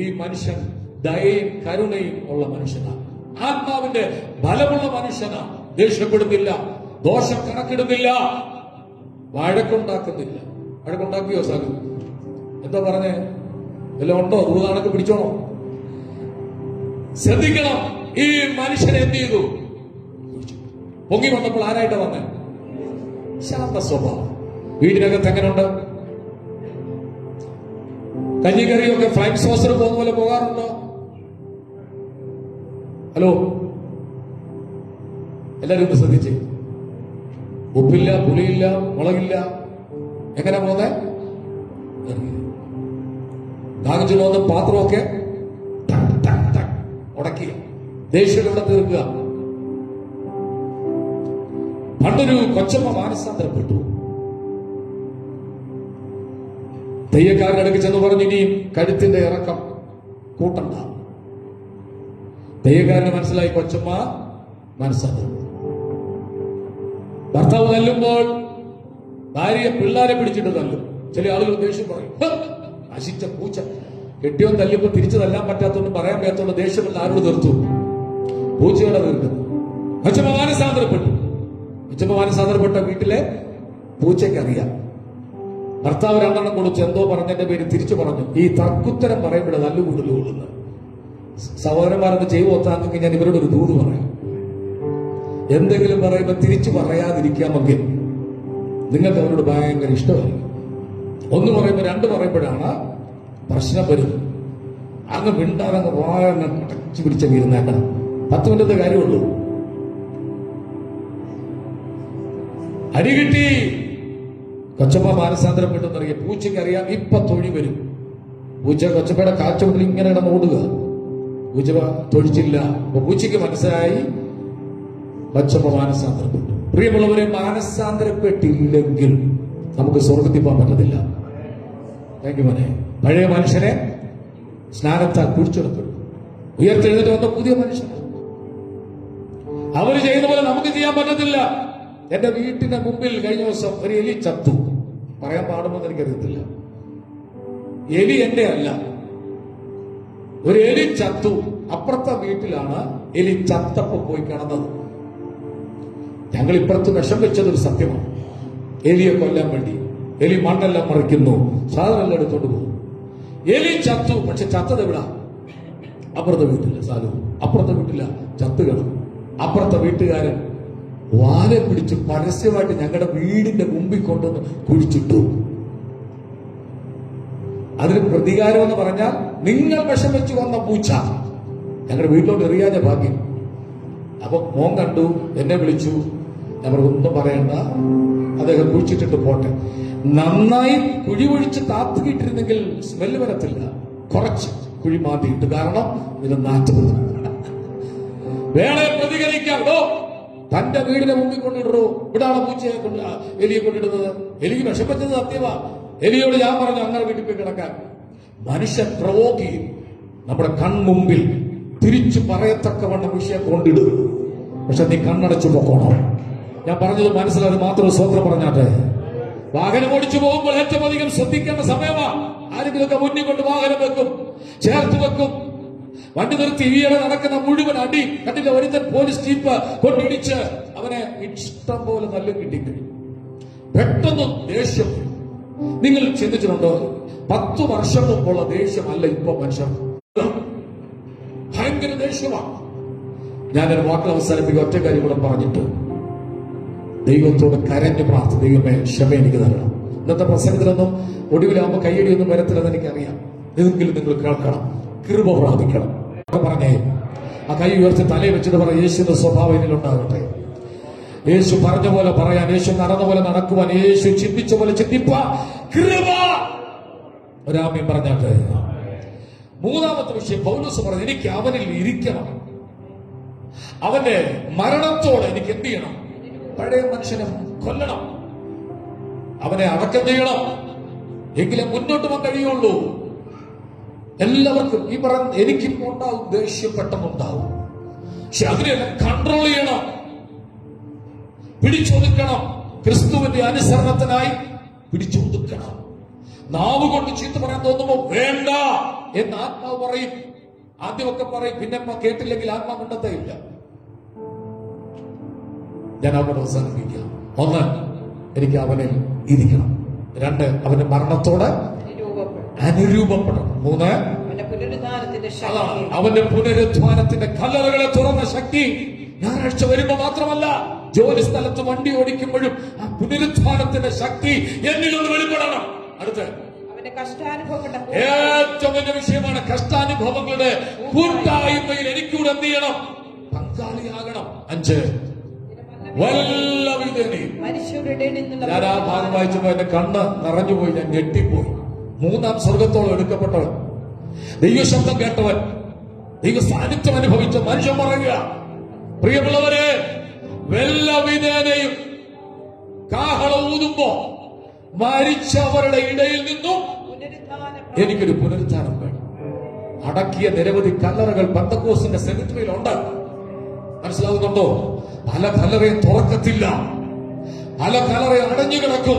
ഈ മനുഷ്യൻ ദയയും കരുണയും ഉള്ള മനുഷ്യനാണ്. ആത്മാവിന്റെ ബലമുള്ള മനുഷ്യനാണ്. ദേഷ്യപ്പെടുന്നില്ല, ദോഷം കണക്കിടുന്നില്ല, വഴക്കുണ്ടാക്കുന്നില്ല. വഴക്കുണ്ടാക്കിയോ സാധു? എന്താ പറഞ്ഞേ? എല്ലാം ഉണ്ടോ? ദൂതാണൊക്കെ പിടിച്ചോണോ? ശ്രദ്ധിക്കണം. ഈ മനുഷ്യനെ എന്ത് ചെയ്തു? പൊങ്ങി വന്നപ്പോൾ ആരായിട്ട് വന്നേ? ശാന്ത സ്വഭാവം. വീടിനകത്ത് എങ്ങനെയുണ്ട്? കഞ്ഞിക്കറിയൊക്കെ ഫ്ലൈം സോസർ പോകുന്ന പോലെ പോകാറുണ്ടോ? ഹലോ, എല്ലാരും ഒന്ന് ശ്രദ്ധിച്ചേ. ഉപ്പില്ല, പുളിയില്ല, മുളകില്ല, എങ്ങനെ പോന്നെ? ദാഹിച്ചു പോകുന്ന പാത്രമൊക്കെ ഉടക്കി ദേഷ്യത്തിലൂടെ തീർക്കുക. പണ്ടൊരു കൊച്ചമ്മ മാനസാന്തരപ്പെട്ടു. തെയ്യക്കാരുടെ അടുക്ക് ചെന്ന് പറഞ്ഞു, ഇനിയും കഴുത്തിന്റെ ഇറക്കം കൂട്ടണ്ട. തെയ്യക്കാരന് മനസ്സിലായി, കൊച്ചമ്മ മനസ്സാന്തരം. ഭർത്താവ് തല്ലുമ്പോൾ ഭാര്യയെ പിള്ളാരെ പിടിച്ചിട്ട് തല്ലും. ചില ആളുകൾ ദേഷ്യം പറയും, നശിച്ച പൂച്ച. കെട്ടിയോൻ തല്ലുമ്പോ തിരിച്ചു തല്ലാൻ പറ്റാത്തോണ്ട് പറയാൻ പറ്റാത്തോണ്ട് ദേഷ്യമില്ല ആരോട് തീർത്തു? പൂച്ചയുടെ തീർക്കുന്നു. കൊച്ചമ്മ മാനസാന്തരപ്പെട്ടു. കൊച്ചമ്മ മാനസാന്തരപ്പെട്ട വീട്ടിലെ പൂച്ചയ്ക്കറിയാം ഭർത്താവ് 2 എണ്ണം കൊടുത്ത് എന്തോ പറഞ്ഞതിന്റെ പേര് തിരിച്ചു പറഞ്ഞു. ഈ തർക്കുത്തരം പറയുമ്പോഴേ തല്ലുകൂടൽ കൊള്ളുന്നത്. സഹോദരന്മാരെന്ന് ചെയ്വോത്താണെങ്കിൽ ഞാൻ ഇവരോട് ഒരു ദൂത് പറയാം. എന്തെങ്കിലും പറയുമ്പോൾ തിരിച്ചു പറയാതിരിക്കാമെങ്കിൽ നിങ്ങൾക്ക് അവരോട് ഭയങ്കര ഇഷ്ടമായിരിക്കും. 1 പറയുമ്പോൾ 2 പറയുമ്പോഴാണ് പ്രശ്നം വരുന്നത്. അങ്ങ് മിണ്ടാറങ്ങ് വാങ്ങ അടച്ചു പിടിച്ച ഇരുന്നേക്കണം. 10 മിനിറ്റത്തെ കാര്യമുള്ളൂ. അടി കിട്ടി. കൊച്ചമ്മ മാനസാന്തരപ്പെട്ടെന്നറിയാം. പൂച്ചയ്ക്ക് അറിയാം ഇപ്പൊ തൊഴി വരും. പൂച്ച കൊച്ചമ്മയുടെ കാച്ചുകൊണ്ടിൽ ഇങ്ങനെ ഓടുക. പൂച്ച തൊഴിച്ചില്ല. അപ്പൊ പൂച്ചയ്ക്ക് മനസ്സിലായി വച്ചപ്പോ മാനസാന്തരപ്പെട്ടു. പ്രിയമുള്ളവരെ, മാനസാന്തരപ്പെട്ടില്ലെങ്കിൽ നമുക്ക് സ്വർഗത്തിൽ പോകാൻ പറ്റത്തില്ല. താങ്ക് യു മോനെ. പഴയ മനുഷ്യനെ സ്നാനത്താൽ കുഴിച്ചെടുത്തു, ഉയർത്തെഴുന്നേറ്റ് വന്ന പുതിയ മനുഷ്യൻ. അവര് ചെയ്യുന്ന പോലെ നമുക്ക് ചെയ്യാൻ പറ്റത്തില്ല. എന്റെ വീട്ടിന്റെ മുമ്പിൽ കഴിഞ്ഞ ദിവസം ഒരു എലി ചത്തു. പറയാൻ പാടുമെന്ന് എനിക്കറിയത്തില്ല. എലി എന്റെ അല്ല, ഒരു എലി ചത്തു. അപ്പുറത്തെ വീട്ടിലാണ് എലി ചത്തപ്പോ പോയി കിടന്നത്. ഞങ്ങൾ ഇപ്പുറത്ത് വിഷം വെച്ചതൊരു സത്യമാണ്. എലിയെ കൊല്ലാൻ വേണ്ടി എലി മണ്ണെല്ലാം മറിക്കുന്നു, സാധനമെല്ലാം എടുത്തോണ്ട് പോകും. എലി ചത്തു. പക്ഷെ ചത്തത് എവിടാ? അപ്പുറത്തെ വീട്ടില്ല. സാധു അപ്പുറത്തെ വീട്ടില്ല, ചത്ത് കിടന്നു. അപ്പുറത്തെ വീട്ടുകാരൻ വാലെ പിടിച്ച് പരസ്യമായിട്ട് ഞങ്ങളുടെ വീടിന്റെ മുമ്പിൽ കൊണ്ടുവന്ന് കുഴിച്ചിട്ടു. അതിന് പ്രതികാരം എന്ന് പറഞ്ഞാൽ, നിങ്ങൾ വിഷം വെച്ച് വന്ന പൂച്ച ഞങ്ങളുടെ വീട്ടിലോട്ട് എറിയാഞ്ഞ ഭാഗ്യം. അപ്പൊ മോൻ കണ്ടു, എന്നെ വിളിച്ചു. ഞാൻ ഒന്നും പറയണ്ട, അദ്ദേഹം കുഴിച്ചിട്ടിട്ട് പോട്ടെ. നന്നായി കുഴി ഒഴിച്ച് താത്തുകിട്ടിരുന്നെങ്കിൽ സ്മെല്ല് വരത്തില്ല. കുറച്ച് കുഴി മാറ്റിയിട്ട്, കാരണം ഇതിന് നാറ്റം. വേണേ പ്രതികരിക്കാടോ, തന്റെ വീടിനെ മുമ്പിൽ കൊണ്ടിടോ. ഇവിടാണ് പൂച്ചയെ കൊണ്ട് എലിയെ കൊണ്ടിടുന്നത്. എലിക്ക് വിഷപ്പറ്റത് സത്യമാ. എലിയോട് ഞാൻ പറഞ്ഞു അങ്ങനെ വീട്ടിൽ പോയി കിടക്കാൻ. മനുഷ്യ പ്രവോഗി നമ്മുടെ കൺമുമ്പിൽ തിരിച്ചു പറയത്തക്കവണ്ണം വിഷയം കൊണ്ടിടും. പക്ഷെ നീ കണ്ണടച്ചു പോക്കോണം. ഞാൻ പറഞ്ഞത് മനസ്സിലായത് മാത്രം സ്വന്തം പറഞ്ഞാട്ടെ. വാഹനം ഓടിച്ചു പോകുമ്പോൾ ഏറ്റവും അധികം ശ്രദ്ധിക്കേണ്ട സമയമാ. ആരെങ്കിലുമൊക്കെ മുന്നിൽ കൊണ്ട് വാഹനം വെക്കും, ചേർത്ത് വെക്കും. വണ്ടി നിർത്തി ഈയിടെ നടക്കുന്ന മുഴുവൻ അടി കണ്ടില്ല. ഒരുത്തൻ പോലീസ് ജീപ്പ് കൊണ്ടിടിച്ച് അവനെ ഇഷ്ടം പോലെ നല്ല കിട്ടിക്കഴിഞ്ഞു. പെട്ടെന്ന് ദേഷ്യം. നിങ്ങൾ ചിന്തിച്ചിട്ടുണ്ടോ? 10 വർഷം മുമ്പുള്ള ദേഷ്യമല്ല ഇപ്പൊ മനുഷ്യൻ. ഭയങ്കര ദേഷ്യമാണ്. ഞാനൊരു വാക്കിൽ അവസാനിപ്പിക്കുക. ഒറ്റ കാര്യം കൂടെ പറഞ്ഞിട്ട് ദൈവത്തോട് കരഞ്ഞു പ്രാർത്ഥന. ദൈവമേ, ക്ഷമ എനിക്ക് തരണം. ഇന്നത്തെ പ്രസംഗത്തിലൊന്നും ഒടുവിലാകുമ്പോൾ കയ്യടിയൊന്നും വരത്തില്ലെന്ന് എനിക്കറിയാം. ഇതെങ്കിലും നിങ്ങൾ കേൾക്കണം, കൃപ പ്രാർത്ഥിക്കണം. പറഞ്ഞേ, ആ കൈ ഉയർത്തി തലയിൽ വെച്ചിട്ട് പറ, യേശുവിന്റെ സ്വഭാവം എന്നിലുണ്ടാകട്ടെ. യേശു പറഞ്ഞ പോലെ പറയാൻ, യേശു നടന്ന പോലെ നടക്കുവാൻ, യേശു ചിന്തിച്ച പോലെ ചിന്തിപ്പാൻ കൃപ. ഒരാമയും പറഞ്ഞാട്ടെ. മൂന്നാമത്തെ വിഷയം പൗലോസ് പറഞ്ഞു, എനിക്ക് അവനിൽ ഇരിക്കണം. അവന്റെ മരണത്തോടെ എനിക്ക് എന്ത് ചെയ്യണം? പഴയ മനുഷ്യനെ കൊല്ലണം, അവനെ അടക്കം ചെയ്യണം. എങ്കിലേ മുന്നോട്ട് പോകാൻ കഴിയുള്ളൂ. എല്ലാവർക്കും ഈ പറഞ്ഞ എനിക്കിപ്പോ ഉണ്ടാവും, ദേഷ്യം പെട്ടെന്നുണ്ടാവും. പക്ഷെ അതിനെല്ലാം കൺട്രോൾ ചെയ്യണം, പിടിച്ചൊതുക്കണം. ക്രിസ്തുവിന്റെ അനുസരണത്തിനായി പിടിച്ചൊതുക്കണം. നാവ് കൊണ്ട് ചീത്ത പറയാൻ തോന്നുമ്പോ വേണ്ട എന്ന് ആത്മാവ് പറയും. ആദ്യമൊക്കെ പറയും, പിന്നെ കേട്ടില്ലെങ്കിൽ ആത്മാവ് ഉണ്ടത്തേയില്ല. ഞാൻ അവിടെ അവസാനിപ്പിക്കാം. 1, എനിക്ക് അവനിൽ ഇരിക്കണം. 2, അവന്റെ മരണത്തോടെ അനുരൂപപ്പെടണം. 3, അവന്റെ പുനരുദ്ധാനത്തിന്റെ കല്ലറകളെ തുറന്ന ശക്തി ഞായറാഴ്ച വരുമ്പോ മാത്രമല്ല, ജോലി സ്ഥലത്ത് വണ്ടി ഓടിക്കുമ്പോഴും ആ പുനരുദ്ധാനത്തിന്റെ ശക്തി എന്നിലൊന്ന് വെളിപ്പെടണം. അടുത്ത് ഏറ്റവും വലിയ വിഷയമാണ് കഷ്ടാനുഭവങ്ങളുടെ കൂട്ടായ്മയിൽ എനിക്കൂടെ എന്ത് ചെയ്യണം? പങ്കാളിയാകണം. 5, ഞാൻ ആ ഭാഗം വായിച്ചപ്പോ എന്റെ കണ്ണ് നിറഞ്ഞുപോയി, ഞാൻ ഞെട്ടിപ്പോയി. 3ാം സ്വർഗത്തോളം എടുക്കപ്പെട്ടവൻ, ദൈവശബ്ദം കേട്ടവൻ, ദൈവ സാന്നിധ്യം അനുഭവിച്ച മനുഷ്യൻ പറയുക, പ്രിയമുള്ളവരെ, വെല്ലവിധേനയും കാഹളം ഊതുമ്പോ മരിച്ചവരുടെ ഇടയിൽ നിന്നും എനിക്കൊരു പുനരുദ്ധാനം വേണം. അടക്കിയ നിരവധി കല്ലറകൾ പെന്തക്കോസ്തിന്റെ സെമിത്തേരിയിൽ ഉണ്ട്. മനസ്സിലാവുന്നുണ്ടോ? പല കല്ലറയും തുറക്കത്തില്ല, പല കല്ലറയും അടഞ്ഞു കിടക്കും.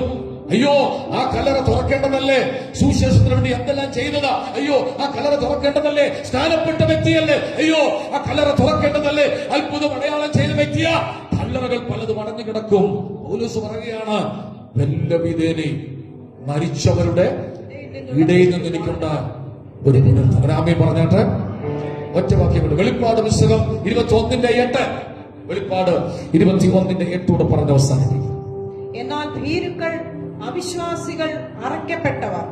അയ്യോ, ആ കല്ലറ തുറക്കേണ്ടതല്ലേ? സുവിശേഷത്തിന് വേണ്ടി എന്തെല്ലാം ചെയ്തതാ? അയ്യോ, ആ കല്ലറ തുറക്കേണ്ടതല്ലേ? സ്നാനപ്പെട്ട വ്യക്തിയല്ലേ? അയ്യോ, ആ കല്ലറ തുറക്കേണ്ടതല്ലേ? അത്ഭുതം അടയാളം ചെയ്ത വ്യക്തിയാ? കല്ലറകൾ പലതും അടഞ്ഞു കിടക്കും. പൗലോസ് പറയുകയാണ്, വല്ലവിധേനെ മരിച്ചവരുടെ ഇടയിൽ നിന്ന് എനിക്കുണ്ട ഒരു പുനരുദ്ധാനം. ആമേൻ പറഞ്ഞാട്ടെ. ഒറ്റ വാക്യമുണ്ട്. വെളിപ്പാട് പുസ്തകം 21:8. വെളിപ്പാട് 21:8 പറഞ്ഞ അവസാനിപ്പിക്കും. എന്നാൽ ഭീരുക്കൾ, അവിശ്വാസികൾ, അറയ്ക്കപ്പെട്ടവർ,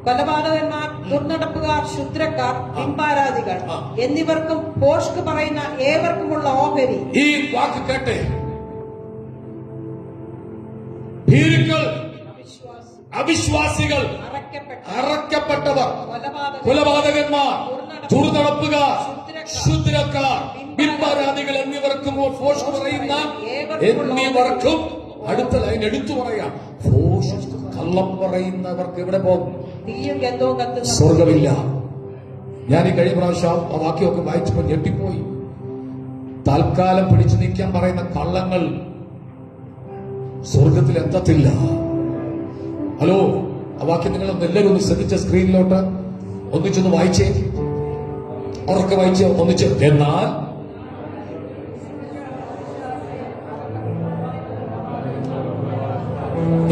കൊലപാതകന്മാർ, ദുർനടപ്പുകാർ, ശുദ്രക്കാർ, പിമ്പാരാധികൾ എന്നിവർക്കും ഭോഷ്ക് പറയുന്ന ഏവർക്കുമുള്ള ഓഹരി. ഈ വാക്ക് കേട്ടെ. ഭീരുക്കൾ, അവിശ്വാസികൾ, അറയ്ക്കപ്പെട്ടവർ, കൊലപാതകന്മാർ, ദുർനടപ്പുകാർ, ശുദ്രക്കാർ, പിമ്പാരാധികൾ എന്നിവർക്കും ഫോഷ്ക് പറയുന്ന എന്നിവർക്കും അടുത്ത ലൈൻ എടുത്തു പറയാം. ഫോഷ്ക് കള്ളം പറയുന്നവർക്ക് എവിടെ പോകും? തീയും ഗന്ധവും കത്തുന്ന സ്വർഗമില്ല. ഞാൻ ഈ കഴിഞ്ഞ പ്രാവശ്യം ആ വാക്യമൊക്കെ വായിച്ചപ്പോൾ ഞെട്ടിപ്പോയി. തൽക്കാലം പിടിച്ചു നിൽക്കാൻ പറയുന്ന കള്ളങ്ങൾ സ്വർഗത്തിൽ എത്തത്തില്ല. ഹലോ, ആ വാക്യം നിങ്ങളൊന്ന് എല്ലാവരും ഒന്ന് ശ്രദ്ധിച്ച സ്ക്രീനിലോട്ട് ഒന്നിച്ചൊന്ന് വായിച്ചേ, ഉറക്കെ വായിച്ച് ഒന്നിച്ച്. എന്നാൽ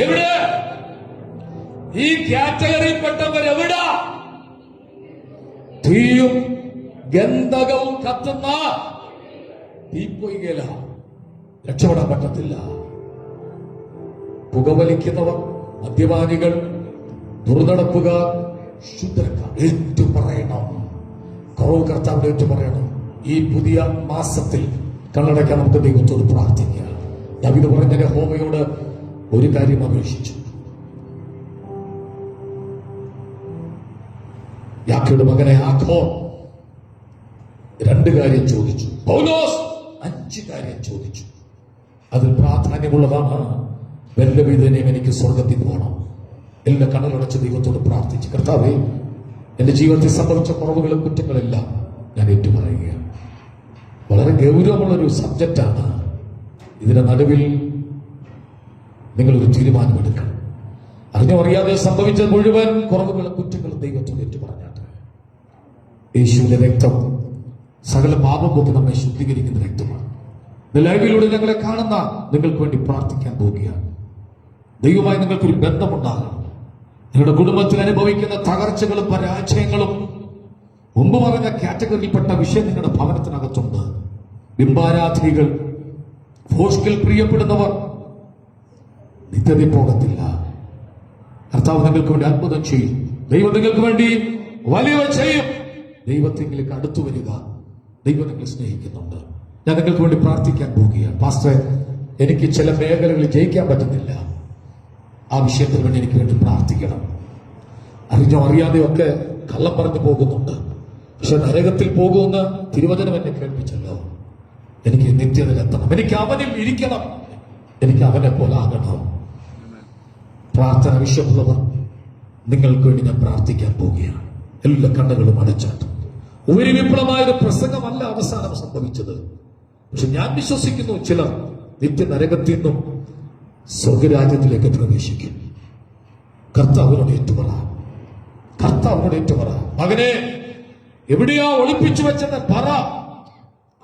എവിടെ ഈ കാറ്റഗറിയിൽപ്പെട്ടവരെവിടാ? തീയും ഗന്ധകവും കത്തുന്ന തീപ്പൊയ്കയില രക്ഷപ്പെടാൻ പറ്റത്തില്ല. പുകവലിക്കുന്നവർ, മദ്യപാനികൾ, ദുർനടപ്പുകാർ, ശുദ്ധക്കാർ ഏറ്റു പറയണം. കുറവ് കർത്താവിടെ ഏറ്റു പറയണം. ഈ പുതിയ മാസത്തിൽ കണ്ണടയ്ക്കാൻ നമുക്ക് ദൈവത്തോട് പ്രാർത്ഥിക്കുക. ദാവീദ് പറഞ്ഞ യഹോവയോട് ഒരു കാര്യം അപേക്ഷിച്ചു. യാക്കോബിന്റെ മകനെ ആഖോർ 2 കാര്യം ചോദിച്ചു. പൗലോസ് 5 കാര്യം ചോദിച്ചു. അതിൽ പ്രാധാന്യമുള്ളതാണ് വല്ലവിധനെയും എനിക്ക് സ്വർഗത്തിൽ പോകണം. എല്ലാ കണ്ണുകളടച്ച് ദൈവത്തോട് പ്രാർത്ഥിച്ചു. കർത്താവേ, എന്റെ ജീവിതത്തിൽ സംഭവിച്ച കുറവുകളും കുറ്റങ്ങളെല്ലാം ഞാൻ ഏറ്റുപറയുകയാണ്. വളരെ ഗൗരവമുള്ളൊരു സബ്ജക്റ്റാണ്. ഇതിന്റെ നടുവിൽ നിങ്ങളൊരു തീരുമാനമെടുക്കണം. അറിഞ്ഞോ അറിയാതെ സംഭവിച്ച മുഴുവൻ കുറവുകളും കുറ്റങ്ങളും ദൈവത്തോട് ഏറ്റുപറഞ്ഞാട്ടെ. യേശുവിന്റെ രക്തം സകല പാപം പോക്കി നമ്മെ ശുദ്ധീകരിക്കുന്ന രക്തമാണ്. ലൈവിലൂടെ ഞങ്ങളെ കാണുന്ന നിങ്ങൾക്ക് വേണ്ടി പ്രാർത്ഥിക്കാൻ പോവുകയാണ്. ദൈവമായി നിങ്ങൾക്കൊരു ബന്ധമുണ്ടാകണം. നിങ്ങളുടെ കുടുംബത്തിൽ അനുഭവിക്കുന്ന തകർച്ചകളും പരാജയങ്ങളും മുമ്പ് പറഞ്ഞ കാറ്റഗറിയിൽപ്പെട്ട വിഷയം നിങ്ങളുടെ ഭവനത്തിനകത്തുണ്ട്. ബിംബാരാധനികൾ, ഫോഷ്കിൽ പ്രിയപ്പെടുന്നവർ നിത്യത പോകത്തില്ല. കർത്താവ് നിങ്ങൾക്ക് വേണ്ടി അത്ഭുതം ചെയ്യും. ദൈവം നിങ്ങൾക്ക് വേണ്ടി വലിയ ചെയ്യും. ദൈവത്തിലേക്ക് അടുത്തു വരിക. ദൈവം നിങ്ങളെ സ്നേഹിക്കുന്നുണ്ട്. ഞാൻ നിങ്ങൾക്ക് വേണ്ടി പ്രാർത്ഥിക്കാൻ പോവുകയാണ്. പാസ്റ്റർ, എനിക്ക് ചില മേഖലകളിൽ ജയിക്കാൻ പറ്റുന്നില്ല. ആ വിഷയത്തിന് വേണ്ടി എനിക്ക് വേണ്ടി പ്രാർത്ഥിക്കണം. അറിഞ്ഞോ അറിയാതെയൊക്കെ കള്ളം പറഞ്ഞു പോകുന്നുണ്ട്. പക്ഷെ നരകത്തിൽ പോകുമെന്ന് തിരുവചനം എന്നെ കേൾപ്പിച്ചല്ലോ. എനിക്ക് നിത്യതയിലെത്തണം. എനിക്ക് അവനിൽ ഇരിക്കണം. എനിക്ക് അവനെ പോലെ ആകണം. പ്രാർത്ഥന ആവശ്യമുള്ളവർ നിങ്ങൾക്ക് വേണ്ടി ഞാൻ പ്രാർത്ഥിക്കാൻ പോവുകയാണ്. എല്ലാ കണ്ണുകളും അടച്ചാട്ട്. ഒരു വിപ്ലവമായൊരു പ്രസംഗമല്ല അവസാനം സംഭവിച്ചത്. പക്ഷെ ഞാൻ വിശ്വസിക്കുന്നു ചിലർ നിത്യ നരകത്തിൽ നിന്നും സ്വർഗരാജ്യത്തിലേക്ക് പ്രവേശിക്കും. കർത്താവിനോട് ഏറ്റുപറ. കർത്താവിനോട് ഏറ്റുപറ. മകനെ, എവിടെയാ ഒളിപ്പിച്ചു വെച്ചെന്ന് പറ.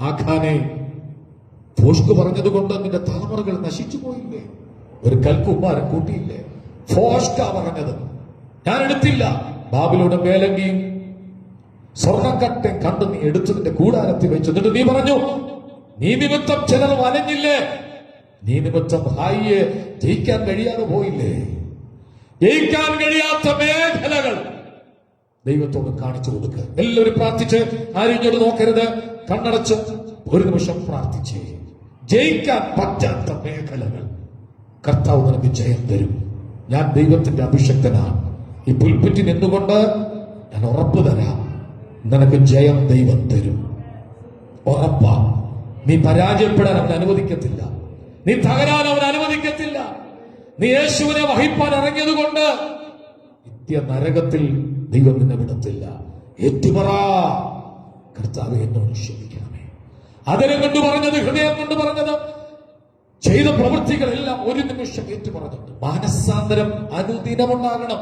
ആഖാനെ, ഫോഷ്ക് പറഞ്ഞതുകൊണ്ട് നിന്റെ തലമുറകൾ നശിച്ചു പോയില്ലേ? ഒരു കൽക്കുമാരൻ കൂട്ടിയില്ലേ? ഫോഷ്ക പറഞ്ഞത് ഞാൻ എടുത്തില്ല. ബാബിലോടെ മേലങ്കിയും സ്വർണ്ണക്കട്ടയും കണ്ടു നീ എടുത്തു നിന്റെ കൂടാരത്തിൽ വെച്ചു. എന്നിട്ട് നീ പറഞ്ഞു, നീ നിമിത്തം ചിലർ വലഞ്ഞില്ലേ? നീ നിമിത്തം ഹായിയെ ജയിക്കാൻ കഴിയാതെ പോയില്ലേ? ജയിക്കാൻ കഴിയാത്ത മേഖലകൾ ദൈവത്തോട് കാണിച്ചു കൊടുക്കുക. എല്ലാവരും പ്രാർത്ഥിച്ച് ആരിഞ്ഞോട് നോക്കരുത്. കണ്ണടച്ച് ഒരു നിമിഷം പ്രാർത്ഥിച്ച് ജയിക്കാൻ പറ്റാത്ത മേഖലകൾ കർത്താവ് നിനക്ക് ജയം തരും. ഞാൻ ദൈവത്തിന്റെ അഭിഷക്തനാണ്. ഈ പുൽപ്പറ്റിൽ നിന്നുകൊണ്ട് ഞാൻ ഉറപ്പ് തരാം, നിനക്ക് ജയം ദൈവം തരും. ഉറപ്പാ. നീ പരാജയപ്പെടാൻ അവൻ അനുവദിക്കത്തില്ല. നീ തകരാൻ അവൻ അനുവദിക്കത്തില്ല. നീ യേശുവിനെ വഹിപ്പാൻ ഇറങ്ങിയത് കൊണ്ട് നിത്യ നരകത്തിൽ ദൈവം നിന്നെ വിടത്തില്ല. ഏറ്റുപറ, കർത്താവേ എന്നോട് ക്ഷമിക്കണമേ. അതിനെ കൊണ്ട് പറഞ്ഞത്, ഹൃദയം കൊണ്ട് പറഞ്ഞത്, ചെയ്ത പ്രവൃത്തികളെല്ലാം ഒരു നിമിഷം ഏറ്റുപറഞ്ഞിട്ട് മാനസാന്തരം അനുദിനമുണ്ടാകണം.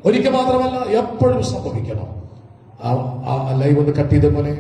ഒരിക്കൽ മാത്രമല്ല, എപ്പോഴും സംഭവിക്കണം. ആ ലൈവ് ഒന്ന് കട്ട് ചെയ്ത പോലെ